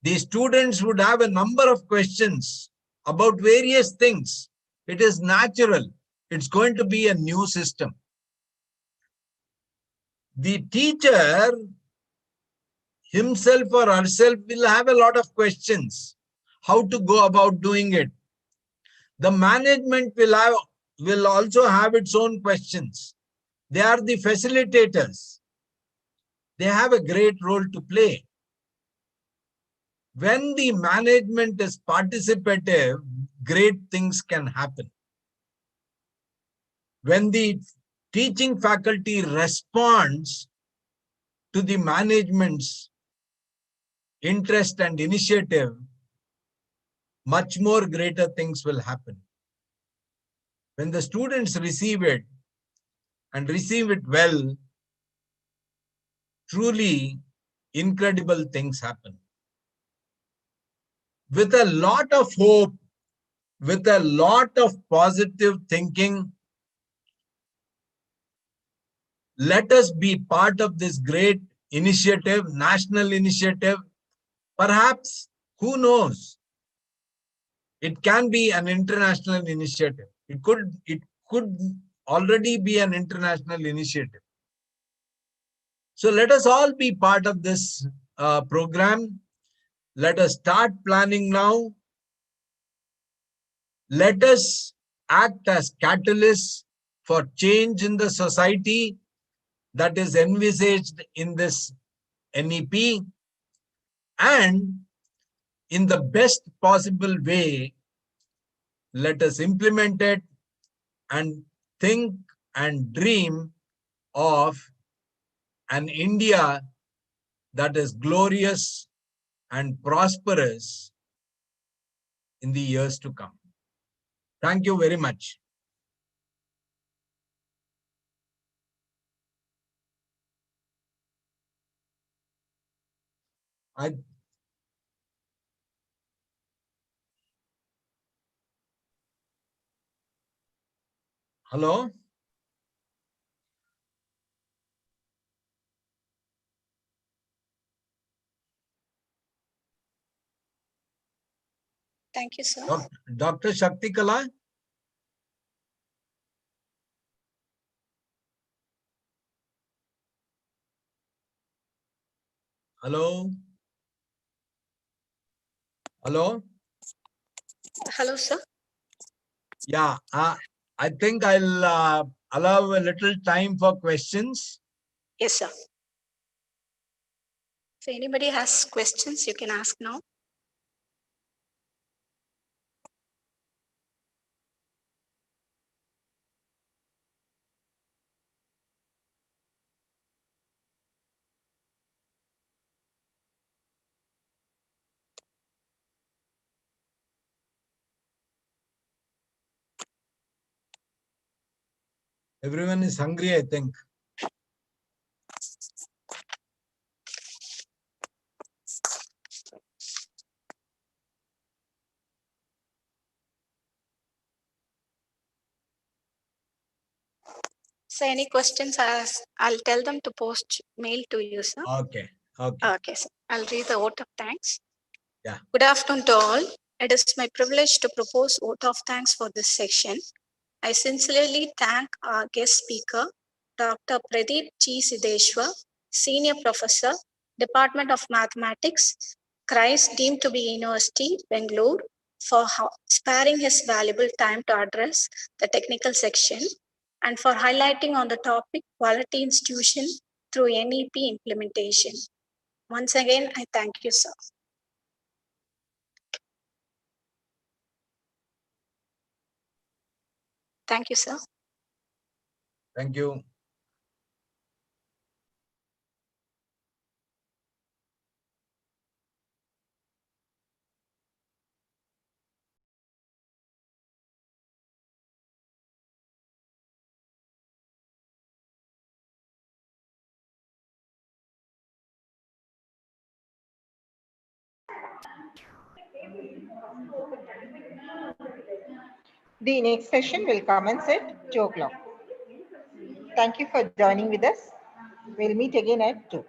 The students would have a number of questions about various things. It is natural. It's going to be a new system. The teacher himself or herself will have a lot of questions. How to go about doing it. The management will also have its own questions. They are the facilitators. They have a great role to play. When the management is participative, great things can happen. When the teaching faculty responds to the management's interest and initiative, much more greater things will happen. When the students receive it and receive it well, truly incredible things happen. With a lot of hope, with a lot of positive thinking, let us be part of this great initiative, national initiative. Perhaps, who knows? It can be an international initiative. It could already be an international initiative. So let us all be part of this program. Let us start planning now. Let us act as catalysts for change in the society that is envisaged in this NEP, and in the best possible way, let us implement it and think and dream of an India that is glorious and prosperous in the years to come. Thank you very much. Hello? Thank you, sir. Dr. Shaktikala? Hello? Hello? Hello, sir. Yeah, I think I'll allow a little time for questions. Yes, sir. So anybody has questions, you can ask now. Everyone is hungry, I think. So any questions, I'll tell them to post mail to you, sir. Okay. Okay. Okay, sir. I'll read the vote of thanks. Yeah. Good afternoon to all. It is my privilege to propose vote of thanks for this section. I sincerely thank our guest speaker, Dr. Pradeep G. Sideshwar, Senior Professor, Department of Mathematics, Christ deemed to be University, Bangalore, for sparing his valuable time to address the technical section and for highlighting on the topic quality institution through NEP implementation. Once again, I thank you, sir. Thank you, sir. Thank you. The next session will commence at 2 o'clock. Thank you for joining with us. We'll meet again at 2.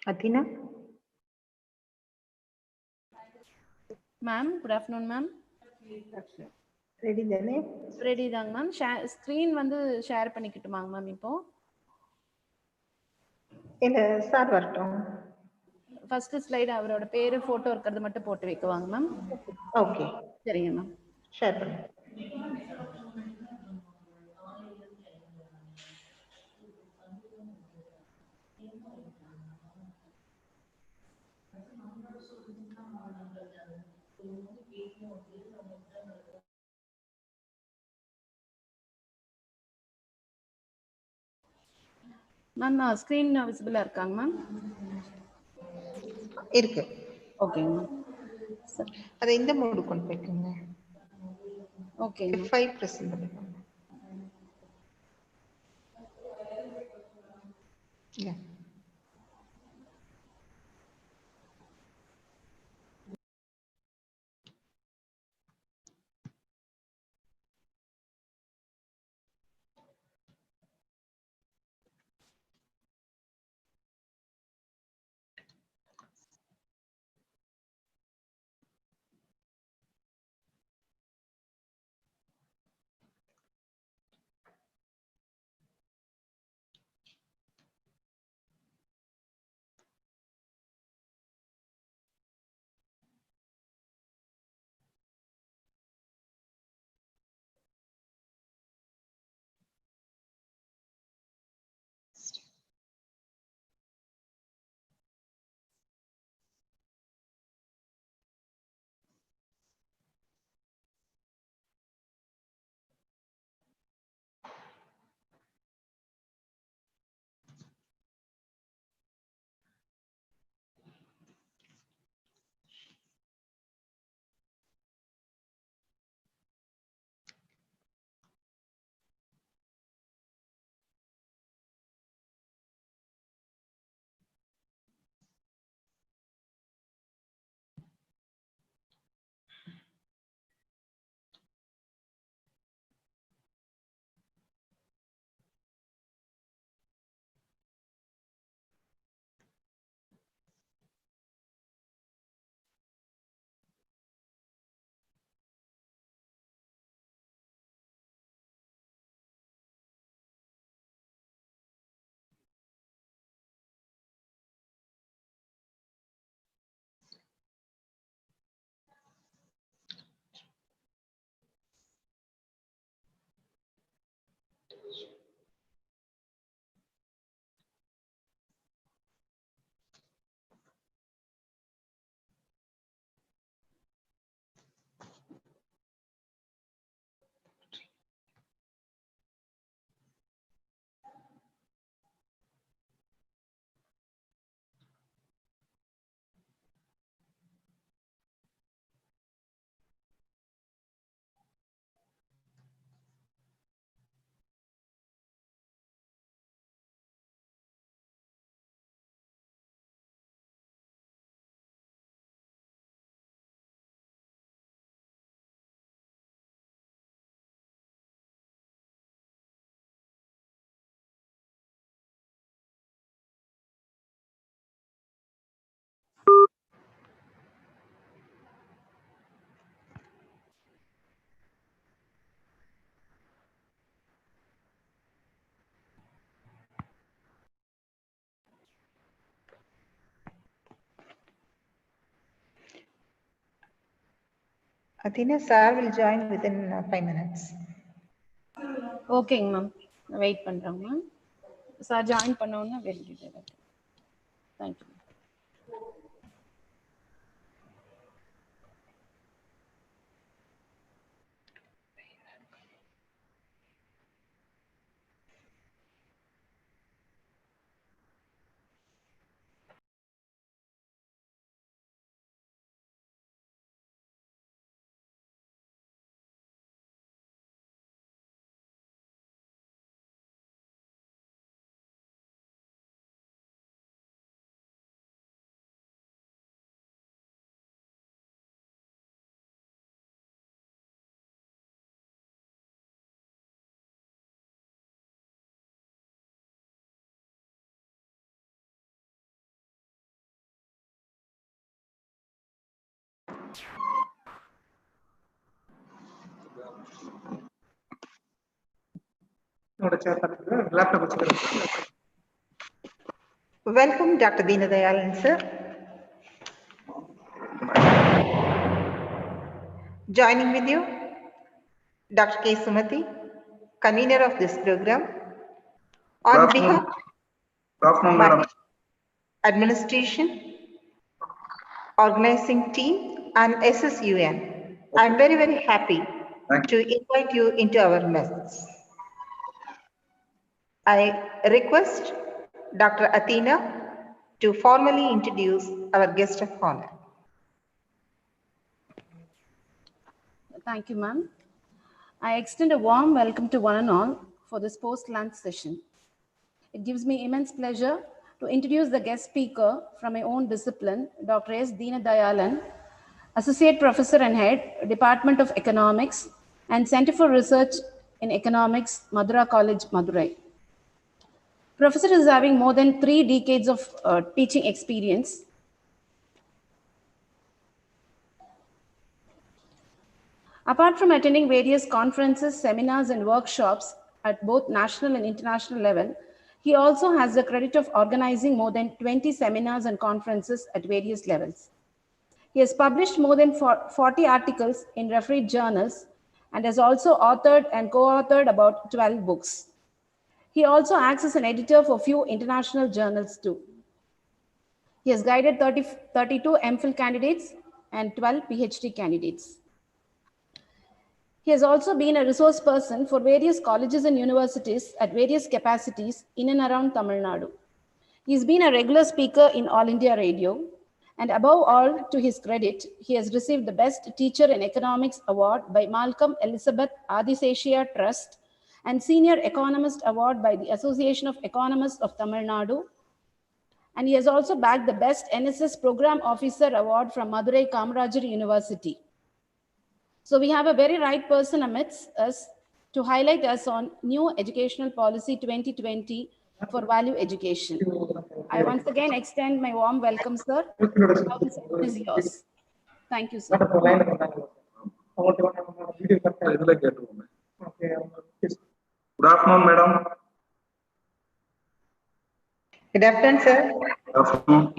Athena? Ma'am, good afternoon, ma'am. Ready தானே? Ready தாங்க ma'am. Screen வந்து share பண்ணிக்கிட்டுமாங்க ma'am இப்போ? இல்ல sir வரட்டும். First slide அவரோட பேரு photo இருக்கிறது மட்டும் போட்டு வைக்குவாங்க மேம். ஓகே. சரிங்க மேம். ஷேர் பண்ணுங்க. மேம் ஸ்க்ரீன் விசிபிளா இருக்காங்க மேம்? இருக்கு. ஓகேங்க மேம். அதை இந்த மோடு கொண்டு போய்க்குங்க. ஓகேங்க மேம். F5 பிரஸ் பண்ணுங்க. Yeah. Athena, sir will join within 5 minutes. ஓகேங்க மேம். வெயிட் பண்றேங்க மேம். சார் ஜாயின் பண்ண உடனே வெளியிடுறேன். Thank you. Welcome, Dr. Deenadayalan, sir. Joining with you, Dr. K. Sumati, convener of this program. On behalf of my administration, organizing team, and SSUN, I'm very, very happy to invite you into our mess. I request Dr. Athena to formally introduce our guest of honor. Thank you, ma'am. I extend a warm welcome to one and all for this post-lunch session. It gives me immense pleasure to introduce the guest speaker from my own discipline, Dr. S. Deenadayalan, Associate Professor and Head, Department of Economics and Center for Research in Economics, Madura College, Madurai. Professor is having more than 3 decades of teaching experience. Apart from attending various conferences, seminars, and workshops at both national and international level, he also has the credit of organizing more than 20 seminars and conferences at various levels. He has published more than 40 articles in refereed journals and has also authored and co-authored about 12 books. He also acts as an editor for few international journals too. He has guided 32 MPhil candidates and 12 PhD candidates. He has also been a resource person for various colleges and universities at various capacities in and around Tamil Nadu. He's been a regular speaker in All India Radio, and above all, to his credit, he has received the Best Teacher in Economics Award by Malcolm Elizabeth Adiseshiya Trust and Senior Economist Award by the Association of Economists of Tamil Nadu. And he has also bagged the Best NSS Program Officer Award from Madurai Kamarajar University. So we have a very right person amidst us to highlight us on New Educational Policy 2020 for Value Education. I once again extend my warm welcome, sir. The is yours. Thank you, sir. Good afternoon, madam. Good afternoon, sir. Good afternoon.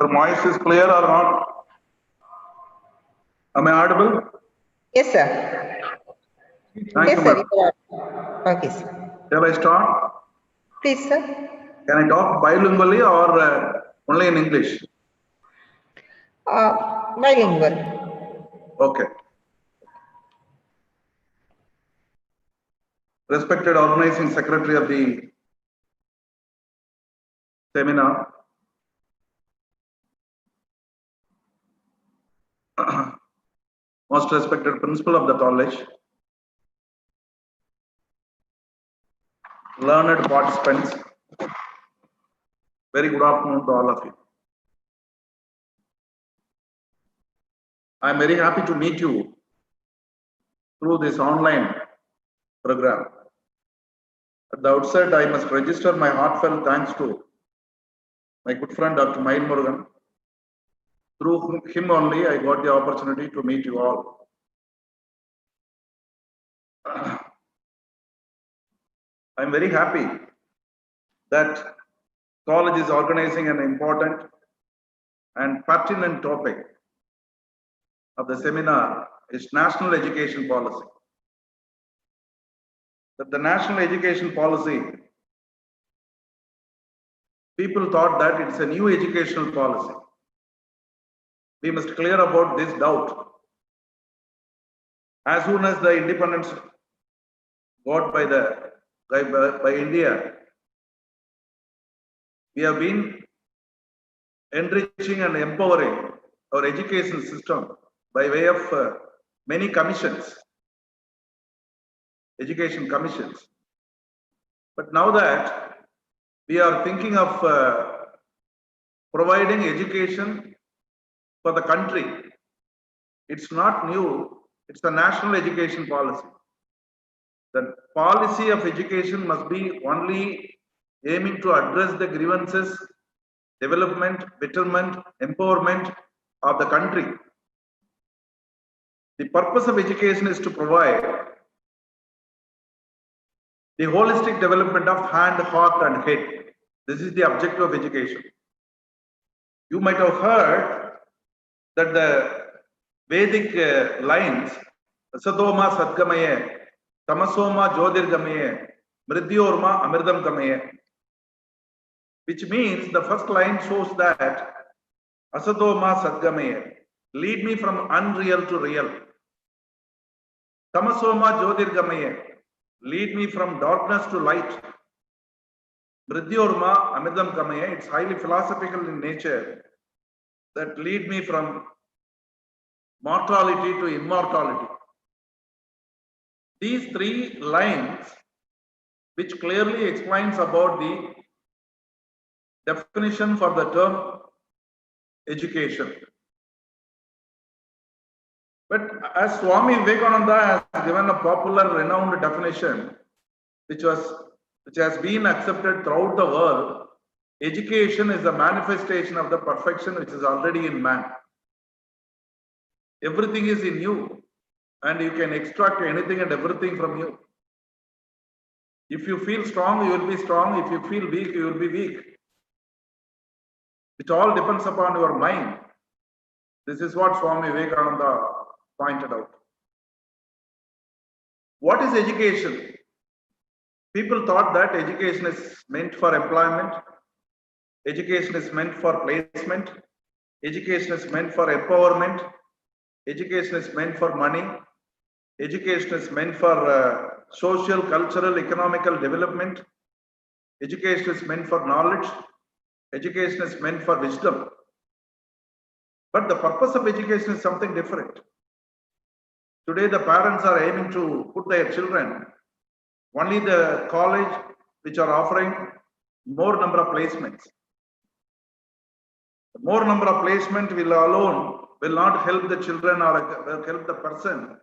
Your voice is clear or not? Am I audible? Yes, sir. Thank Yes, you, sir. madam. Okay, sir. Shall I start? Please, sir. Can I talk bilingually or only in English? Bilingual. Okay. Respected organizing secretary of the seminar, most respected principal of the college, learned participants, very good afternoon to all of you. I am very happy to meet you through this online program. At the outset, I must register my heartfelt thanks to my good friend Dr. Mail Murugan. Through him only, I got the opportunity to meet you all. I am very happy that college is organizing an important and pertinent topic of the seminar is national education policy. That the national education policy, people thought that it's a new educational policy. We must clear about this doubt. As soon as the independence got by India, we have been enriching and empowering our education system by way of many commissions, education commissions. But now that we are thinking of providing education for the country, it's not new, it's the national education policy. The policy of education must be only aiming to address the grievances, development, betterment, empowerment of the country The purpose of education is to provide the holistic development of hand, heart, and head. This is the objective of education. You might have heard that the Vedic lines, Sadoma Sadgamaye, Tamasoma Jyotirgamaye, Mridyorma Amridam Gamaye, which means the first line shows that Asadoma Sadgamaye, lead me from unreal to real. Tamasoma Jyotirgamaye, lead me from darkness to light. Mridyorma Amridam Gamaye, it's highly philosophical in nature, that lead me from mortality to immortality. These three lines, which clearly explains about the definition for the term education. But as Swami Vivekananda has given a popular renowned definition, which has been accepted throughout the world, education is a manifestation of the perfection which is already in man. Everything is in you, and you can extract anything and everything from you. If you feel strong, you will be strong. If you feel weak, you will be weak. It all depends upon your mind. This is what Swami Vivekananda pointed out. What is education? People thought that education is meant for employment, education is meant for placement, education is meant for empowerment, education is meant for money, education is meant for social, cultural, economical development, education is meant for knowledge, education is meant for wisdom. But the purpose of education is something different. Today, the parents are aiming to put their children only the college which are offering more number of placements. The more number of placement will not help the children or will help the person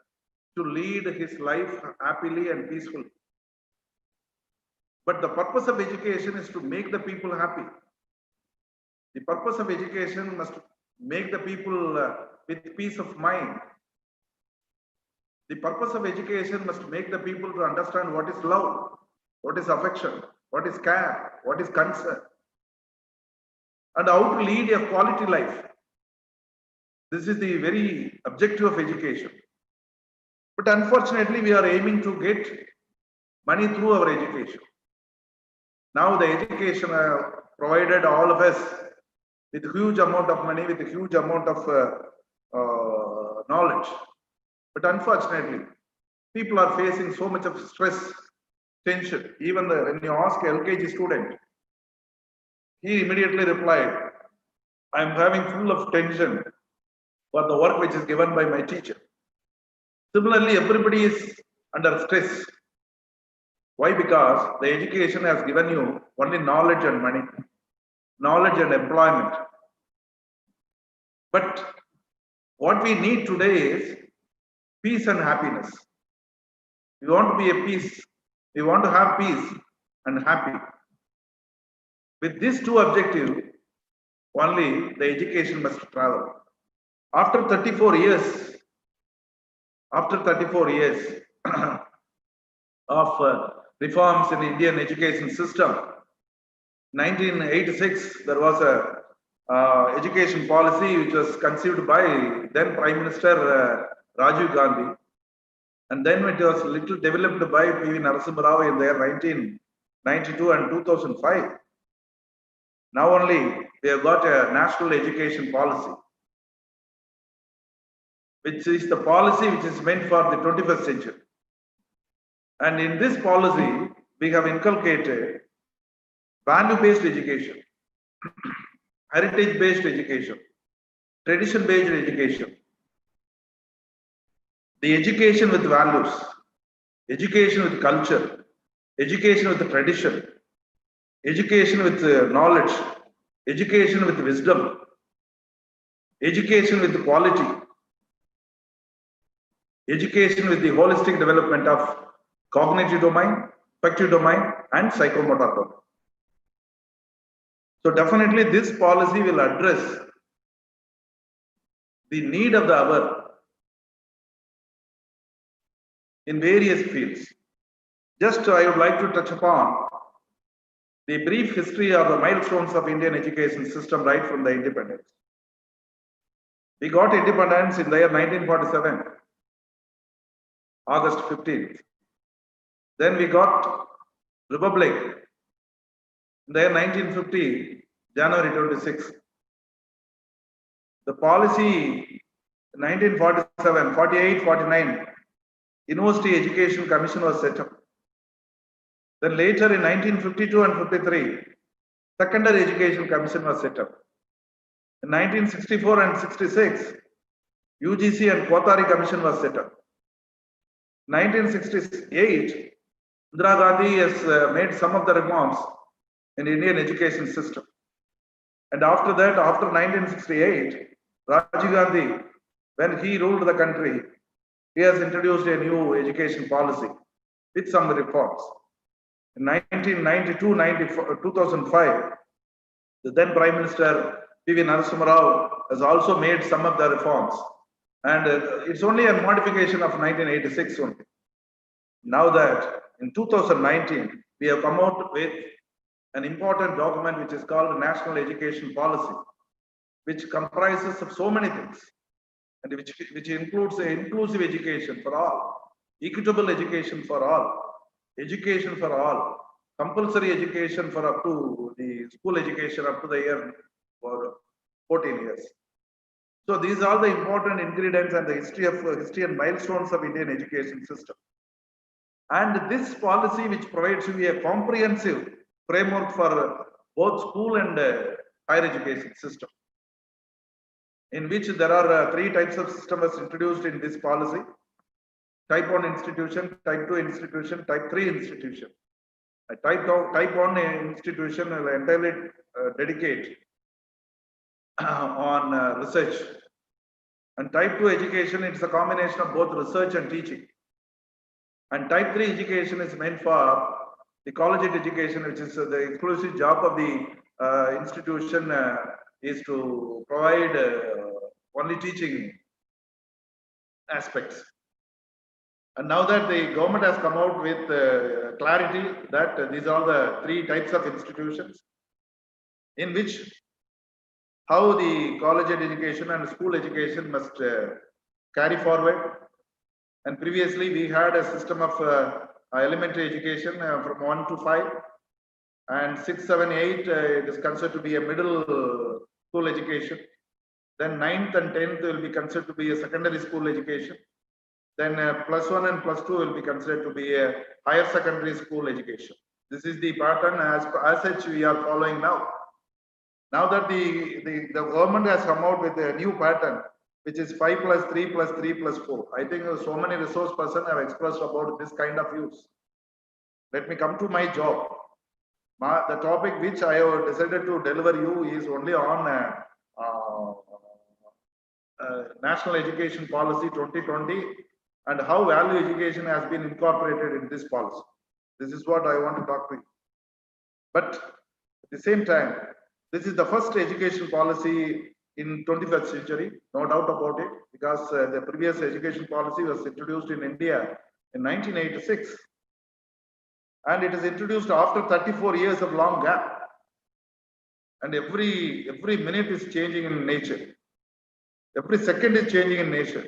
to lead his life happily and peacefully. But the purpose of education is to make the people happy. The purpose of education must make the people with peace of mind. The purpose of education must make the people to understand what is love, what is affection, what is care, what is concern, and how to lead a quality life. This is the very objective of education. But unfortunately, we are aiming to get money through our education. Now the education provided all of us with a huge amount of money, with a huge amount of knowledge. But unfortunately, people are facing so much of stress, tension. Even when you ask a LKG student, he immediately replied, I am having full of tension for the work which is given by my teacher. Similarly, everybody is under stress. Why? Because the education has given you only knowledge and money, knowledge and employment. But what we need today is peace and happiness. We want to be at peace. We want to have peace and happy. With these two objectives, only the education must travel. After 34 years of reforms in Indian education system, 1986, there was a education policy which was conceived by then Prime Minister Rajiv Gandhi, and then it was little developed by P.V. Narasimha Rao in the year 1992 and 2005. Now only we have got a national education policy, which is the policy which is meant for the 21st century. And in this policy, we have inculcated value-based education, heritage-based education, tradition-based education, the education with values, education with culture, education with tradition, education with knowledge, education with wisdom, education with quality, education with the holistic development of cognitive domain, affective domain, and psychomotor domain. So definitely this policy will address the need of the hour in various fields. Just I would like to touch upon the brief history of the milestones of Indian education system right from the independence. We got independence in the year 1947, August 15th. Then we got Republic in the year 1950, January 26th. The policy 1947, 48, 49, University Education Commission was set up. Then later in 1952 and 53, Secondary Education Commission was set up. In 1964 and 66, UGC and Kothari Commission was set up. 1968, Indira Gandhi has made some of the reforms in Indian education system. And after that, after 1968, Rajiv Gandhi, when he ruled the country, he has introduced a new education policy with some reforms. In 1992, 2005, the then Prime Minister P.V. Narasimha Rao has also made some of the reforms. And it's only a modification of 1986 only. Now that in 2019, we have come out with an important document which is called National Education Policy, which comprises of so many things, and which includes inclusive education for all, equitable education for all, education for all, compulsory education for up to the school education up to the year for 14 years. So these are the important ingredients and the history and milestones of Indian education system. And this policy, which provides you a comprehensive framework for both school and higher education system, in which there are 3 types of systems introduced in this policy: type 1 institution, type 2 institution, type 3 institution. A type 1 institution will entirely dedicate on research, and type 2 education, it's a combination of both research and teaching. And type 3 education is meant for the collegiate education, which is the exclusive job of the institution is to provide only teaching aspects. And now that the government has come out with clarity that these are the 3 types of institutions in which how the collegiate education and school education must carry forward. And previously we had a system of elementary education from 1 to 5, and 6, 7, 8 it is considered to be a middle school education. Then 9th and 10th will be considered to be a secondary school education. Then +1 and +2 will be considered to be a higher secondary school education. This is the pattern as such we are following now. Now that the government has come out with a new pattern, which is 5 + 3 + 3 + 4. I think so many resource persons have expressed about this kind of views. Let me come to my job. The topic which I have decided to deliver you is only on National Education Policy 2020 and how value education has been incorporated in this policy. This is what I want to talk to you. But at the same time, this is the first education policy in 21st century, no doubt about it, because the previous education policy was introduced in India in 1986. And it is introduced after 34 years of long gap. And every minute is changing in nature. Every second is changing in nature.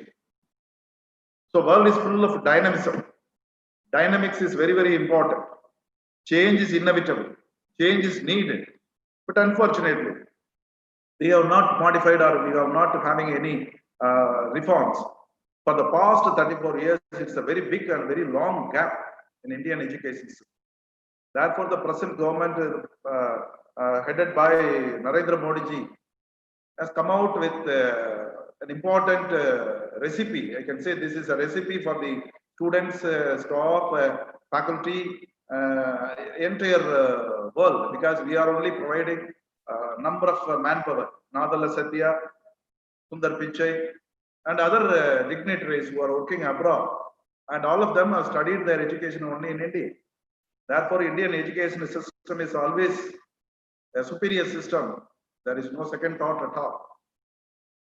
So world is full of dynamism. Dynamics is very, very important. Change is inevitable. Change is needed. But unfortunately, we have not modified or we are not having any reforms. For the past 34 years, it's a very big and very long gap in Indian education system. Therefore, the present government headed by Narendra Modi ji has come out with an important recipe. I can say this is a recipe for the students, staff, faculty, entire world, because we are only providing number of manpower. Nadala Satya, Sundar Pichai, and other dignitaries who are working abroad, and all of them have studied their education only in India. Therefore, Indian education system is always a superior system. There is no second thought at all.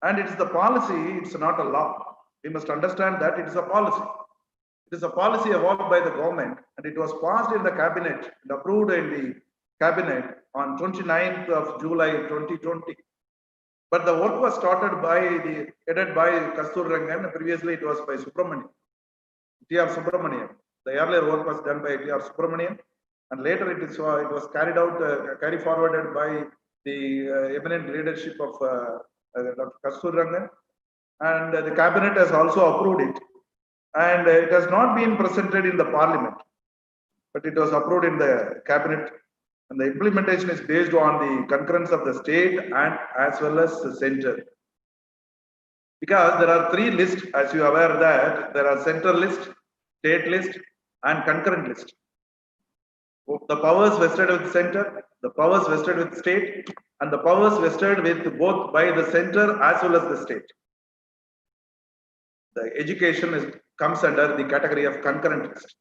And it is the policy, it's not a law. We must understand that it is a policy. It is a policy evolved by the government, and it was passed in the cabinet and approved in the cabinet on 29th of July 2020. But the work was started headed by Kastur Rangan. Previously, it was by Subramanian, T.R. Subramanian. The earlier work was done by T.R. Subramanian, and later it was carried forwarded by the eminent leadership of Dr. Kastur Rangan, and the cabinet has also approved it. And it has not been presented in the parliament, but it was approved in the cabinet. And the implementation is based on the concurrence of the state and as well as the center. Because there are three lists, as you are aware that there are central list, state list, and concurrent list. The powers vested with center, the powers vested with state, and the powers vested with both by the center as well as the state. The education comes under the category of concurrent list.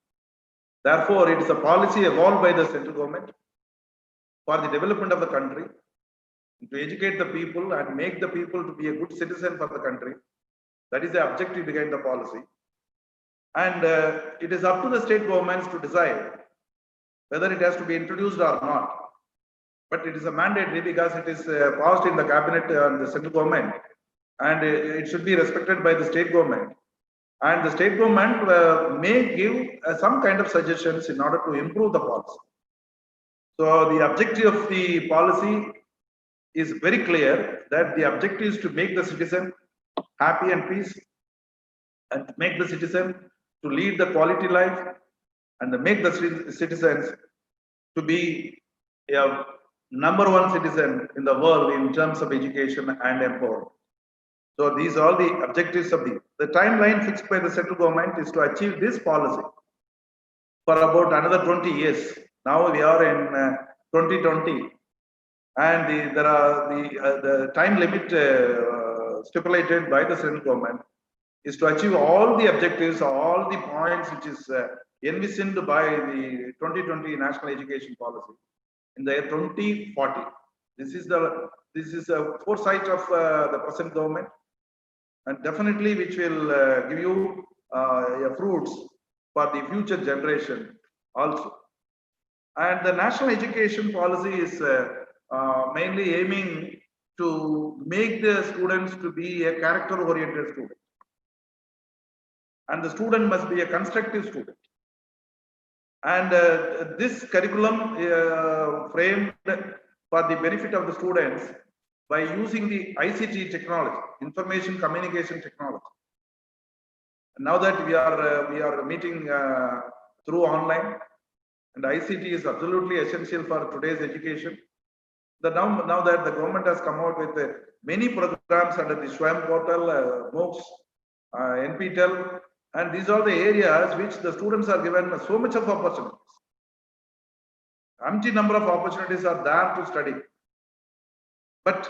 Therefore, it is a policy evolved by the central government for the development of the country, to educate the people and make the people to be a good citizen for the country. That is the objective behind the policy. And it is up to the state governments to decide whether it has to be introduced or not. But it is a mandatory because it is passed in the cabinet and the central government, and it should be respected by the state government. And the state government may give some kind of suggestions in order to improve the policy. So the objective of the policy is very clear, that the objective is to make the citizen happy and peace, and to make the citizen to lead the quality life, and to make the citizens to be a #1 citizen in the world in terms of education and empowerment. So these are all the objectives of the timeline fixed by the central government is to achieve this policy for about another 20 years. Now we are in 2020, and the time limit stipulated by the central government is to achieve all the objectives, all the points which is envisioned by the 2020 National Education Policy in the year 2040. This is a foresight of the present government, and definitely which will give you fruits for the future generation also. And the national education policy is mainly aiming to make the students to be a character-oriented student. And the student must be a constructive student. And this curriculum framed for the benefit of the students by using the ICT technology, information communication technology. And now that we are meeting through online, and ICT is absolutely essential for today's education. Now that the government has come out with many programs under the SWAYAM portal, MOOCs, NPTEL, and these are the areas which the students are given so much of opportunities. Empty number of opportunities are there to study. But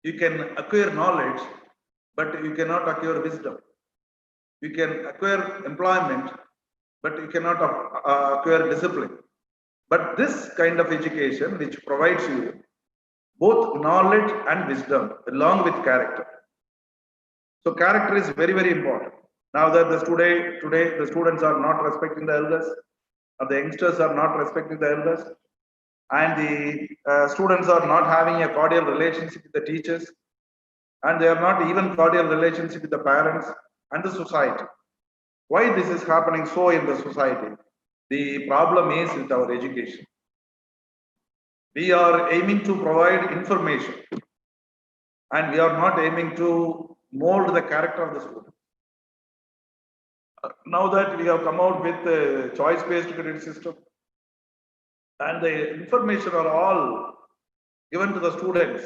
you can acquire knowledge, but you cannot acquire wisdom. You can acquire employment, but you cannot acquire discipline. But this kind of education which provides you both knowledge and wisdom along with character. So character is very, very important. Now that today the students are not respecting the elders, or the youngsters are not respecting the elders, and the students are not having a cordial relationship with the teachers, and they are not even cordial relationship with the parents and the society. Why this is happening so in the society? The problem is with our education. We are aiming to provide information, and we are not aiming to mold the character of the student. Now that we have come out with a choice-based credit system, and the information are all given to the students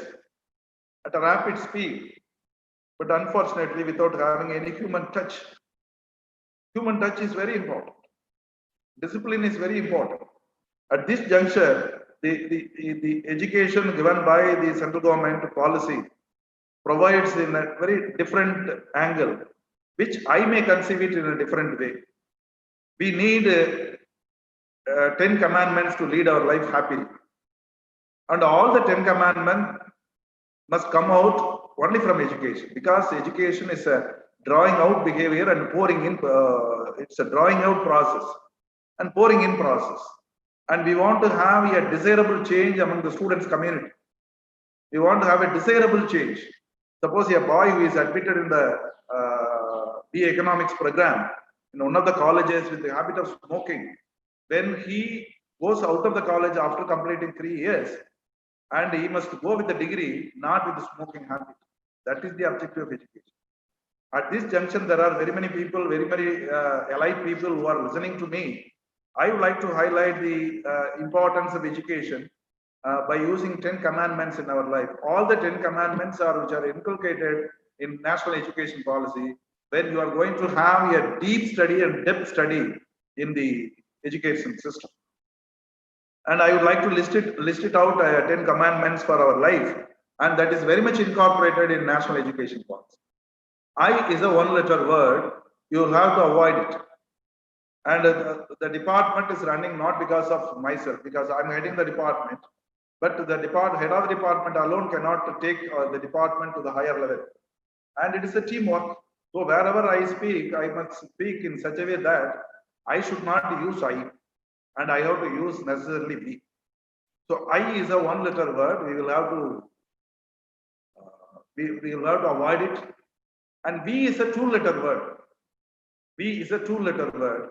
at a rapid speed, but unfortunately without having any human touch. Human touch is very important. Discipline is very important. At this juncture, the education given by the central government policy provides in a very different angle, which I may conceive it in a different way. We need 10 commandments to lead our life happily. And all the 10 commandments must come out only from education, because education is a drawing out behavior and pouring in. It's a drawing out process and pouring in process. And we want to have a desirable change among the students' community. We want to have a desirable change. Suppose a boy who is admitted in the BA Economics program in one of the colleges with the habit of smoking, when he goes out of the college after completing 3 years, and he must go with the degree, not with the smoking habit. That is the objective of education. At this junction, there are very many people, very elite people who are listening to me. I would like to highlight the importance of education by using 10 commandments in our life. All the 10 commandments which are inculcated in national education policy when you are going to have a deep study and depth study in the education system. And I would like to list it out 10 commandments for our life, and that is very much incorporated in national education policy. I is a one-letter word. You will have to avoid it. And the department is running not because of myself, because I'm heading the department, but the head of the department alone cannot take the department to the higher level. And it is a teamwork. So wherever I speak, I must speak in such a way that I should not use I, and I have to use necessarily be. So I is a one-letter word. We will have to we will have to avoid it. And B is a two-letter word. B is a two-letter word.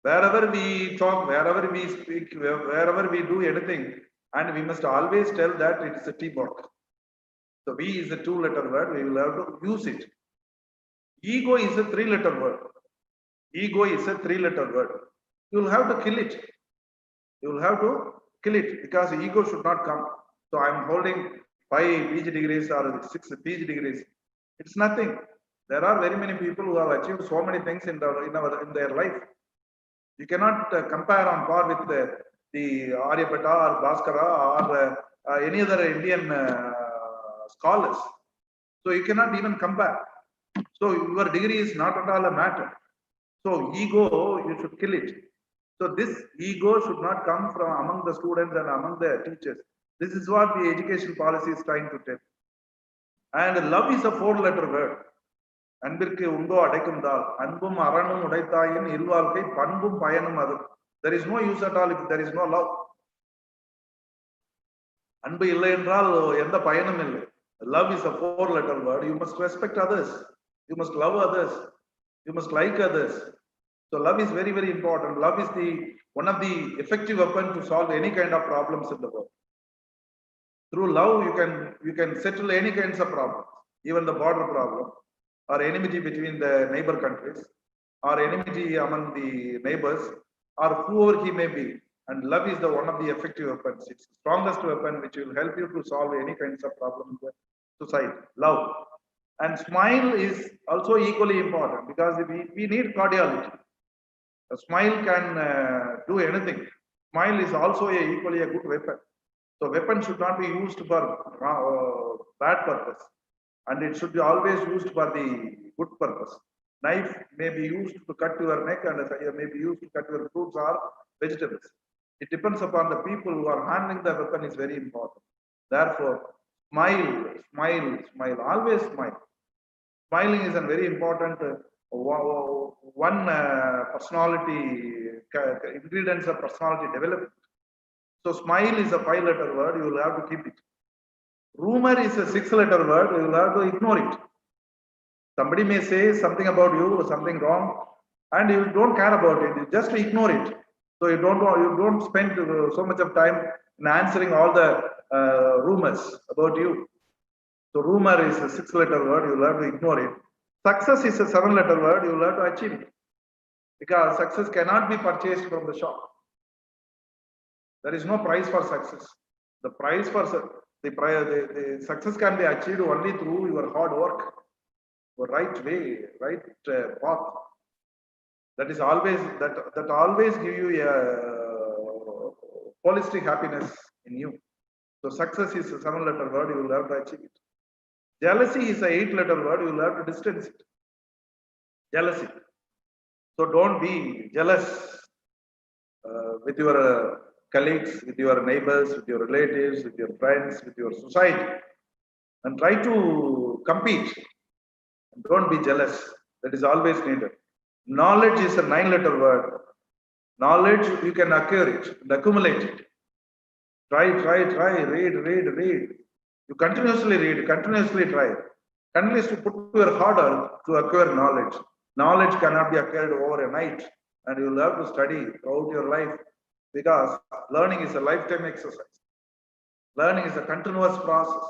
Wherever we talk, wherever we speak, wherever we do anything, and we must always tell that it is a teamwork. So B is a two-letter word. We will have to use it. Ego is a three-letter word. Ego is a three-letter word. You will have to kill it. You will have to kill it because ego should not come. So I am holding 5 PG degrees or 6 PG degrees. It's nothing. There are very many people who have achieved so many things in their life. You cannot compare on par with the Aryabhatta or Bhaskara or any other Indian scholars. So you cannot even compare. So your degree is not at all a matter. So ego, you should kill it. So this ego should not come from among the students and among the teachers. This is what the education policy is trying to tell. And love is a 4-letter word. அன்பிற்கு உண்டோ அடைக்கும்தால் அன்பும் அறனும் உடைத்தாயின் இல்வாழ்க்கை பண்பும் பயனும் அது. There is no use at all if there is no love. அன்பு இல்லை என்றால் எந்த பயனும் இல்லை. Love is a 4-letter word. You must respect others. You must love others. You must like others. So love is very, very important. Love is one of the effective weapons to solve any kind of problems in the world. Through love, you can settle any kinds of problems, even the border problem, or enmity between the neighbor countries, or enmity among the neighbors, or whoever he may be. And love is one of the effective weapons. It's the strongest weapon which will help you to solve any kinds of problem in the society. Love. And smile is also equally important because we need cordiality. A smile can do anything. Smile is also equally a good weapon. So weapon should not be used for bad purpose, and it should be always used for the good purpose. Knife may be used to cut your neck, and may be used to cut your fruits or vegetables. It depends upon the people who are handling the weapon is very important. Therefore, smile, smile, smile. Always smile. Smiling is a very important one personality ingredients of personality development. So smile is a 5-letter word. You will have to keep it. Rumor is a 6-letter word. You will have to ignore it. Somebody may say something about you or something wrong, and you don't care about it. You just ignore it. So you don't spend so much of time in answering all the rumors about you. So rumor is a 6-letter word. You will have to ignore it. Success is a 7-letter word. You will have to achieve it because success cannot be purchased from the shop. There is no price for success. The price for the success can be achieved only through your hard work, your right way, right path. That is always that always give you a holistic happiness in you. So success is a 7-letter word. You will have to achieve it. Jealousy is a 8-letter word. You will have to distance it. Jealousy. So don't be jealous with your colleagues, with your neighbors, with your relatives, with your friends, with your society, and try to compete. Don't be jealous. That is always needed. Knowledge is a 9-letter word. Knowledge, you can acquire it and accumulate it. Try, read. You continuously read, continuously try. Continuously put your hard work to acquire knowledge. Knowledge cannot be acquired over a night, and you will have to study throughout your life, because learning is a lifetime exercise. Learning is a continuous process.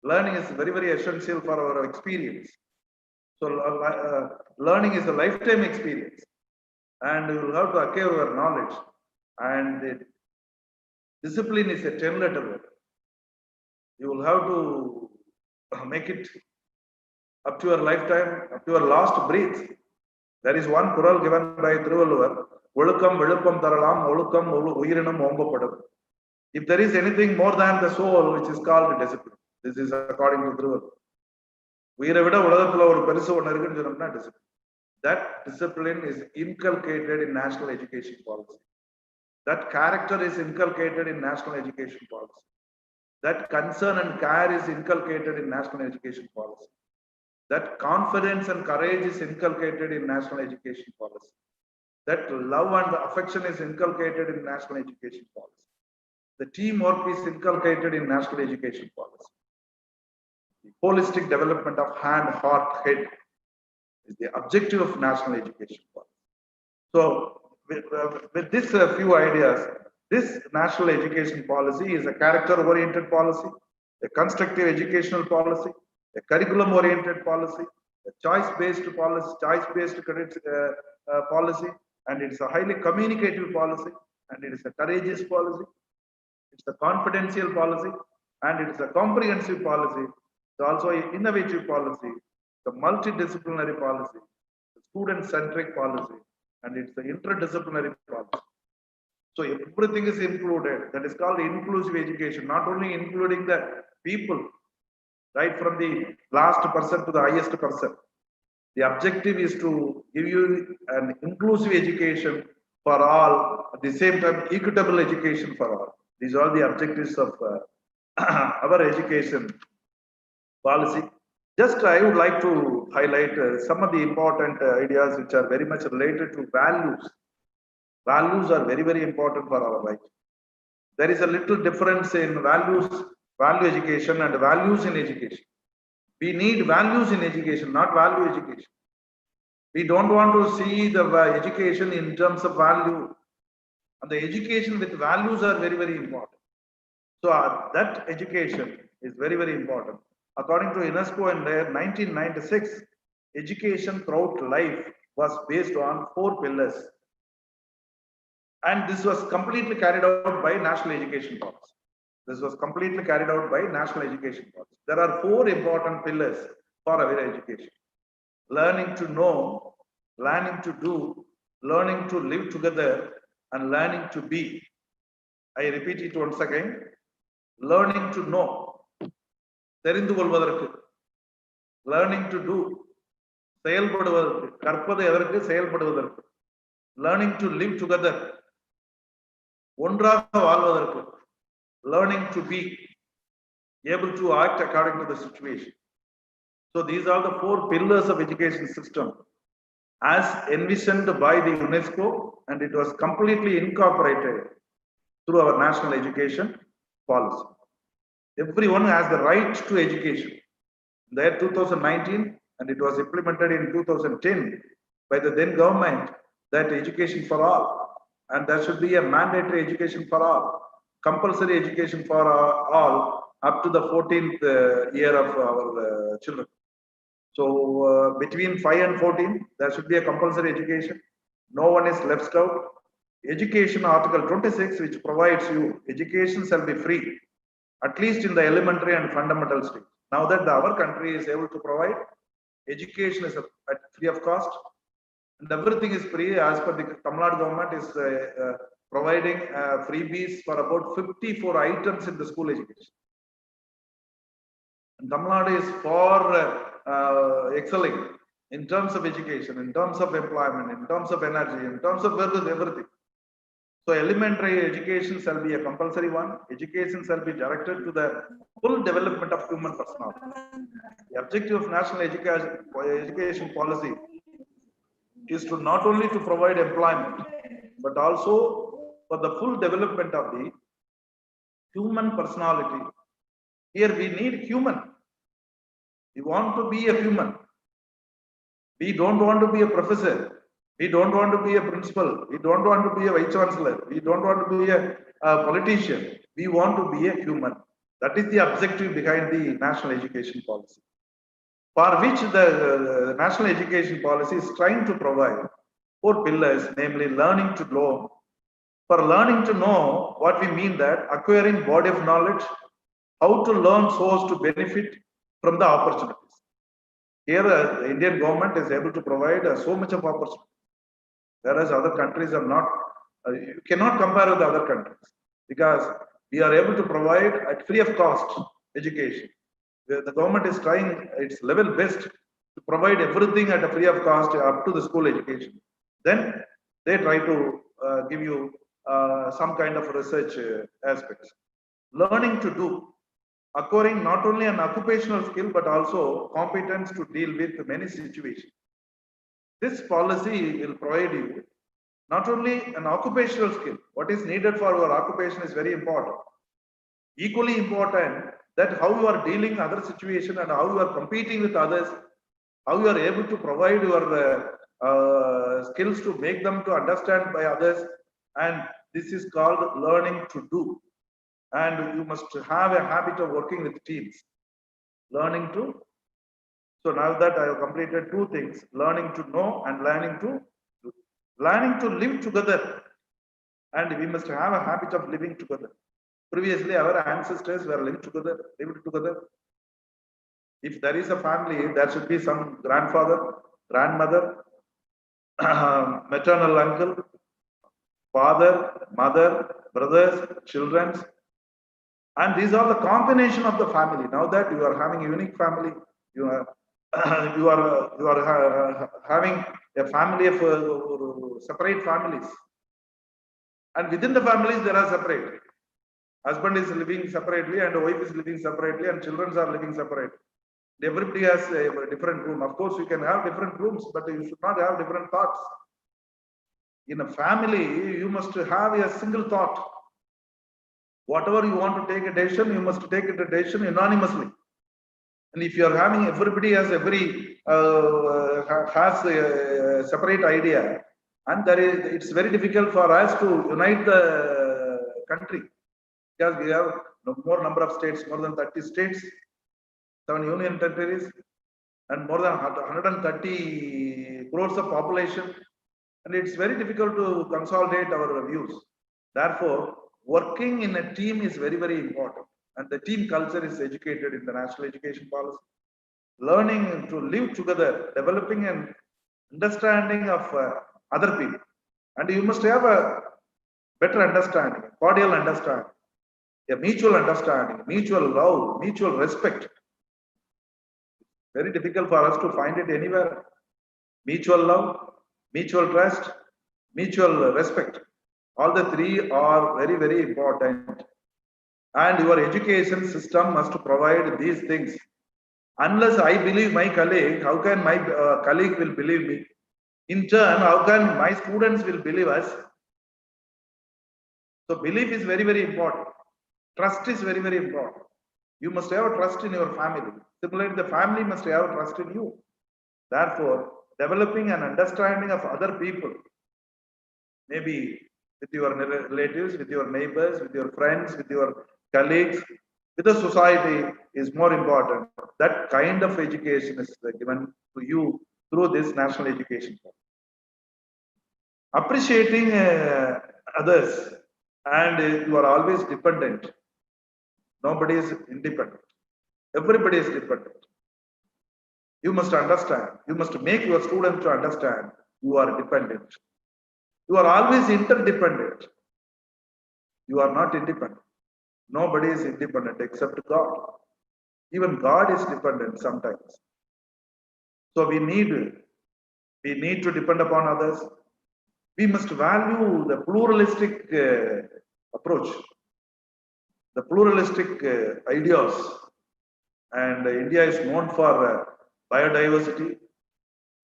Learning is very, very essential for our experience. So learning is a lifetime experience, and you will have to acquire your knowledge. And discipline is a 10-letter word. You will have to make it up to your lifetime, up to your last breath. There is one kural given by Thiruvalluvar, Olukam Velupam Tharalam, Olukam Uyirinam Ombapadam. If there is anything more than the soul, which is called discipline, this is according to Thiruvalluvar. உயிரை விட உலகத்துல ஒரு பெருசு ஒன்று இருக்குன்னு சொன்னோம்னா discipline. That discipline is inculcated in national education policy. That character is inculcated in national education policy. That concern and care is inculcated in national education policy. That confidence and courage is inculcated in national education policy. That love and affection is inculcated in national education policy. The teamwork is inculcated in national education policy. The holistic development of hand, heart, head is the objective of national education policy. So, with this few ideas, this national education policy is a character-oriented policy, a constructive educational policy, a curriculum-oriented policy, a choice-based policy, choice-based credit policy, and it's a highly communicative policy, and it is a courageous policy, it's a confidential policy, and it is a comprehensive policy. It's also an innovative policy, the multidisciplinary policy, the student-centric policy, and it's the interdisciplinary policy. So everything is included. That is called inclusive education, not only including the people, right from the last person to the highest person. The objective is to give you an inclusive education for all, at the same time equitable education for all. These are the objectives of our education policy. Just I would like to highlight some of the important ideas which are very much related to values. Values are very, very important for our life. There is a little difference in values, value education and values in education. We need values in education, not value education. We don't want to see the education in terms of value. And the education with values are very, very important. So that education is very, very important. According to UNESCO in their 1996, education throughout life was based on 4 pillars. And this was completely carried out by national education policy. This was completely carried out by national education policy. There are 4 important pillars for our education. Learning to know, learning to do, learning to live together, and learning to be. I repeat it once again. Learning to know. தெரிந்து கொள்வதற்கு, learning to do, செயல்படுவதற்கு, கற்பது எதற்கு, செயல்படுவதற்கு, learning to live together, ஒன்றாக வாழ்வதற்கு, learning to be able to act according to the situation. So these are the 4 pillars of education system as envisioned by the UNESCO, and it was completely incorporated through our national education policy. Everyone has the right to education. There 2019, and it was implemented in 2010 by the then government, that education for all, and there should be a mandatory education for all, compulsory education for all up to the 14th year of our children. So between 5 and 14, there should be a compulsory education. No one is left out. Education Article 26, which provides you education shall be free, at least in the elementary and fundamental stage. Now that our country is able to provide education is at free of cost, and everything is free as per the Tamil Nadu government is providing freebies for about 54 items in the school education. And Tamil Nadu is for excelling in terms of education, in terms of employment, in terms of energy, in terms of everything. So So elementary education shall be a compulsory one. Education shall be directed to the full development of human personality. The objective of national education policy is to not only to provide employment, but also for the full development of the human personality. Here we need human. We want to be a human. We don't want to be a professor. We don't want to be a principal. We don't want to be a vice chancellor. We don't want to be a politician. We want to be a human. That is the objective behind the national education policy, for which the national education policy is trying to provide 4 pillars, namely learning to know. For learning to know, what we mean that acquiring body of knowledge, how to learn so as to benefit from the opportunities. Here, the Indian government is able to provide so much of opportunity, whereas other countries are not. You cannot compare with other countries because we are able to provide at free of cost education. The government is trying its level best to provide everything at a free of cost up to the school education. Then they try to give you some kind of research aspects. Learning to do, acquiring not only an occupational skill but also competence to deal with many situations. This policy will provide you not only an occupational skill, what is needed for your occupation is very important. Equally important that how you are dealing other situation and how you are competing with others, how you are able to provide your skills to make them to understand by others, and this is called learning to do. And you must have a habit of working with teams. Learning to. So now that I have completed 2 things, learning to know and learning to live together. And we must have a habit of living together. Previously, our ancestors were lived together. If there is a family, there should be some grandfather, grandmother, maternal uncle, father, mother, brothers, children. And these are the combination of the family. Now that you are having a unique family, you are having a family of separate families. And within the families, there are separate. Husband is living separately and wife is living separately and children are living separate. Everybody has a different room. Of course, you can have different rooms, but you should not have different thoughts. In a family, you must have a single thought. Whatever you want to take a decision, you must take a decision unanimously. And if you are having everybody has has a separate idea, and it's very difficult for us to unite the country because we have more number of states, more than 30 states, 7 union territories, and more than 130 crores of population, and it's very difficult to consolidate our views. Therefore, working in a team is very, very important, and the team culture is educated in the national education policy. Learning to live together, developing an understanding of other people, and you must have a better understanding, cordial understanding, a mutual understanding, mutual love, mutual respect. Very difficult for us to find it anywhere. Mutual love, mutual trust, mutual respect. All the 3 are very, very important. And your education system must provide these things. Unless I believe my colleague, how can my colleague will believe me? In turn, how can my students will believe us? So belief is very, very important. Trust is very, very important. You must have trust in your family. Similarly, the family must have trust in you. Therefore, developing an understanding of other people, maybe with your relatives, with your neighbors, with your friends, with your colleagues, with the society is more important. That kind of education is given to you through this national education. Appreciating others, and you are always dependent. Nobody is independent. Everybody is dependent. You must understand. You must make your students to understand you are dependent. You are always interdependent. You are not independent. Nobody is independent except God. Even God is dependent sometimes. So we need to depend upon others. We must value the pluralistic approach, the pluralistic ideas. And India is known for biodiversity.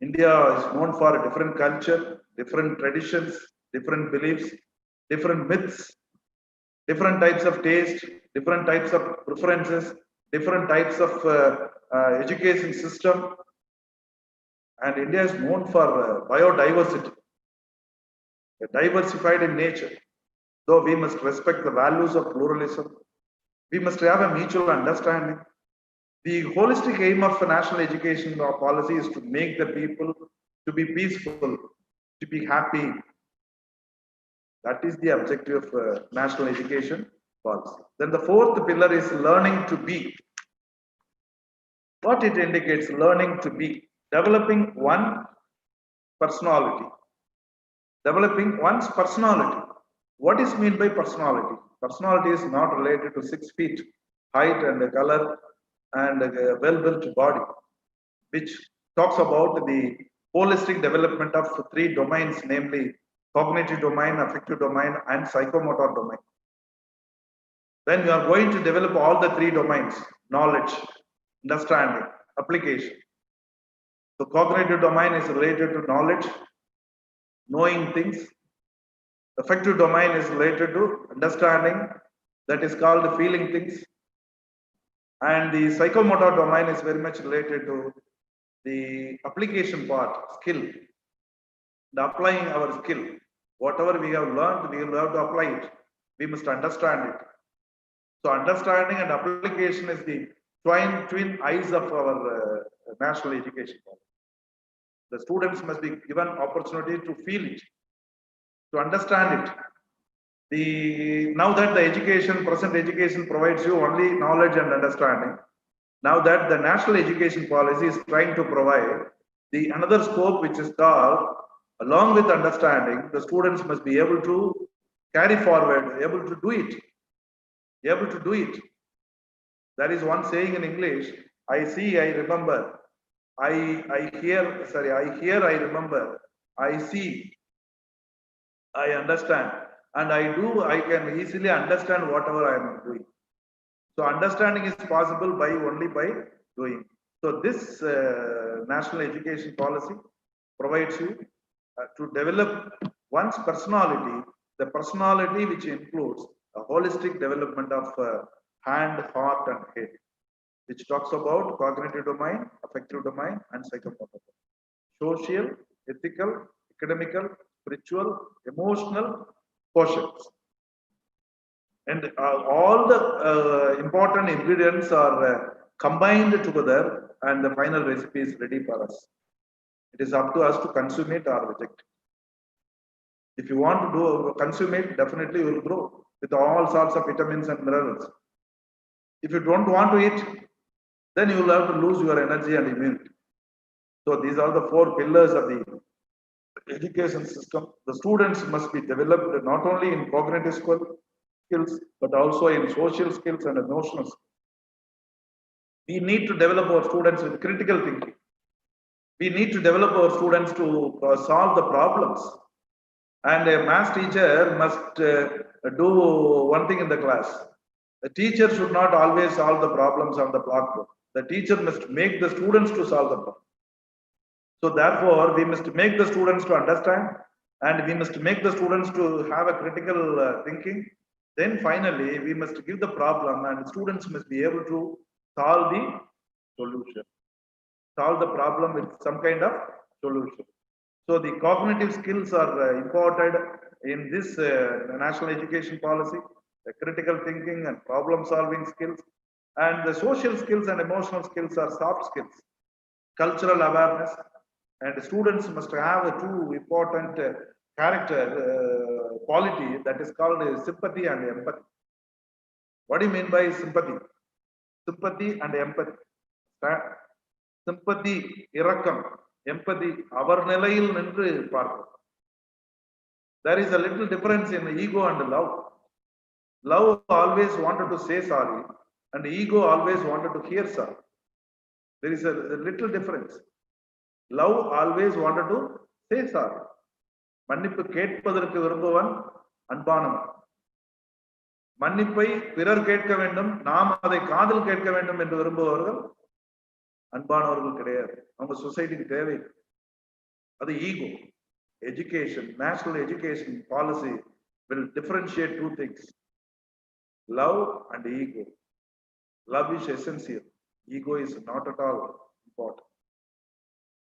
India is known for a different culture, different traditions, different beliefs, different myths, different types of taste, different types of preferences, different types of education system. And India is known for biodiversity, diversified in nature. Though we must respect the values of pluralism, we must have a mutual understanding. The holistic aim of national education policy is to make the people to be peaceful, to be happy. That is the objective of national education policy. Then the fourth pillar is learning to be. What it indicates, learning to be, developing one personality. Developing one's personality. What is meant by personality? Personality is not related to 6 feet height and color and a well-built body, which talks about the holistic development of 3 domains, namely cognitive domain, affective domain, and psychomotor domain. When you are going to develop all the 3 domains, knowledge, understanding, application. The cognitive domain is related to knowledge, knowing things. Affective domain is related to understanding, that is called feeling things. And the psychomotor domain is very much related to the application part, skill, the applying our skill. Whatever we have learned, we will have to apply it. We must understand it. So understanding and application is the twin eyes of our national education policy. The students must be given opportunity to feel it, to understand it. Now that the present education provides you only knowledge and understanding, now that the national education policy is trying to provide the another scope, which is called, along with understanding, the students must be able to carry forward, able to do it, able to do it. There is one saying in English, I see, I remember, I hear, I remember, I see, I understand, and I can easily understand whatever I am doing. So understanding is possible only by doing. So this national education policy provides you to develop one's personality, the personality which includes a holistic development of hand, heart, and head, which talks about cognitive domain, affective domain, and psychomotor, social, ethical, academical, spiritual, emotional quotients. And all the important ingredients are combined together, and the final recipe is ready for us. It is up to us to consume it or reject it. If you want to consume it, definitely you will grow with all sorts of vitamins and minerals. If you don't want to eat, then you will have to lose your energy and immunity. So these are the 4 pillars of the education system. The students must be developed not only in cognitive skills, but also in social skills and emotional skills. We need to develop our students with critical thinking. We need to develop our students to solve the problems. And a math teacher must do one thing in the class. The teacher should not always solve the problems on the blackboard. The teacher must make the students to solve the problem. So therefore, we must make the students to understand, and we must make the students to have a critical thinking. Then finally, we must give the problem, and students must be able to solve the solution. Solve the problem with some kind of solution. So the cognitive skills are imported in this national education policy, the critical thinking and problem solving skills, and the social skills and emotional skills are soft skills, cultural awareness, and students must have 2 important character quality, that is called sympathy and empathy. What do you mean by sympathy? Sympathy and empathy. Sympathy, irakam, empathy, our nilayil nindru paarkkum. There is a little difference in ego and love. Love always wanted to say sorry, and ego always wanted to hear sorry. There is a little difference. Love always wanted to say sorry. மன்னிப்பு கேட்பதற்கு விரும்புவன் அன்பானவன். மன்னிப்பை பிறர் கேட்க வேண்டும், நாம் அதை காதில் கேட்க வேண்டும் என்று விரும்புபவர்கள் அன்பானவர்கள் கிடையாது. அவங்க சொசைட்டிக்கு தேவை. அது ego. Education, national education policy will differentiate two things: love and ego. Love is essential. Ego is not at all important.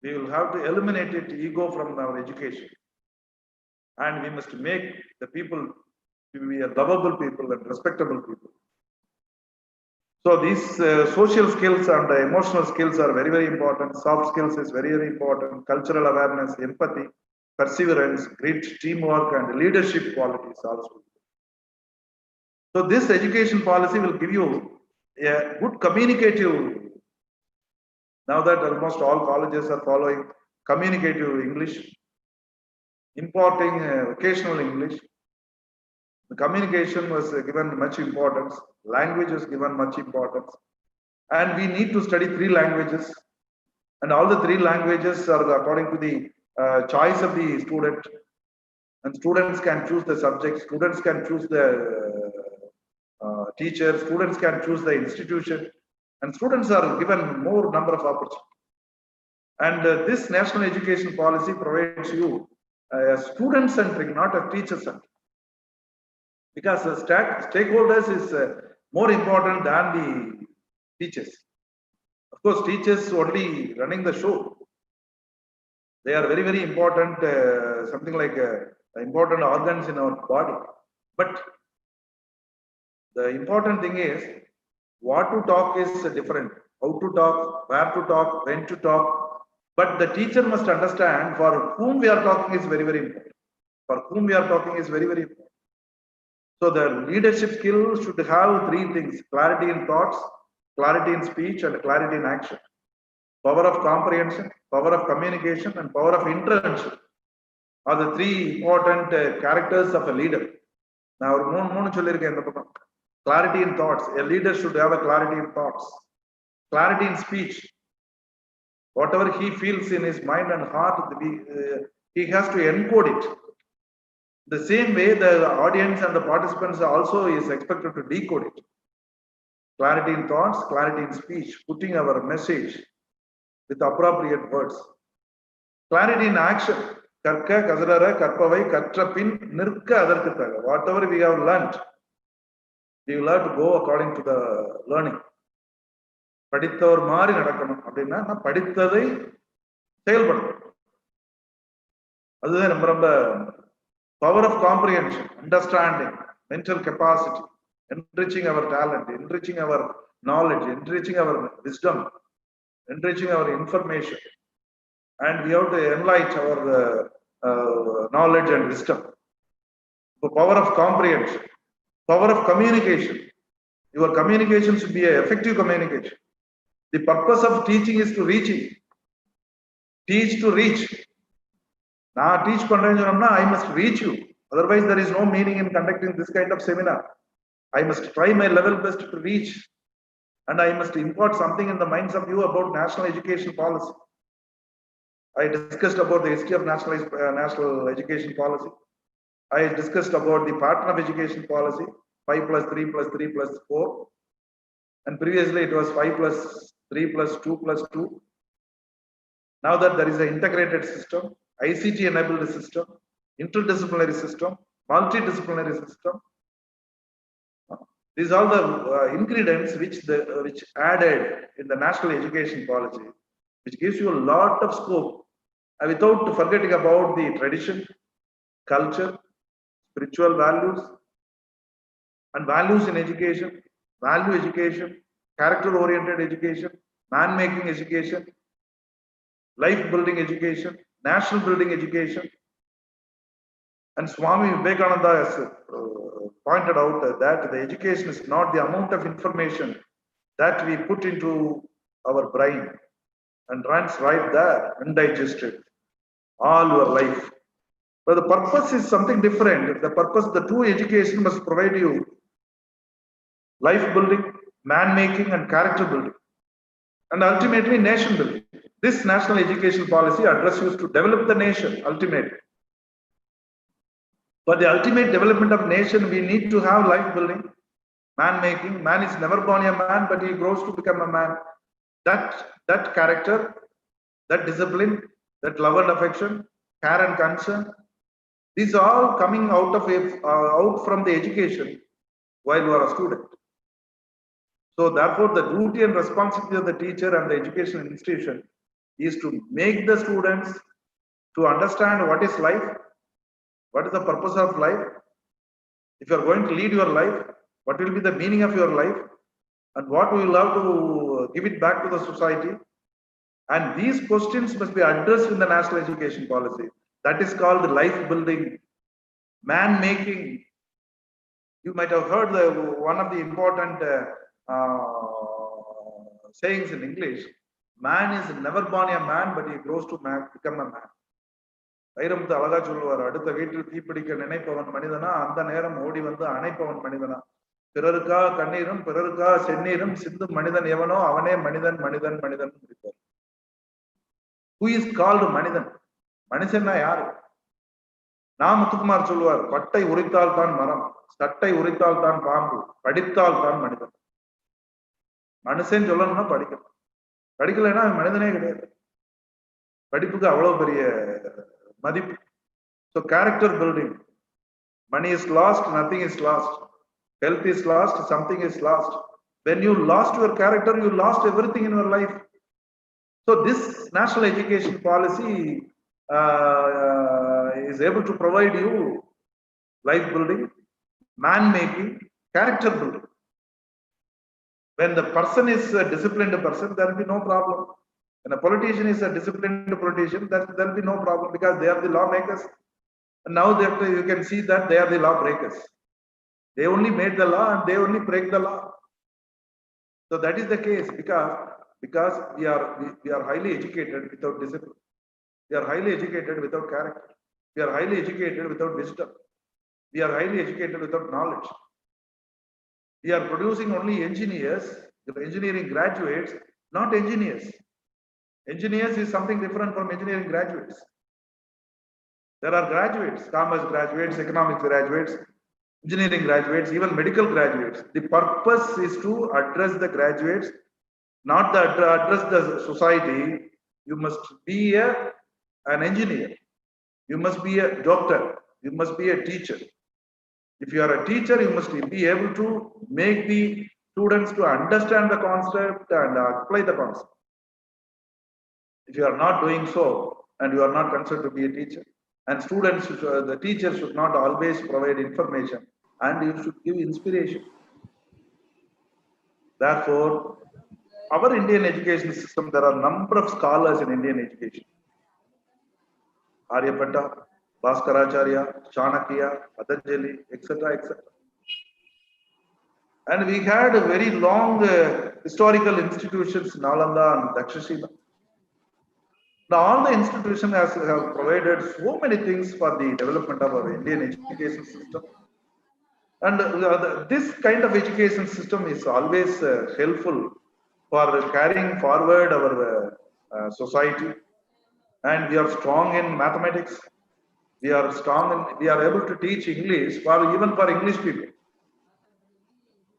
We will have to eliminate ego from our education, and we must make the people to be a lovable people and respectable people. So these social skills and emotional skills are very, very important. Soft skills is very, very important. Cultural awareness, empathy, perseverance, great teamwork, and leadership qualities also. So this education policy will give you a good communicative. Now that almost all colleges are following communicative English, importing vocational English, the communication was given much importance, language was given much importance, and we need to study 3 languages, and all the 3 languages are according to the choice of the student, and students can choose the subject, students can choose the teacher, students can choose the institution, and students are given more number of opportunities. And this national education policy provides you a student-centric, not a teacher-centric, because the stakeholders is more important than the teachers. Of course, teachers only running the show. They are very, very important, something like important organs in our body. But the important thing is what to talk is different. How to talk, where to talk, when to talk. But the teacher must understand for whom we are talking is very, very important. For whom we are talking is very, very important. So the leadership skill should have 3 things: clarity in thoughts, clarity in speech, and clarity in action. Power of comprehension, power of communication, and power of intervention are the 3 important characters of a leader. Now, clarity in thoughts. A leader should have a clarity in thoughts. Clarity in speech. Whatever he feels in his mind and heart, he has to encode it. The same way, the audience and the participants also is expected to decode it. Clarity in thoughts, clarity in speech, putting our message with appropriate words. Clarity in action. Whatever we have learned, we will have to go according to the learning. படித்தவர் மாதிரி நடக்கணும் அப்படின்னா படித்ததை செயல்படுத்தணும். அதுதான் ரொம்ப ரொம்ப power of comprehension, understanding, mental capacity, enriching our talent, enriching our knowledge, enriching our wisdom, enriching our information, and we have to enlighten our knowledge and wisdom. The power of comprehension, power of communication. Your communication should be an effective communication. The purpose of teaching is to reaching. Teach to reach. Now teach pandranjanamna, I must reach you. Otherwise, there is no meaning in conducting this kind of seminar. I must try my level best to reach, and I must impart something in the minds of you about national education policy. I discussed about the history of national education policy. I discussed about the pattern of education policy, 5+3+3+4. And previously it was 5+3+2+2. Now that there is an integrated system, ICT enabled system, interdisciplinary system, multidisciplinary system. These are the ingredients which added in the national education policy, which gives you a lot of scope, without forgetting about the tradition, culture, spiritual values, and values in education, value education, character-oriented education, man-making education, life-building education, national building education. And Swami Vivekananda has pointed out that the education is not the amount of information that we put into our brain and runs right there, undigested, all your life. But the purpose is something different. The purpose, the true education must provide you life building, man making, and character building, and ultimately nation building. This national education policy addresses to develop the nation ultimately. For the ultimate development of nation, we need to have life building, man making. Man is never born a man, but he grows to become a man. That character, that discipline, that love and affection, care and concern, these are all coming out of out from the education while you are a student. So therefore, the duty and responsibility of the teacher and the education institution is to make the students to understand what is life, what is the purpose of life. If you are going to lead your life, what will be the meaning of your life, and what we will have to give it back to the society. And these questions must be addressed in the national education policy. That is called life building, man making. You might have heard one of the important sayings in English: man is never born a man, but he grows to become a man. Vairamuthu அழகா சொல்லுவார், அடுத்த வீட்டில் தீப்பிடிக்க நினைப்பவன் மனிதனா, அந்த நேரம் ஓடி வந்து அணைப்பவன் மனிதனா. பிறருக்கா கண்ணீரும் பிறருக்கா செந்நீரும் சிந்தும் மனிதன் எவனோ அவனே மனிதன் மனிதன் மனிதன் முடிப்பார். Who is called மனிதன்? மனுஷன்னா யாரு? முத்துக்குமார் சொல்லுவார், பட்டை உரித்தால் தான் மரம், சட்டை உரித்தால் தான் பாம்பு, படித்தால் தான் மனிதன். மனுஷன் சொல்லணும்னா படிக்கணும், படிக்கலைன்னா மனிதனே கிடையாது. படிப்புக்கு அவ்வளவு பெரிய மதிப்பு. So character building. Money is lost, nothing is lost. Health is lost, something is lost. When you lost your character, you lost everything in your life. So this national education policy is able to provide you life building, man making, character building. When the person is a disciplined person, there will be no problem. When a politician is a disciplined politician, there will be no problem, because they are the lawmakers. And now that you can see that they are the lawbreakers. They only made the law and they only break the law. So that is the case, because we are highly educated without discipline. We are highly educated without character. We are highly educated without wisdom. We are highly educated without knowledge. We are producing only engineers, engineering graduates, not engineers. Engineers is something different from engineering graduates. There are graduates, commerce graduates, economics graduates, engineering graduates, even medical graduates. The purpose is to address the graduates, not address the society. You must be an engineer. You must be a doctor. You must be a teacher. If you are a teacher, you must be able to make the students to understand the concept and apply the concept. If you are not doing so, and you are not considered to be a teacher, and students, the teacher should not always provide information, and you should give inspiration. Therefore, our Indian education system, there are a number of scholars in Indian education. Aryabhatta, Bhaskaracharya, Chanakya, Patanjali, etc., etc. And we had a very long historical institutions, Nalanda and Takshashila. Now, all the institutions have provided so many things for the development of our Indian education system. And this kind of education system is always helpful for carrying forward our society. And we are strong in mathematics. We are able to teach English even for English people.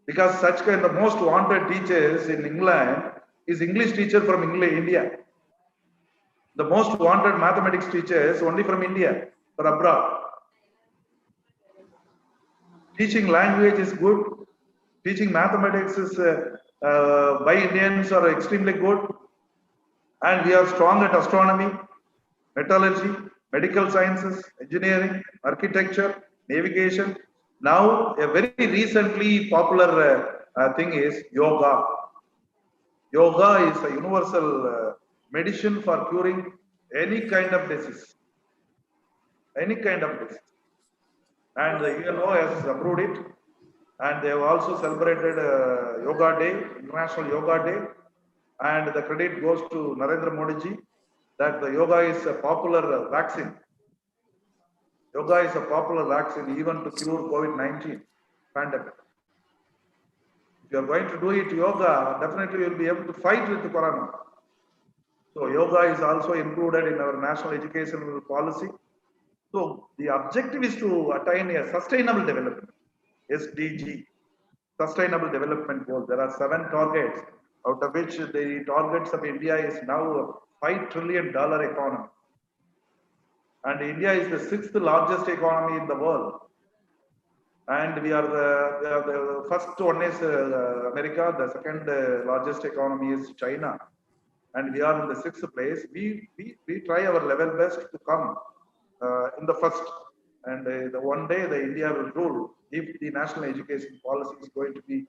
Because such kind of most wanted teachers in England is English teacher from India. The most wanted mathematics teachers only from India, for abroad. Teaching language is good. Teaching mathematics is by Indians are extremely good. And we are strong at astronomy, metallurgy, medical sciences, engineering, architecture, navigation. Now, a very recently popular thing is yoga. Yoga is a universal medicine for curing any kind of disease. Any kind of disease. And the UNO has approved it. And they have also celebrated Yoga Day, International Yoga Day. And the credit goes to Narendra Modi ji that the yoga is a popular vaccine. Yoga is a popular vaccine even to cure COVID-19 pandemic. If you are going to do it yoga, definitely you will be able to fight with the corona. So yoga is also included in our national educational policy. So the objective is to attain a sustainable development, SDG, Sustainable Development Goal. There are 7 targets, out of which the targets of India is now a $5 trillion economy. And India is the 6th largest economy in the world. And we are the first one is America, the second largest economy is China. And we are in the 6th place. We try our level best to come in the first. And the one day the India will rule if the national education policy is going to be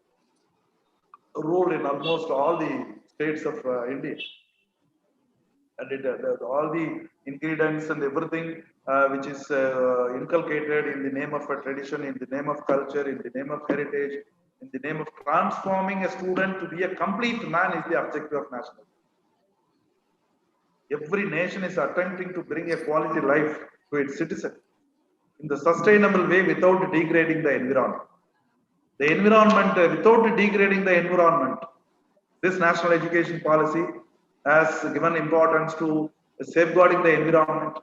ruled in almost all the states of India. And all the ingredients and everything which is inculcated in the name of a tradition, in the name of culture, in the name of heritage, in the name of transforming a student to be a complete man is the objective of national. Every nation is attempting to bring a quality life to its citizen in the sustainable way without degrading the environment. The environment, without degrading the environment, this national education policy has given importance to safeguarding the environment.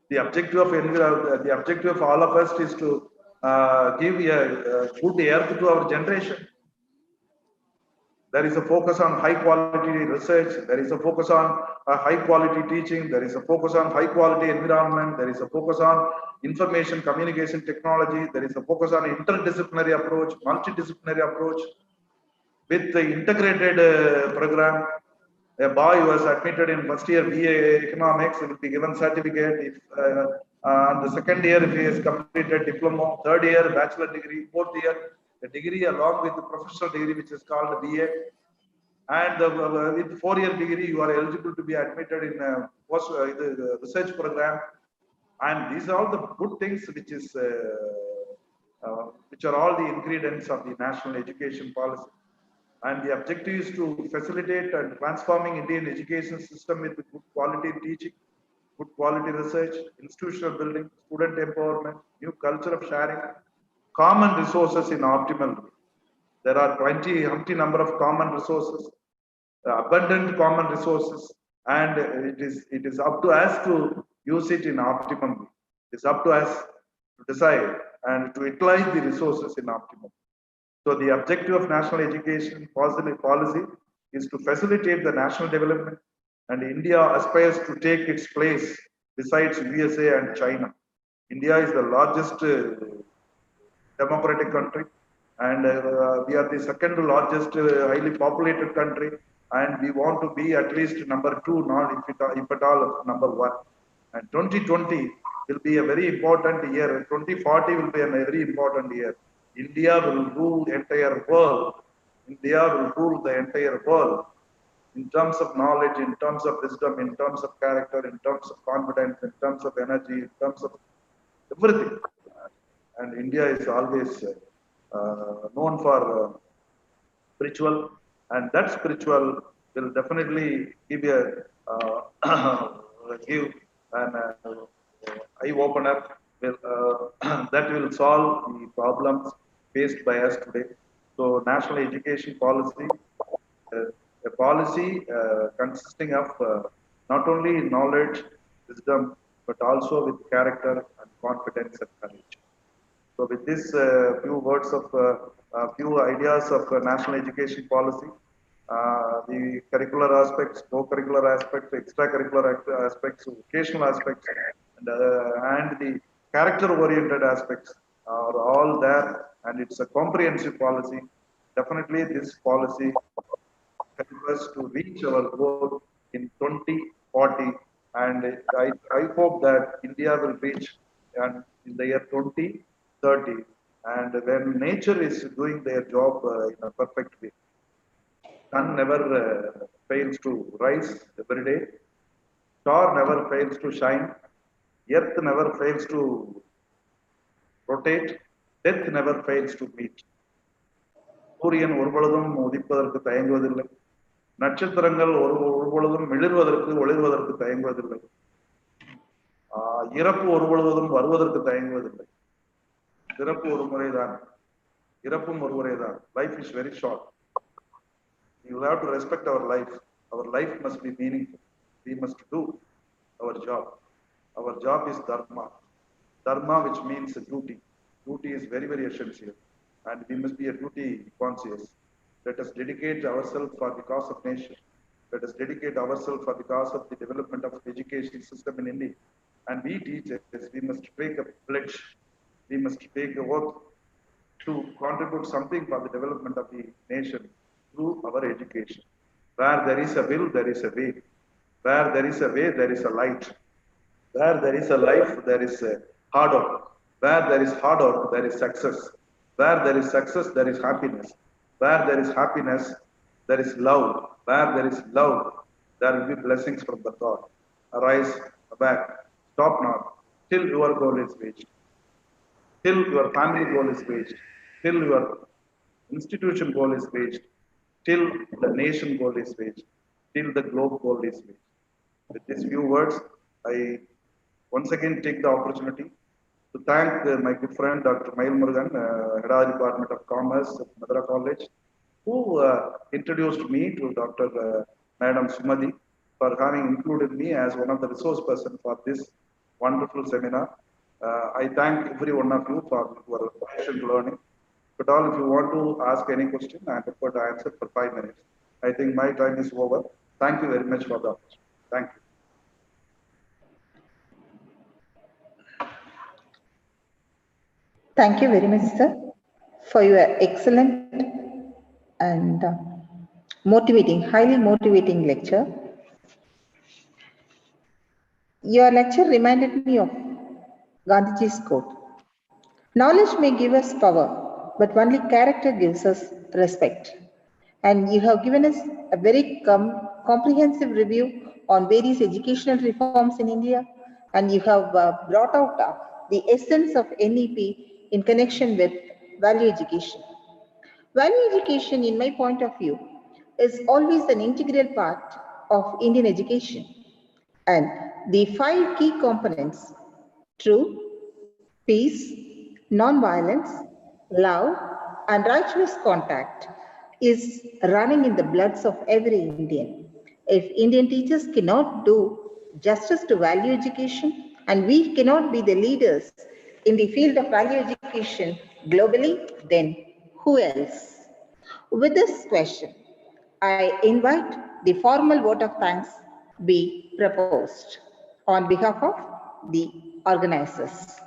The objective of all of us is to give a good earth to our generation. There is a focus on high quality research. There is a focus on high quality teaching. There is a focus on high quality environment. There is a focus on information communication technology. There is a focus on interdisciplinary approach, multidisciplinary approach with the integrated program. A boy who was admitted in first year BA economics will be given certificate. If the second year if he has completed diploma, third year bachelor degree, fourth year the degree along with the professional degree which is called BA, and with 4-year degree you are eligible to be admitted in post the research program. And these are all the good things which is which are all the ingredients of the national education policy. And the objective is to facilitate and transforming Indian education system with good quality teaching, good quality research, institutional building, student empowerment, new culture of sharing, common resources in optimal way. There are humpty number of common resources, abundant common resources, and it is up to us to use it in optimum way. It is up to us to decide and to utilize the resources in optimum. So the objective of national education policy is to facilitate the national development, and India aspires to take its place besides USA and China. India is the largest democratic country, and we are the second largest highly populated country, and we want to be at least number 2, not if at all number 1. And 2020 will be a very important year. 2040 will be a very important year. India will rule the entire world. India will rule the entire world in terms of knowledge, in terms of wisdom, in terms of character, in terms of confidence, in terms of energy, in terms of everything. And India is always known for spiritual, and that spiritual will definitely give give an eye opener. That will solve the problems faced by us today. So national education policy, a policy consisting of not only knowledge, wisdom, but also with character and confidence and courage. So with this few words of few ideas of national education policy, the curricular aspects, co-curricular aspects, extracurricular aspects, vocational aspects, and the character-oriented aspects are all there, and it's a comprehensive policy. Definitely, this policy helps us to reach our goal in 2040, and I hope that India will reach in the year 2030, and when nature is doing their job in a perfect way. Sun never fails to rise every day. Star never fails to shine. Earth never fails to rotate. Death never fails to meet. சூரியன் ஒருபொழுதும் உதிப்பதற்கு தயங்குவதில்லை. நட்சத்திரங்கள் ஒருபொழுதும் ஒளிர்வதற்கு தயங்குவதில்லை. இறப்பு ஒருபொழுதும் வருவதற்கு தயங்குவதில்லை. பிறப்பு ஒரு முறைதான், இறப்பும் ஒரு முறைதான். Life is very short. You have to respect our life. Our life must be meaningful. We must do our job. Our job is dharma. Dharma, which means duty. Duty is very, very essential. And we must be a duty conscious. Let us dedicate ourselves for the cause of nation. Let us dedicate ourselves for the cause of the development of the education system in India. And we teachers, we must take a pledge. We must take a oath to contribute something for the development of the nation through our education. Where there is a will, there is a way. Where there is a way, there is a light. Where there is a life, there is a hard work. Where there is hard work, there is success. Where there is success, there is happiness. Where there is happiness, there is love. Where there is love, there will be blessings from the God. Arise, back, stop not, till your goal is reached, till your family goal is reached, till your institution goal is reached, till the nation goal is reached, till the globe goal is reached. With these few words, I once again take the opportunity to thank my good friend Dr. Mail Murugan, Head of Department of Commerce at Madras College, who introduced me to Dr. Madam Sumadi for having included me as one of the resource person for this wonderful seminar. I thank every one of you for your patient learning. But all, if you want to ask any question, I am prepared to answer for 5 minutes. I think my time is over. Thank you very much for the opportunity. Thank you. Thank you very much, sir, for your excellent and motivating, highly motivating lecture. Your lecture reminded me of Gandhiji's quote. Knowledge may give us power, but only character gives us respect. And you have given us a very comprehensive review on various educational reforms in India, and you have brought out the essence of NEP in connection with value education. Value education, in my point of view, is always an integral part of Indian education. And the 5 key components, truth, peace, non-violence, love, and righteous contact, is running in the bloods of every Indian. If Indian teachers cannot do justice to value education, and we cannot be the leaders in the field of value education globally, then who else? With this question, I invite the formal vote of thanks be proposed on behalf of the organizers.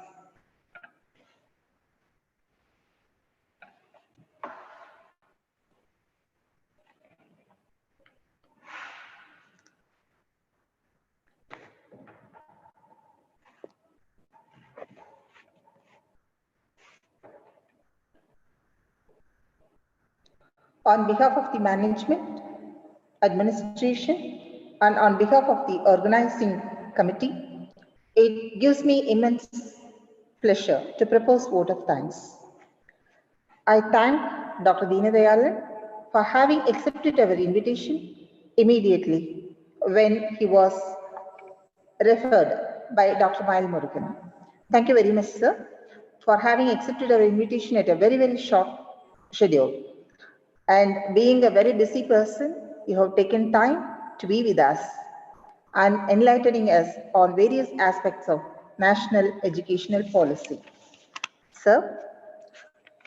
On behalf of the management, administration, and on behalf of the organizing committee, it gives me immense pleasure to propose vote of thanks. I thank Dr. Deenadayalan for having accepted our invitation immediately when he was referred by Dr. Mail Murugan. Thank you very much, sir, for having accepted our invitation at a very, very short schedule. And being a very busy person, you have taken time to be with us and enlightening us on various aspects of national educational policy. Sir,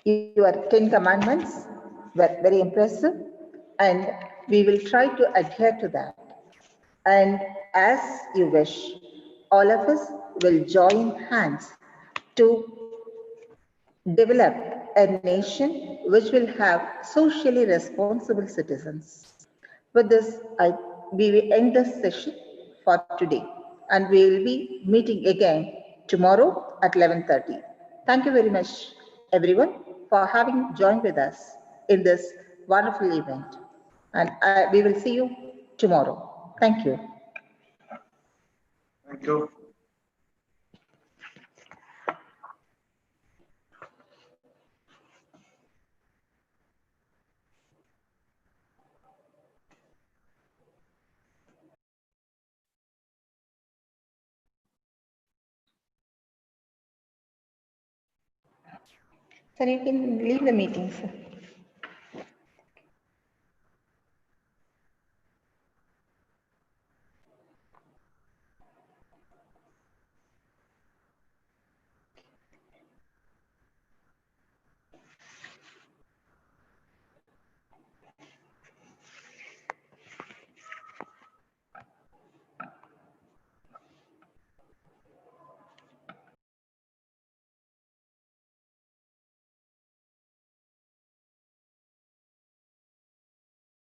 your 10 commandments were very impressive, and we will try to adhere to that. And as you wish, all of us will join hands to develop a nation which will have socially responsible citizens. With this, we will end this session for today, and we will be meeting again tomorrow at 11:30. Thank you very much, everyone, for having joined with us in this wonderful event. And we will see you tomorrow. Thank you. Thank you. Sir, you can leave the meeting, sir.